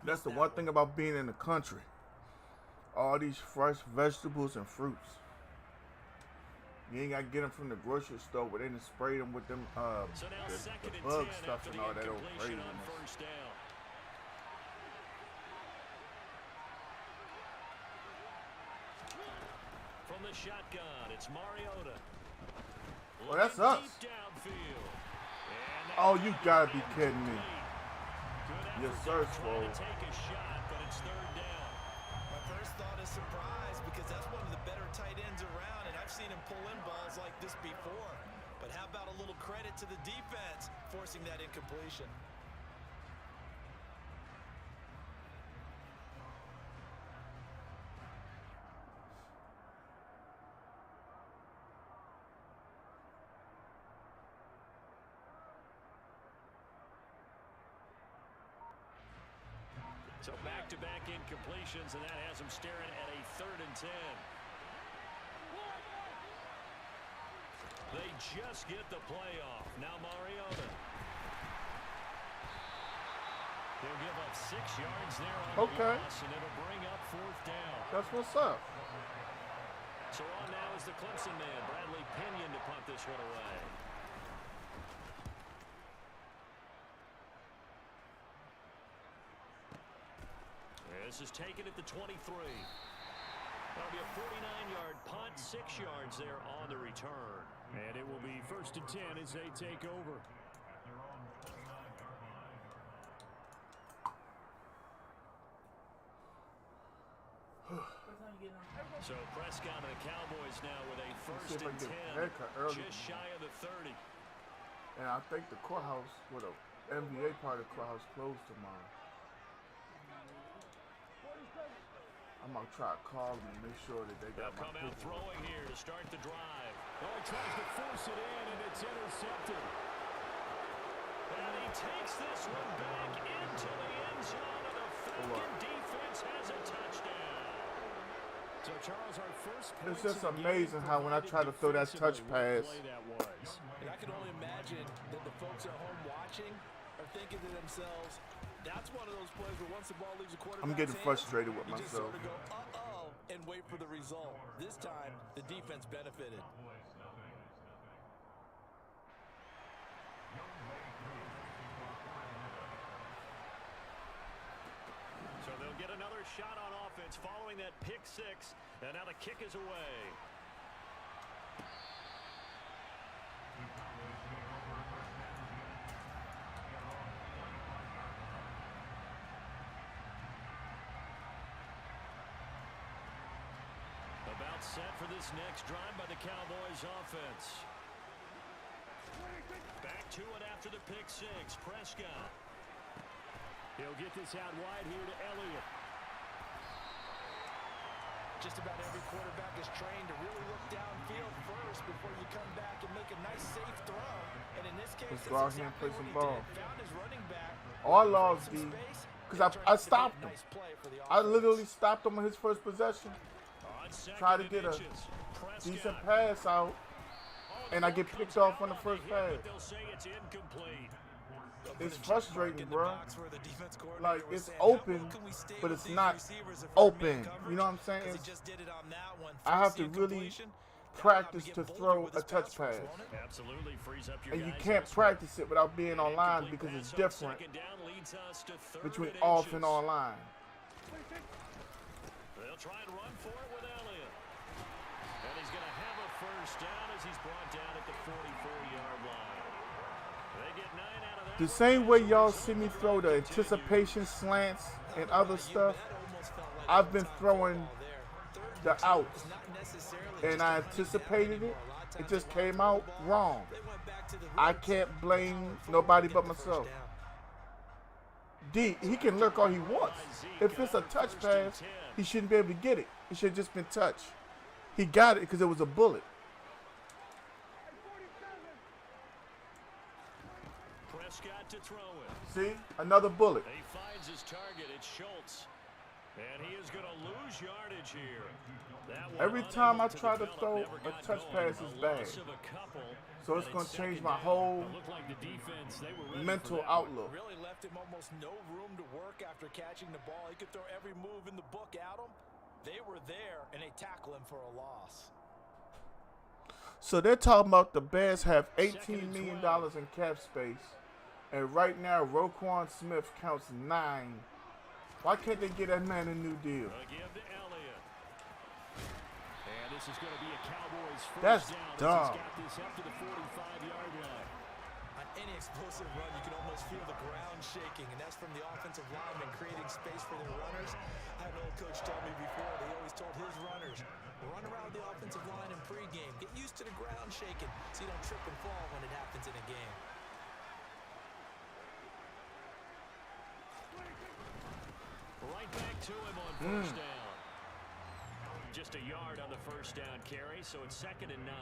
That's the one thing about being in the country. All these fresh vegetables and fruits. You ain't got to get them from the grocery store where they done sprayed them with them So now second the and bug 10 stuff after and the all that old incompletion on craziness. first down. From the shotgun, it's Mariota. Well, that's Looking us. deep downfield. And Oh, you gotta be that's kidding me. good Yes, effort sir, there, trying Swole. to take a shot, but it's third down. My first thought is surprise, because that's one of the better tight ends around, and I've seen him pull in balls like this before. But how about a little credit to the defense forcing that incompletion? So back-to-back incompletions, and that has him staring at a 3rd and 10. They just get the playoff. Now Mariota. They'll give up 6 yards there on the loss, and it'll bring up 4th down. That's what's up. So on now is the Clemson man, Bradley Pinion, to punt this one away. This is taken at the 23. That'll be a 49-yard punt, 6 yards there on the return. And it will be 1st and 10 as they take over. So Prescott and the Cowboys now with a 1st and 10, just shy of the 30. And I think the courthouse, with a NBA part of the courthouse, closed tomorrow. I'm gonna try to call them and make sure that they got They'll my come out picture. throwing here to start the drive. Oh, he tries to force it in, and it's intercepted. And he takes this one back into the end zone, and the Falcon defense has a touchdown. So, Charles, our first point. It's just amazing how when I try to throw that touch pass. And I can only imagine that the folks at home watching are thinking to themselves, that's one of those plays where once the ball leaves the quarterback's I'm getting hand, frustrated with you just myself. sort of go, uh-oh, and wait for the result. This time, the defense benefited. So they'll get another shot on offense. points following that pick six, and now the kick is away. About set for this next drive by the Cowboys offense. Back to it after the pick six. Prescott. He'll get this out wide here to Elliott. Just about every quarterback is trained to really look downfield first before you come back and make a nice safe throw. And in this case, let's go out here and play some ball. Found his running back. All laws be because I stopped him. I literally stopped him on his first possession. Try to get a decent pass out, and I get picked off on the first pass. It's frustrating, bro. Like, it's open, but it's not open. You know what I'm saying? I have to really practice to throw a touch pass. And you can't practice it without being online because it's different between off and online. They'll try and run for it with Elliott. And he's going to have a first down as he's brought down at the 44-yard line. They get 9 out of that. The same way y'all see me throw the anticipation slants and other stuff, I've been throwing the outs. And I anticipated it. It just came out wrong. I can't blame nobody but myself. D, he can lurk all he wants. If it's a touch pass, he shouldn't be able to get it. It should have just been touch. He got it because it was a bullet. Prescott to throw it. See? Another bullet. He finds his target. It's Schultz. And he is going to lose yardage here. Every time I try to throw a touch pass, it's bad. So it's going to change my whole mental outlook. Really left him almost no room to work after catching the ball. He could throw every move in the book at him. They were there, and they tackle him for a loss. So they're talking about the Bears have $18 million in cap space. And right now, Roquan Smith counts 9. Why can't they get that man a new deal? And this is going to be a Cowboys first That's down. dumb. Got this up to the 45-yard line. On any explosive run, you can almost feel the ground shaking, and that's from the offensive linemen creating space for their runners. I had an old coach tell me before, they always told his runners, run around the offensive line in pregame. Get used to the ground shaking so you don't trip and fall when it happens in a game. Right back to him on first down. Just a yard on the first down carry, so it's 2nd and 9.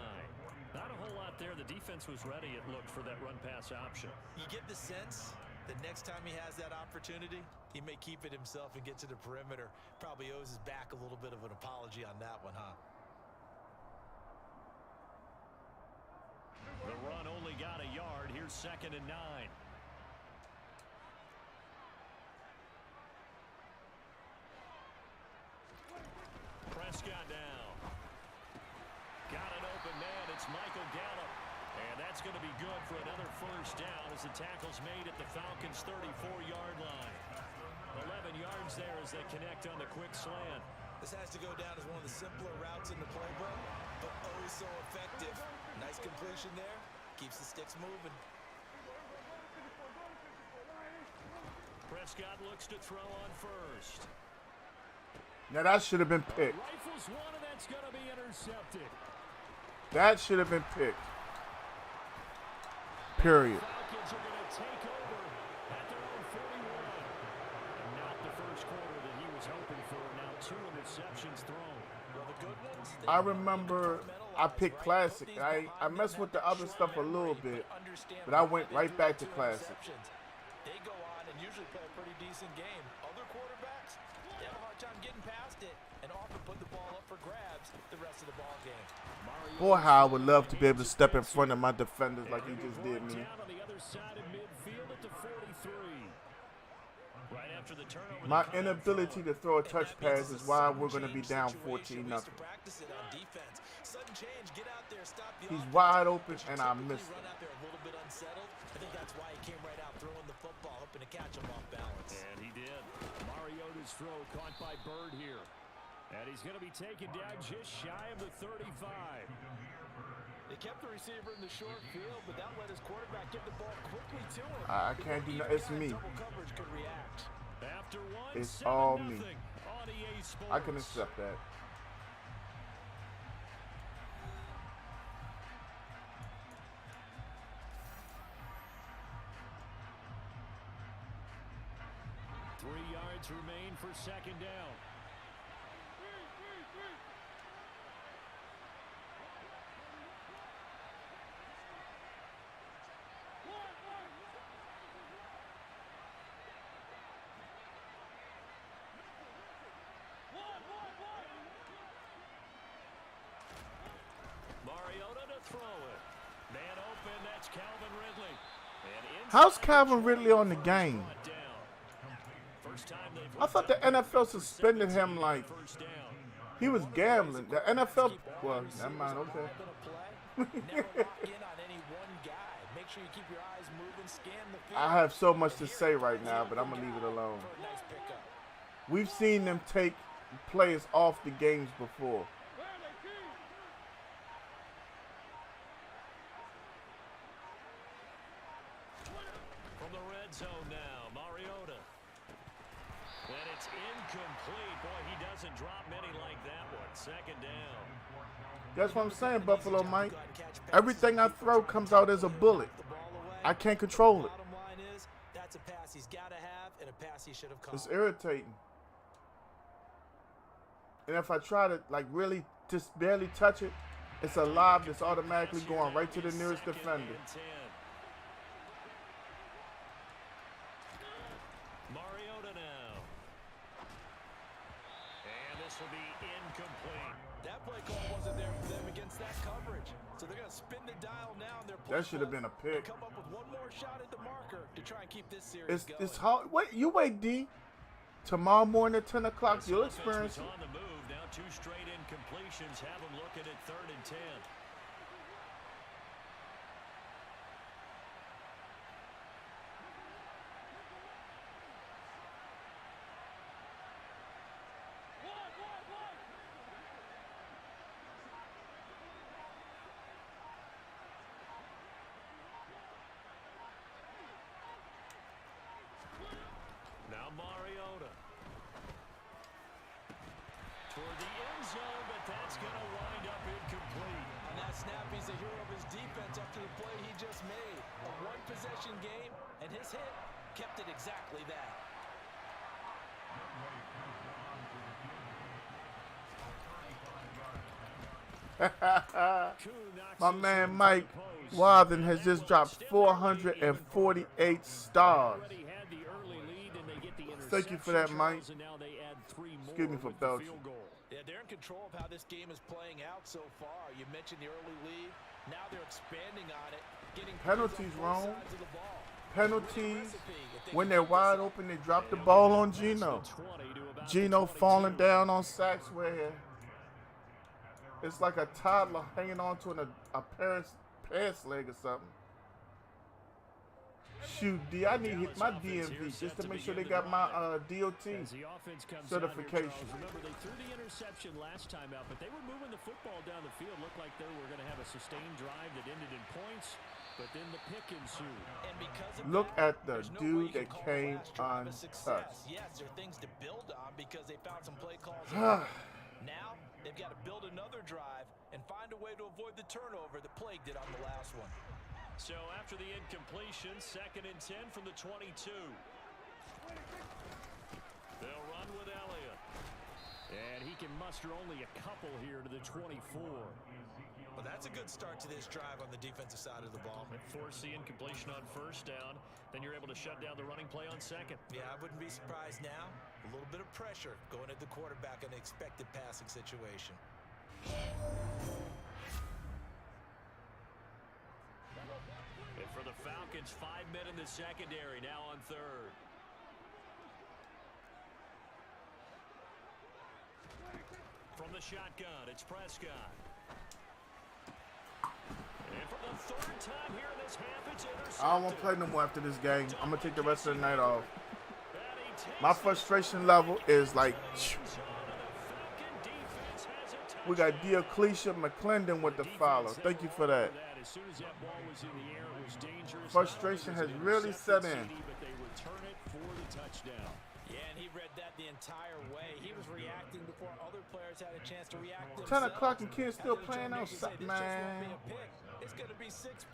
Not a whole lot there. The defense was ready, it looked, for that run-pass option. You get the sense that next time he has that opportunity, he may keep it himself and get to the perimeter. Probably owes his back a little bit of an apology on that one, huh? The run only got a yard. Here's 2nd and 9. Prescott down. Got an open man. It's Michael Gallup. And that's going to be good for another first down as the tackle's made at the Falcons' 34-yard line. 11 yards there as they connect on the quick slant. This has to go down as one of the simpler routes in the playbook, but oh so effective. Nice completion there. Keeps the sticks moving. Prescott looks to throw on first. Now that should have been picked. Rifles one, and that's going to be intercepted. That should have been picked. Period. Falcons are going to take over at their own 41. And not the first quarter that he was hoping for. Now 2 interceptions thrown. Well, the good ones, I remember I picked Classic. I messed with the other stuff a little bit, but I went right back to Classic. They go on and usually play a pretty decent game. Other quarterbacks, they have a hard time getting past it and often put the ball up for grabs the rest of the ball game. Boy, how I would love to be able to step in front of my defenders like he just did me. My inability to throw a touch pass is why we're going to be down 14-0. He's wide open, and I missed him. I think that's why he came right out throwing the football, hoping to catch him off balance. And he did. Mariota's his throw caught by Bird here. And he's going to be taken down just shy of the 35. They kept the receiver in the short field, but that let his quarterback get the ball quickly to him. I can't do nothing. It's me. Double coverage could react. After one, It's all me. On EA Sports. I can accept that. Three yards remain for second down. Mariota to throw it. Man open, that's Calvin Ridley. How's Calvin Ridley on the game? I thought the NFL suspended him like he was gambling. The NFL, well, never mind, okay. Never lock in on any one guy. Make sure you keep your eyes moving, scan the field. I have so much to say right now, but I'm going to leave it alone. We've seen them take players off the games before. From the red zone now, Mariota. And it's incomplete. Boy, he doesn't drop many like that one. Second down. That's what I'm saying, Buffalo Mike. Everything I throw comes out as a bullet. I can't control it. Bottom line is, that's a pass he's got to have and a pass he should have caught. It's irritating. And if I try to like really just barely touch it, it's a lob that's automatically going right to the nearest defender. Mariota now. And this will be incomplete. That play call wasn't there for them against that coverage. So they're going to spin the dial now in their play. That should have been a pick. Come up with one more shot at the marker to try and keep this series going. It's hard. Wait, you wait, D. Tomorrow morning at 10 o'clock, you'll experience it. On the move. Now two straight incompletions have him looking at 3rd and 10. Now Mariota. Toward the end zone, but that's going to wind up incomplete. On that snap, he's the hero of his defense after the play he just made. A one-possession game, and his hit kept it exactly that. My man Mike Wathen has just dropped 448 stars. Thank you for that, Mike. Excuse me for belching. Yeah, they're in control of how this game is playing out so far. You mentioned the early lead. Now they're expanding on it, getting penalties wrong. Penalties. When they're wide open, they drop the ball on Geno. Geno falling down on sacks where it's like a toddler hanging on to a parent's pants leg or something. Shoot, D, I need my DMV just to make sure they got my DOT certification. Remember, they threw the interception last time out, but they were moving the football down the field. Looked like they were going to have a sustained drive that ended in points, but then the pick ensued. And because of look that, at the dude that came untouched. Yes, there are things to build on because they found some play calls. Now they've got to build another drive and find a way to avoid the turnover that plagued it on the last one. So after the incompletion, 2nd and 10 from the 22. They'll run with Elliott. And he can muster only a couple here to the 24. Well, that's a good start to this drive on the defensive side of the ball. Force the incompletion on 1st down. Then you're able to shut down the running play on 2nd. Yeah, I wouldn't be surprised now. A little bit of pressure going at the quarterback in an expected passing situation. And for the Falcons, 5 men in the secondary, now on 3rd. From the shotgun, it's Prescott. And for the 3rd time here in this half, it's intercepted. I don't want to play no more after this game. I'm going to take the rest of the night off. And he My frustration level is like, we got Dioclesia McClendon with the follow. Thank you for that. Frustration has really set in. Yeah, and he read that the entire way. He was reacting before other players had a chance to react. 10 o'clock and kids still playing outside, man.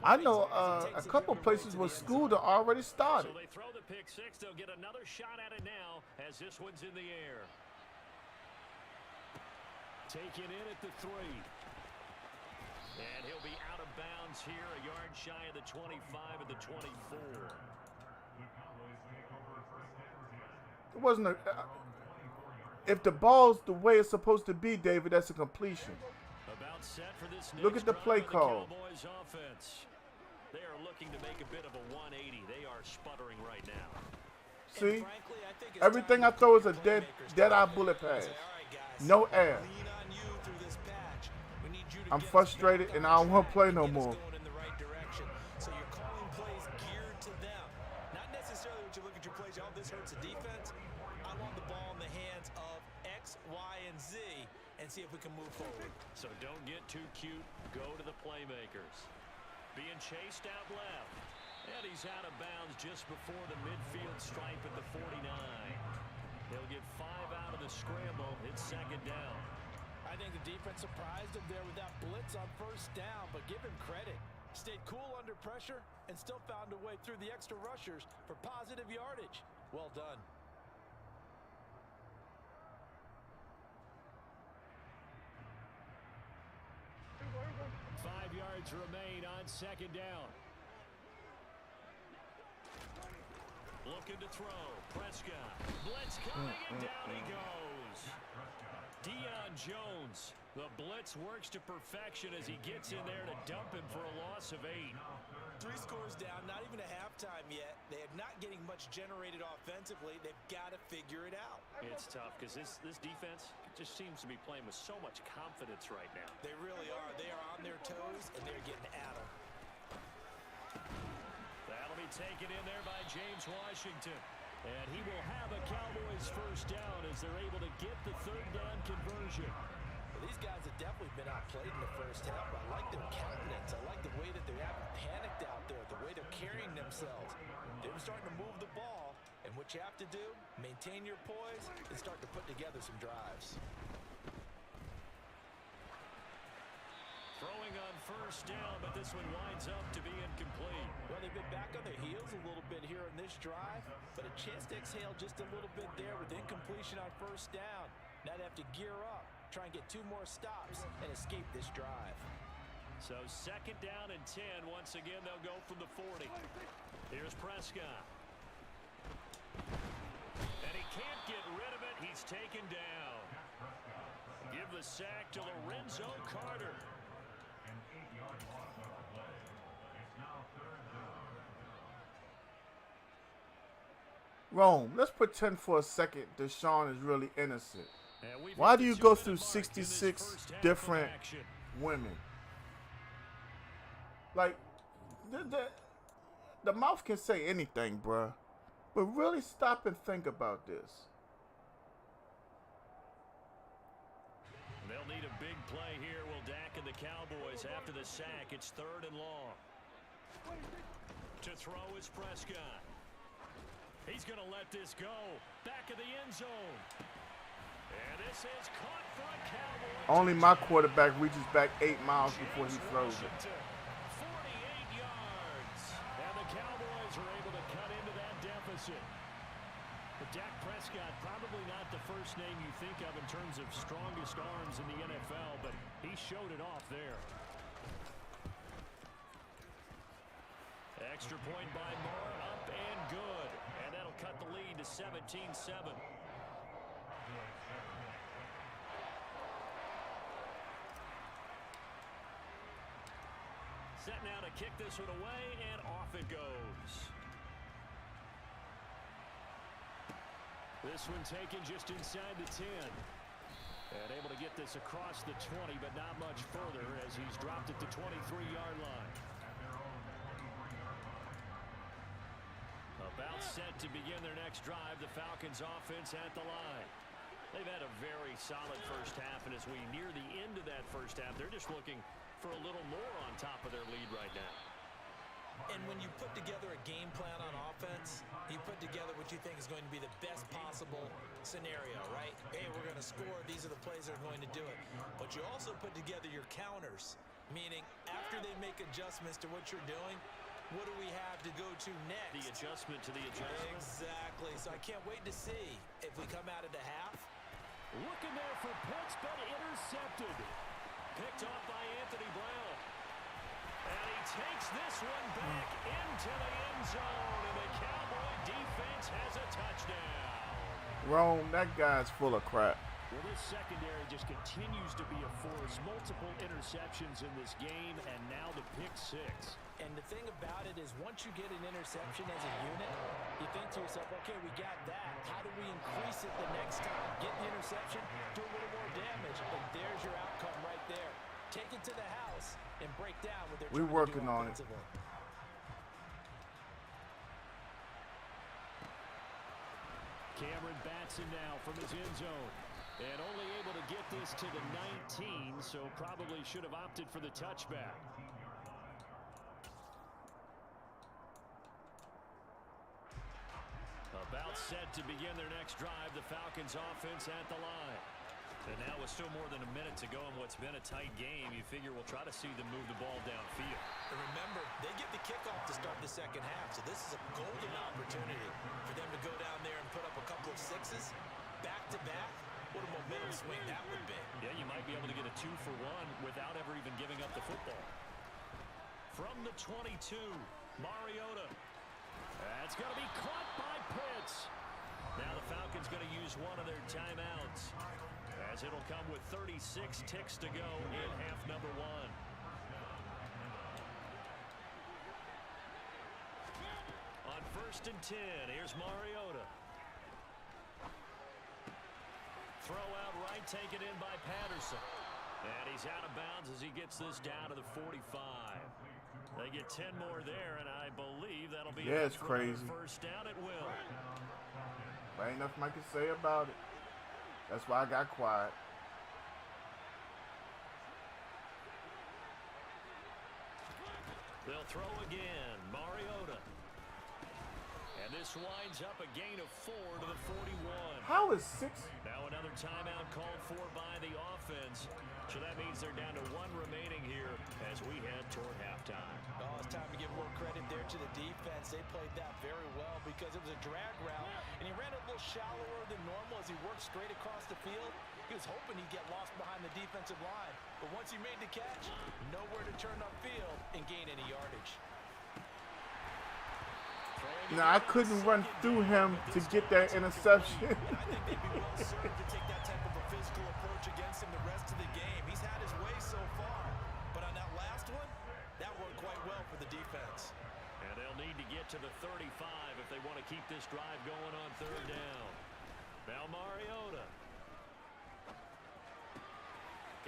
I know a couple places where school that already started. So they throw the pick six. They'll get another shot at it now as this one's in the air. Taken in at the 3. And he'll be out of bounds here, a yard shy of the 25 of the 24. It wasn't a... if the ball's the way it's supposed to be, David, that's a completion. About set for this look at the play call. Cowboys offense. They are looking to make a bit of a 180. They are sputtering right now. See? Everything I throw is a dead-eye bullet pass. No air. I'm frustrated and I don't want to play no more. So you're calling plays geared to them. Not necessarily what you look at your plays, oh, this hurts the defense. I want the ball in the hands of X, Y, and Z and see if we can move forward. So don't get too cute. Go to the playmakers. Being chased out left. And he's out of bounds just before the midfield stripe at the 49. They'll get 5 out of the scramble. It's second down. I think the defense surprised him there with that blitz on first down, but give him credit. Stayed cool under pressure and still found a way through the extra rushers for positive yardage. Well done. Five yards remain on second down. Looking to throw. Prescott. Blitz coming and down he goes. Deion Jones. The blitz works to perfection as he gets in there to dump him for a loss of 8. 3 scores down, not even a halftime yet. They are not getting much generated offensively. They've got to figure it out. It's tough because this defense just seems to be playing with so much confidence right now. They really are. They are on their toes, and they're getting at them. That'll be taken in there by James Washington. And he will have a Cowboys first down as they're able to get the third down conversion. Well, these guys have definitely been outplayed in the first half. I like their countenance. I like the way that they haven't panicked out there, the way they're carrying themselves. They're starting to move the ball, and what you have to do, maintain your poise and start to put together some drives. Throwing on first down, but this one winds up to be incomplete. Well, they've been back on their heels a little bit here in this drive, but a chance to exhale just a little bit there with incompletion on first down. Now they have to gear up, try and get 2 more stops, and escape this drive. So second down and 10. Once again, they'll go from the 40. Here's Prescott. And he can't get rid of it. He's taken down. Give the sack to Lorenzo Carter. Rome, let's pretend for a second Deshaun is really innocent. Why do you go through 66 different women? Like, the mouth can say anything, bruh. But really stop and think about this. They'll need a big play here. Will Dak and the Cowboys after the sack. It's 3rd and long. To throw is Prescott. He's going to let this go. Back of the end zone. And this is caught for a Cowboy. Only my quarterback reaches back 8 miles before he throws it. 48 yards. And the Cowboys are able to cut into that deficit. But Dak Prescott, probably not the first name you think of in terms of strongest arms in the NFL, but he showed it off there. Extra point by Moore, up and good. And that'll cut the lead to 17-7. Set now to kick this one away, and off it goes. This one taken just inside the 10. And able to get this across the 20, but not much further as he's dropped at the 23-yard line. About About set to begin their next drive, the Falcons offense at the line. They've had a very solid first half, and as we near the end of that first half, they're just looking for a little more on top of their lead right now. And when you put together a game plan on offense, you put together what you think is going to be the best possible scenario, right? Hey, we're going to score. These are the plays that are going to do it. But you also put together your counters, meaning after they make adjustments to what you're doing, what do we have to go to next? The adjustment to the adjustment. Exactly. So I can't wait to see if we come out of the half. Looking there for Pitts, but intercepted. Picked off by Anthony Brown. And he takes this one back into the end zone, and the Cowboy defense has a touchdown. Rome, that guy's full of crap. Well, this secondary just continues to be a force. Multiple interceptions in this game, and now the pick six. And the thing about it is once you get an interception as a unit, you think to yourself, okay, we got that. How do we increase it the next time? Get the interception, do a little more damage, and there's your outcome right there. Take it to the house and break down what they're We're working on it. Cameron Batson now from his end zone. And only able to get this to the 19, so probably should have opted for the touchback. About set to begin their next drive, the Falcons offense at the line. And now with still more than a minute to go in what's been a tight game, you figure we'll try to see them move the ball downfield. And remember, they get the kickoff to start the second half, so this is a golden opportunity for them to go down there and put up a couple of sixes back-to-back. What a momentum swing that would be. Yeah, you might be able to get a 2-for-1 without ever even giving up the football. From the 22, Mariota. That's going to be caught by Pitts. Now the Falcons going to use one of their timeouts, as it'll come with 36 ticks to go in half number one. On 1st and 10, here's Mariota. Throw out right, taken in by Patterson. And he's out of bounds as he gets this down to the 45. They get 10 more there, and I believe that'll be it's crazy. First down at will. There ain't nothing I can say about it. That's why I got quiet. They'll throw again. Mariota. And this winds up a gain of 4 to the 41. How is 6? Now another timeout called for by the offense. So that means they're down to 1 remaining here as we head toward halftime. Oh, it's time to give more credit there to the defense. They played that very well because it was a drag route, and he ran a little shallower than normal as he worked straight across the field. He was hoping he'd get lost behind the defensive line. But once he made the catch, nowhere to turn upfield and gain any yardage. Now, I couldn't run through him to get that interception. I think they'd be well served to take that type of a physical approach against him the rest of the game. He's had his way so far, but on that last one, that worked quite well for the defense. And they'll need to get to the 35 if they want to keep this drive going on 3rd down. Now Mariota.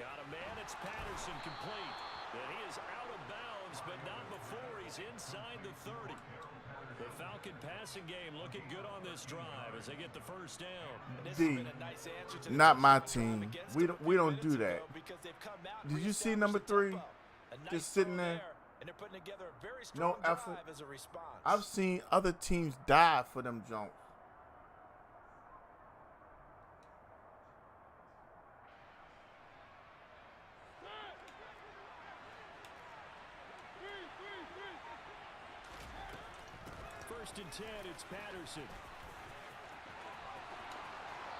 Got a man, it's Patterson complete. And he is out of bounds, but not before he's inside the 30. The Falcon passing game looking good on this drive as they get the first down. D, not my team. We don't do that. Did you see number 3 just sitting there? No effort. I've seen other teams die for them jumps. First and 10, it's Patterson.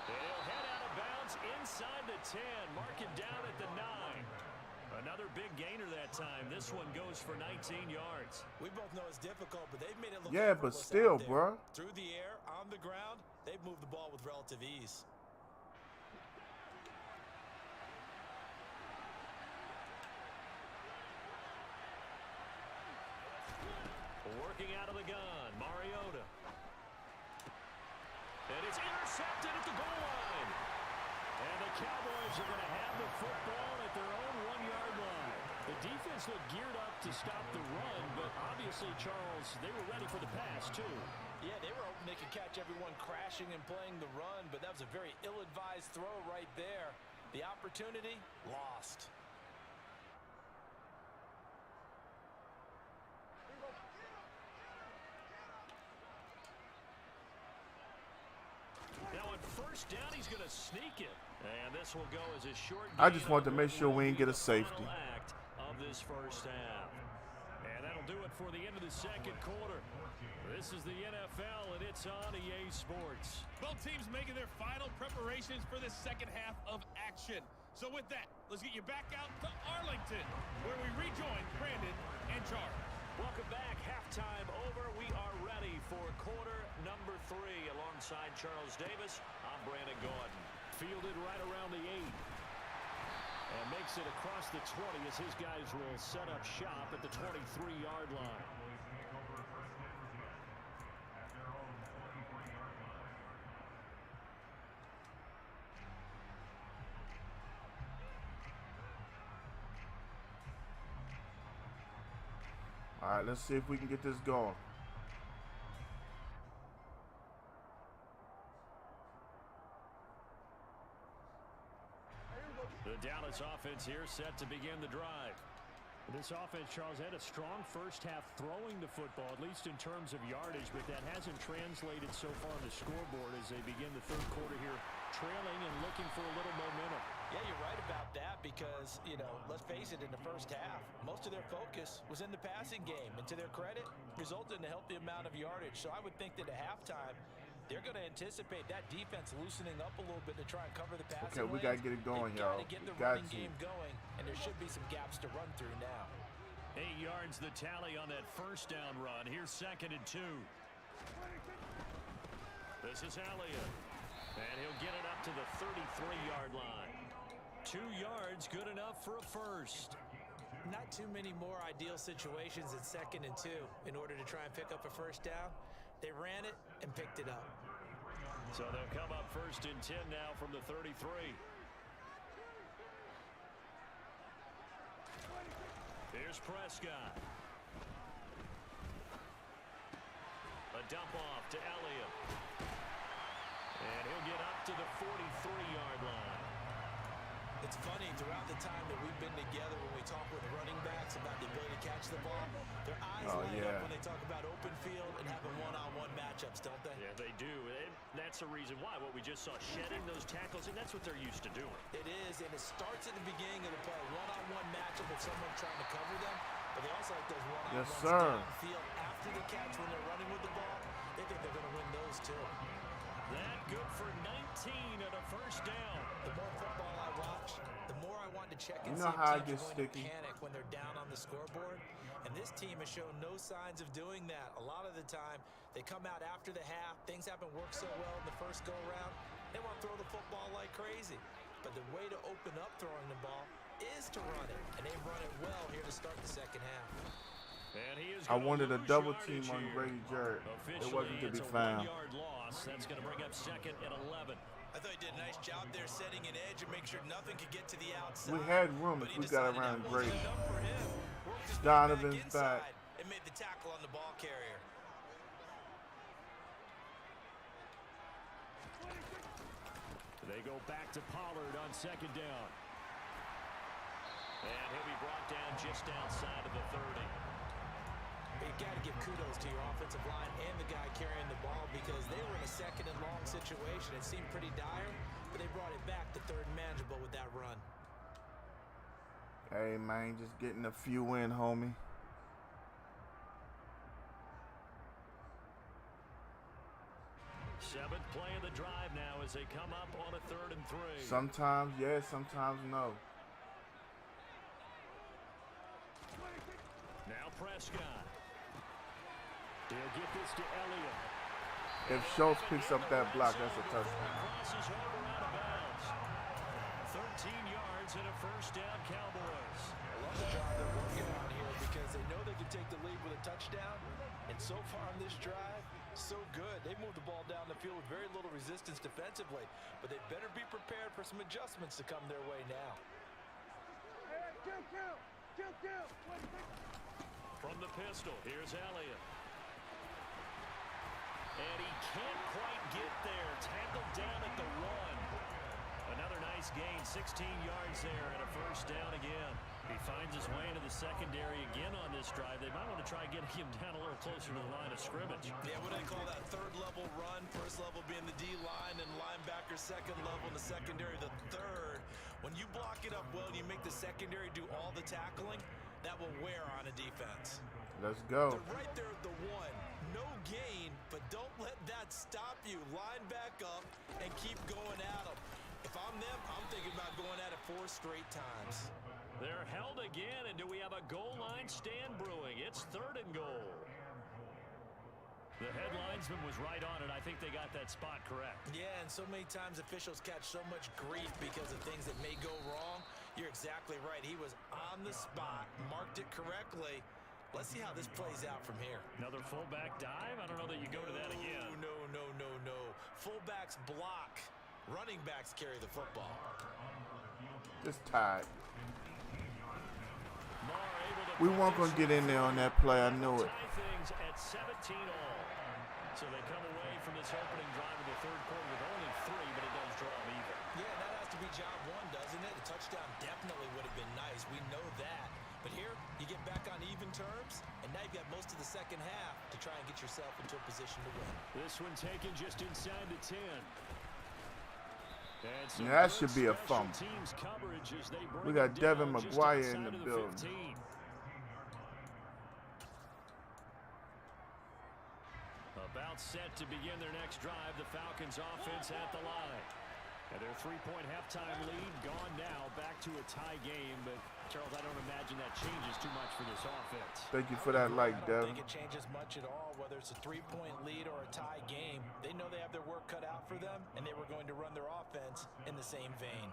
They'll head out of bounds inside the 10, mark it down at the 9. Another big gainer that time. This one goes for 19 yards. We both know it's difficult, but they've made it look but still, bro. Through the air, on the ground, they've moved the ball with relative ease. Working out of the gun, Mariota. And it's intercepted at the goal line. And the Cowboys are going to have the football at their own 1-yard line. The defense looked geared up to stop the run, but obviously, Charles, they were ready for the pass, too. Yeah, they were hoping they could catch everyone crashing and playing the run, but that was a very ill-advised throw right there. The opportunity, lost. Now on first down, he's going to sneak it. And this will go as a short I just wanted to make sure we didn't get a safety. Act of this first half. And that'll do it for the end of the second quarter. This is the NFL, and it's on EA Sports. Both teams making their final preparations for the second half of action. So with that, let's get you back out to Arlington, where we rejoin Brandon and Charles. Welcome back. Halftime over. We are ready for quarter number 3. Alongside Charles Davis, I'm Brandon Gordon. Fielded right around the 8. And makes it across the 20 as his guys will set up shop at the 23-yard line. All right, let's see if we can get this going. The Dallas offense here set to begin the drive. This offense, Charles, had a strong first half throwing the football, at least in terms of yardage, but that hasn't translated so far on the scoreboard as they begin the third quarter here, trailing and looking for a little momentum. Yeah, you're right about that because, you know, let's face it, in the first half, most of their focus was in the passing game. And to their credit, resulted in a healthy amount of yardage. So I would think that at halftime, they're going to anticipate that defense loosening up a little bit to try and cover the passing Okay, we got to get it going, y'all. Got to get the running game going, and there should be some gaps to run through now. 8 yards the tally on that first down run. Here's 2nd and 2. This is Elliott. And he'll get it up to the 33-yard line. 2 yards, good enough for a first. Not too many more ideal situations at 2nd and 2 in order to try and pick up a first down. They ran it and picked it up. So they'll come up 1st and 10 now from the 33. Here's Prescott. A dump off to Elliott. And he'll get up to the 43-yard line. It's funny, throughout the time that we've been together, when we talk with running backs about the ability to catch the ball, their eyes light up when they talk about open field and having one-on-one matchups, don't they? Yeah, they do. And that's the reason why. What we just saw, shedding those tackles, and that's what they're used to doing. It is, and it starts at the beginning of the play. One-on-one matchup with someone trying to cover them, but they also like those one-on-ones downfield after the catch when they're running with the ball. They think they're going to win those, too. That good for 19 and a first down. The more football I watch, the more I want to check and see how I if get teams are going sticky? to panic when they're down on the scoreboard. And this team has shown no signs of doing that. A lot of the time, they come out after the half. Things haven't worked so well in the first go-around. They want to throw the football like crazy. But the way to open up throwing the ball is to run it. And they've run it well here to start the second half. And he is I wanted a double yardage team on here. Grady Jarrett. It wasn't to be It's a found. 1-yard loss. That's going to bring up 2nd and 11. I thought he did a nice job there setting an edge and make sure nothing could get to the outside. We had room if we got around Grady. Donovan's Donovan's back. And made the tackle on the ball carrier. They go back to Pollard on 2nd down. And he'll be brought down just outside of the 30. You've got to give kudos to your offensive line and the guy carrying the ball because they were in a 2nd and long situation. It seemed pretty dire, but they brought it back to 3rd and manageable with that run. Hey, man, just getting a few in, homie. Seventh play of the drive now as they come up on a 3rd and 3. Sometimes yes, sometimes no. Now Prescott. He'll get this to Elliott. If Schultz picks up that block, that's a touchdown. Crosses over out of bounds. 13 yards and a first down, Cowboys. I love the job they're working on here because they know they can take the lead with a touchdown. And so far on this drive, so good. They moved the ball down the field with very little resistance defensively. But they better be prepared for some adjustments to come their way now. From the pistol, here's Elliott. And he can't quite get there. Tackled down at the 1. Another nice gain, 16 yards there and a first down again. He finds his way into the secondary again on this drive. They might want to try getting him down a little closer to the line of scrimmage. Yeah, what do they call that? Third level run. First level being the D-line and linebacker. Second level in the secondary, the third. When you block it up well and you make the secondary do all the tackling, that will wear on a defense. Let's go. They're right there at the 1. No gain, but don't let that stop you. Line back up and keep going at them. If I'm them, I'm thinking about going at it 4 straight times. They're held again, and do we have a goal line stand brewing? It's 3rd and goal. The head linesman was right on it. I think they got that spot correct. Yeah, and so many times officials catch so much grief because of things that may go wrong. You're exactly right. He was on the spot, marked it correctly. Let's see how this plays out from here. Another fullback dive? I don't know that you go to that again. No. Fullbacks block. Running backs carry the football. Just tied. We weren't going to get in there on that play. I knew it. Things at 17 all. So they come away from this opening drive in the 3rd quarter with only 3, but it does draw them even. Yeah, that has to be job 1, doesn't it? A touchdown definitely would have been nice. We know that. But here, you get back on even terms, and now you've got most of the second half to try and get yourself into a position to win. This one taken just inside the 10. That should be a fumble. We got Devin McGuire in the building. About set to begin their next drive, the Falcons offense at the line. And their 3-point halftime lead gone now, back to a tie game. But, Charles, I don't imagine that changes too much for this offense. Thank you for that like, Devin. I don't think it changes much at all, whether it's a 3-point lead or a tie game. They know they have their work cut out for them, and they were going to run their offense in the same vein.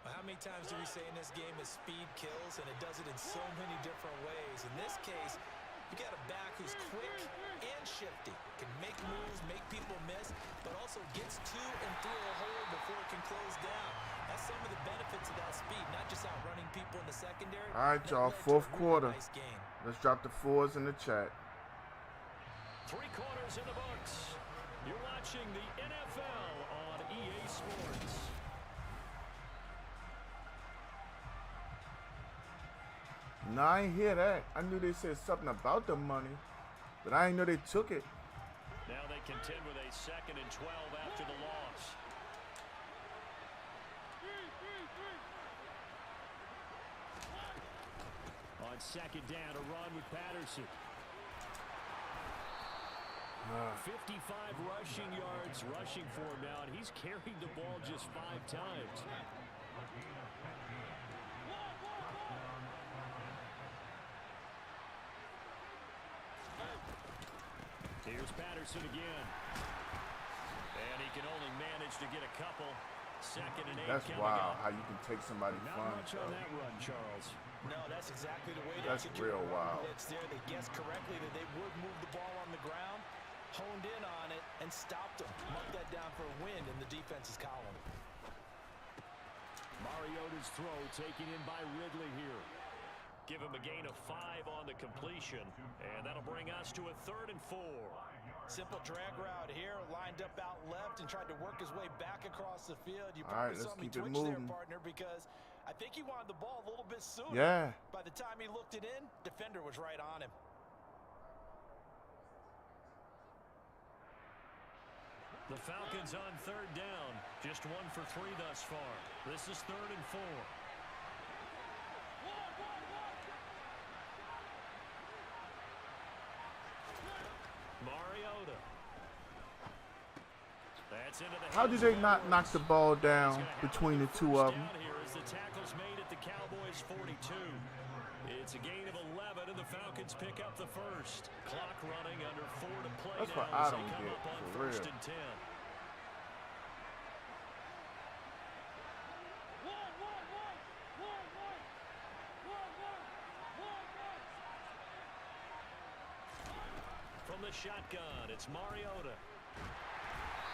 How many times do we say in this game is speed kills, and it does it in so many different ways. In this case, you got a back who's quick and shifty, can make moves, make people miss, but also gets to and through a hole before it can close down. That's some of the benefits of that speed, not just outrunning people in the secondary. All right, y'all, 4th quarter. Nice game. Let's drop the 4s in the chat. 3 quarters in the books. You're watching the NFL on EA Sports. No, I ain't hear that. I knew they said something about the money, but I didn't know they took it. Now they contend with a 2nd and 12 after the loss. On 2nd down, a run with Patterson. 55 rushing yards rushing for him now, and he's carried the ball just 5 times. Here's Patterson again. And he can only manage to get a couple. 2nd and 8. That's wild how you can take somebody Not fun. much on that run, Charles. No, that's exactly the way to That's real wild. It's there. They guessed correctly that they would move the ball on the ground, honed in on it, and stopped them. Marked that down for a win in the defense's column. Mariota's throw taken in by Ridley here. Give him a gain of 5 on the completion, and that'll bring us to a 3rd and 4. Simple drag route here, lined up out left and tried to work his way back across the field. You All right, probably let's saw me keep it twitch there, moving. partner, because I think he wanted the ball a little bit sooner. Yeah. By the time he looked it in, defender was right on him. The Falcons on 3rd down, just 1 for 3 thus far. This is 3rd and 4. Mariota. That's into the How did they not knock the ball down between the 2 of them? Here as the tackle's made at the Cowboys 42. It's a gain of 11, and the Falcons pick up the first. Clock running under 4 to play. That's now what I as they don't come get, up on for 1st real. and 10. From the shotgun, it's Mariota.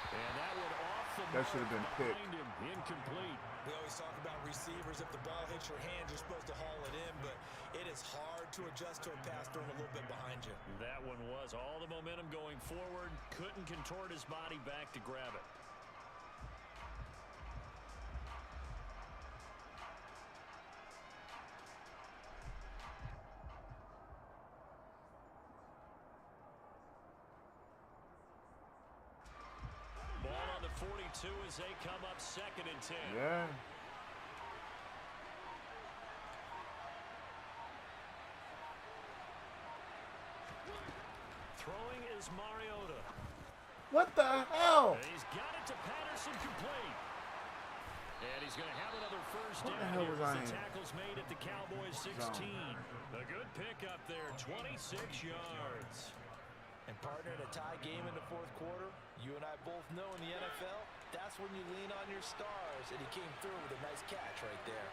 And that one off the That should have been mark picked. behind him. Incomplete. We always talk about receivers. If the ball hits your hand, you're supposed to haul it in, but it is hard to adjust to a pass thrown a little bit behind you. That one was all the momentum going forward. Couldn't contort his body back to grab it. Ball on the 42 as they come up 2nd and 10. Yeah. Throwing is Mariota. What the hell? And he's got it to Patterson, complete. And he's going to have another first What the down hell here was as I the in? tackle's made at the Cowboys 16. A good pickup there, 26 yards. And partner, in a tie game in the 4th quarter, you and I both know in the NFL, that's when you lean on your stars, and he came through with a nice catch right there.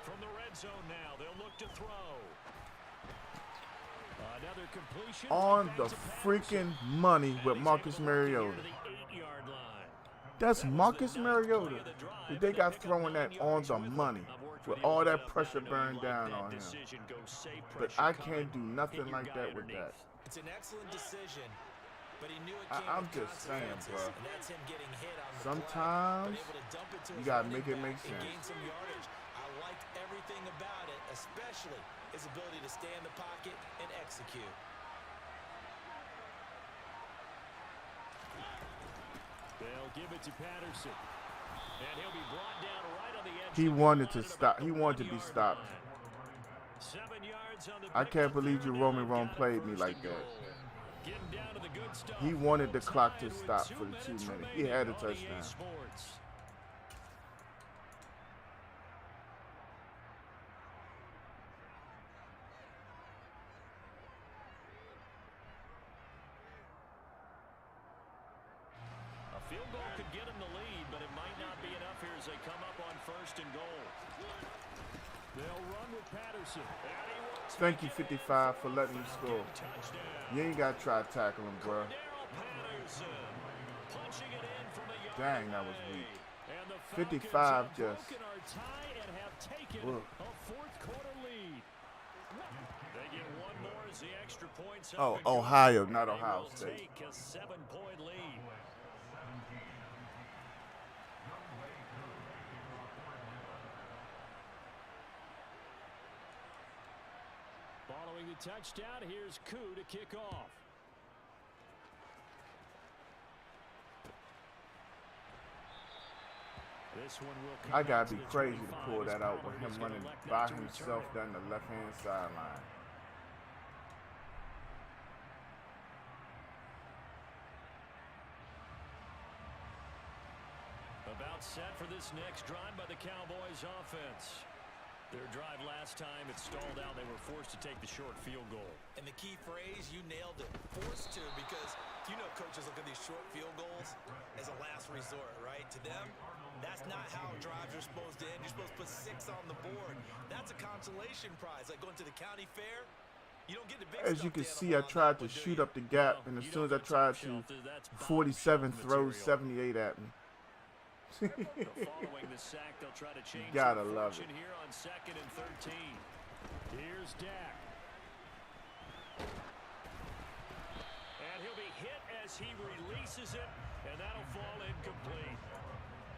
From the red zone now, they'll look to throw. Another completion. On Back the to Patterson. freaking money And with he's Marcus able to work it Mariota. here to the 8-yard line. That's That was Marcus the ninth play Mariota. of the drive, That they and got pick up throwing 9 that on yards the with it. money I've worked with you all long that enough pressure now to know you burned like down that on him. decision. Go safe But pressure I coming, can't do hit nothing your like guy that with underneath. that. It's an excellent decision, but he knew it came I'm with just saying, consequences, bro. and that's him getting hit on the Sometimes play, but able to dump it to you his gotta running make it back make and sense. gain some yardage. I liked everything about it, especially his ability to stay in the pocket and execute. They'll give it to Patterson. And he'll be brought down right on the edge. He of the wanted line to at stop. about He the wanted to be 1-yard stopped. line. 7 yards on the I pick can't up believe there, Jerome and Romo got it played me 1st like and that. goal. Getting down to the good stuff. He wanted the Full clock to time with stop 2 for the 2 minutes minutes. He remaining had a on EA touchdown. Sports. A field goal could get him the lead, but it might not be enough here as they come up on 1st and goal. They'll run with Patterson. And he works Thank you, 55, for letting me score. touchdown. You ain't got to try to tackle him, bro. Daryl Patterson punching it in from the yard Dang, that was line. weak. And the 55 Falcons have just- broken our tie and have taken Ugh. a 4th quarter lead. They get one more as the extra points up Oh, and go. Ohio, not They Ohio will State. take a 7-point lead. Following the touchdown, here's Koo to kick off. This one will come I out gotta to be the crazy to 25 pull as that out with Pollard him is gonna running elect by not to himself return. down the left-hand sideline. About set for this next drive by the Cowboys offense. Their drive last time, it stalled out. They were forced to take the short field goal. And the key phrase, you nailed it, forced to, because you know coaches look at these short field goals as a last resort, right? To them, that's not how drives are supposed to end. You're supposed to put 6 on the board. That's a consolation prize, like going to the county fair. You don't get the big As you stuffed can see, I animal on tried that to one, do shoot you? up the gap, and as soon as I tried to, 47 throws 78 at me. Following the sack, they'll try to change gotta their love fortune it. here on 2nd and 13. Here's Dak. And he'll be hit as he releases it, and that'll fall incomplete.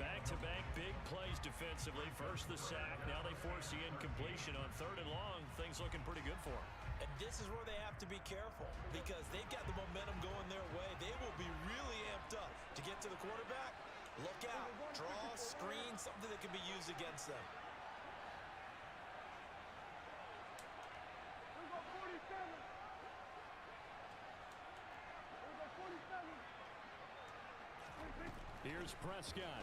Back-to-back big plays defensively. First the sack, now they force the incompletion on 3rd and long. Things looking pretty good for them. And this is where they have to be careful, because they've got the momentum going their way. They will be really amped up to get to the quarterback. Look out, draw, screen, something that can be used against them. Here's Prescott.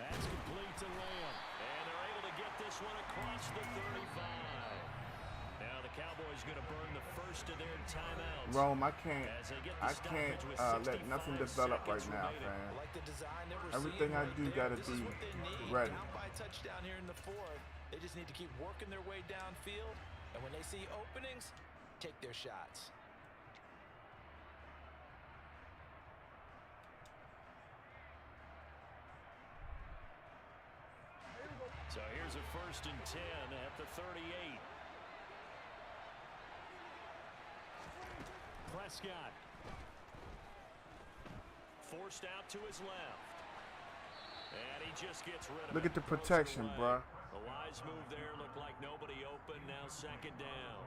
That's complete to Lamb. And they're able to get this one across the 35. Now the Cowboys going to burn the first of their timeouts. Rome, I can't As they get the stoppage with let nothing 65 develop right seconds now, remaining. fam. Like the design that we're Everything seeing I right do there. gotta This is be what they need. ready. Down by a touchdown here in the 4th. They just need to keep working their way downfield, and when they see openings, take their shots. first and 10 at the 38. Prescott. Forced out to his left. And he just gets rid of it. Look at the protection, bruh. A wise move there. Looked like nobody open. Now second down.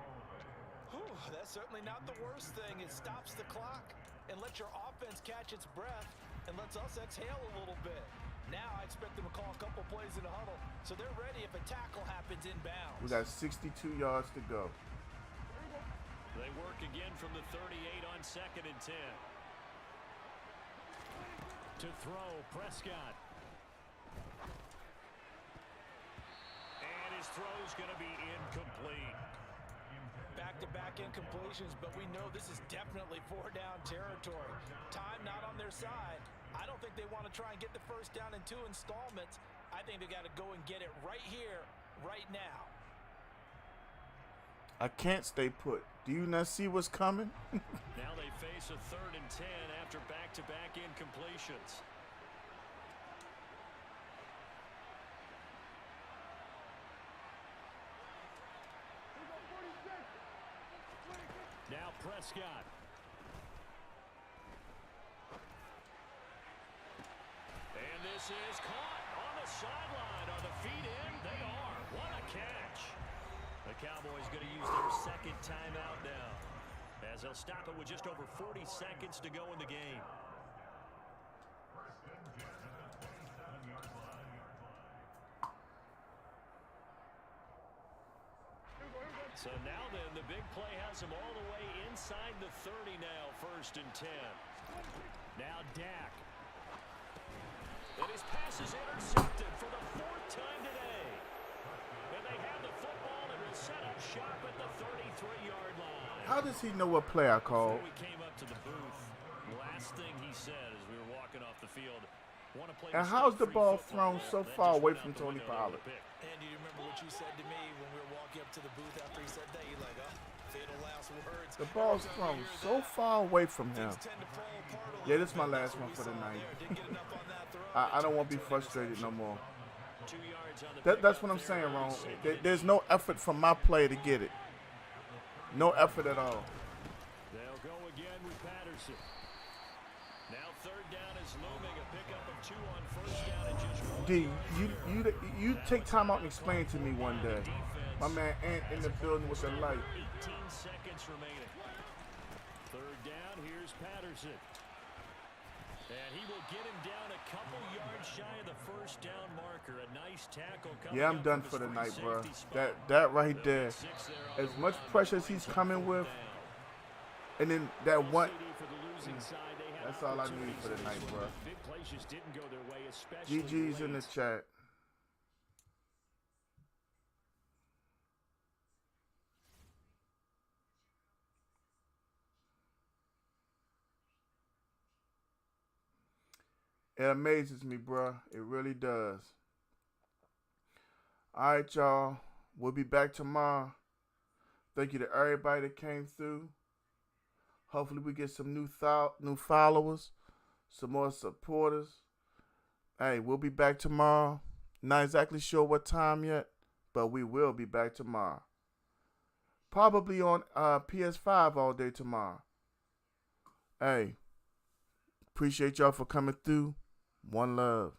Whew, that's certainly not the worst thing. It stops the clock and lets your offense catch its breath and lets us exhale a little bit. Now I expect them to call a couple plays in a huddle, so they're ready if a tackle happens inbounds. We got 62 yards to go. They work again from the 38 on second and 10. To throw, Prescott. And his throw's going to be incomplete. Back-to-back incompletions, but we know this is definitely four-down territory. Time not on their side. I don't think they want to try and get the first down in 2 installments. I think they got to go and get it right here, right now. I can't stay put. Do you not see what's coming? Now they face a 3rd and 10 after back-to-back incompletions. Now Prescott. And this is caught on the sideline. Are the feet in? They are. What a catch. The Cowboys going to use their second timeout now, as they'll stop it with just over 40 seconds to go in the game. So now then, the big play has him all the way inside the 30 now, 1st and 10. Now Dak. And his pass is intercepted for the 4th time today. And they have the football and will set up shop at the 33-yard line. How does he know what play I called? Before we came up to the booth, last thing he said as we were walking off the field, want to play And how's the ball thrown so far away from Tony Pollard? Andy, you remember what you said to me when we were walking up to the booth after he said that? You're like, oh, fatal last words. The ball's thrown so far away from him. Yeah, this is my last one for the night. I don't want to be frustrated no more. That's what I'm saying, Ron. There's no effort from my player to get it. No effort at all. They'll go again with Patterson. Now 3rd down is looming. A pickup of 2 on 1st down and just 1. D, you take time out and explain to me one day. My man Ant in the building with the light. 18 seconds remaining. 3rd down, here's Patterson. And he will get him down a couple yards shy of the 1st down marker. A nice tackle coming. Yeah, I'm done for the night, bro. That right there. As much pressure as he's coming with, and then that one. That's all I need for the night, bro. GG's in the chat. It amazes me, bro. It really does. All right, y'all. We'll be back tomorrow. Thank you to everybody that came through. Hopefully we get some new followers, some more supporters. Hey, we'll be back tomorrow. Not exactly sure what time yet, but we will be back tomorrow. Probably on PS5 all day tomorrow. Hey, appreciate y'all for coming through. One love.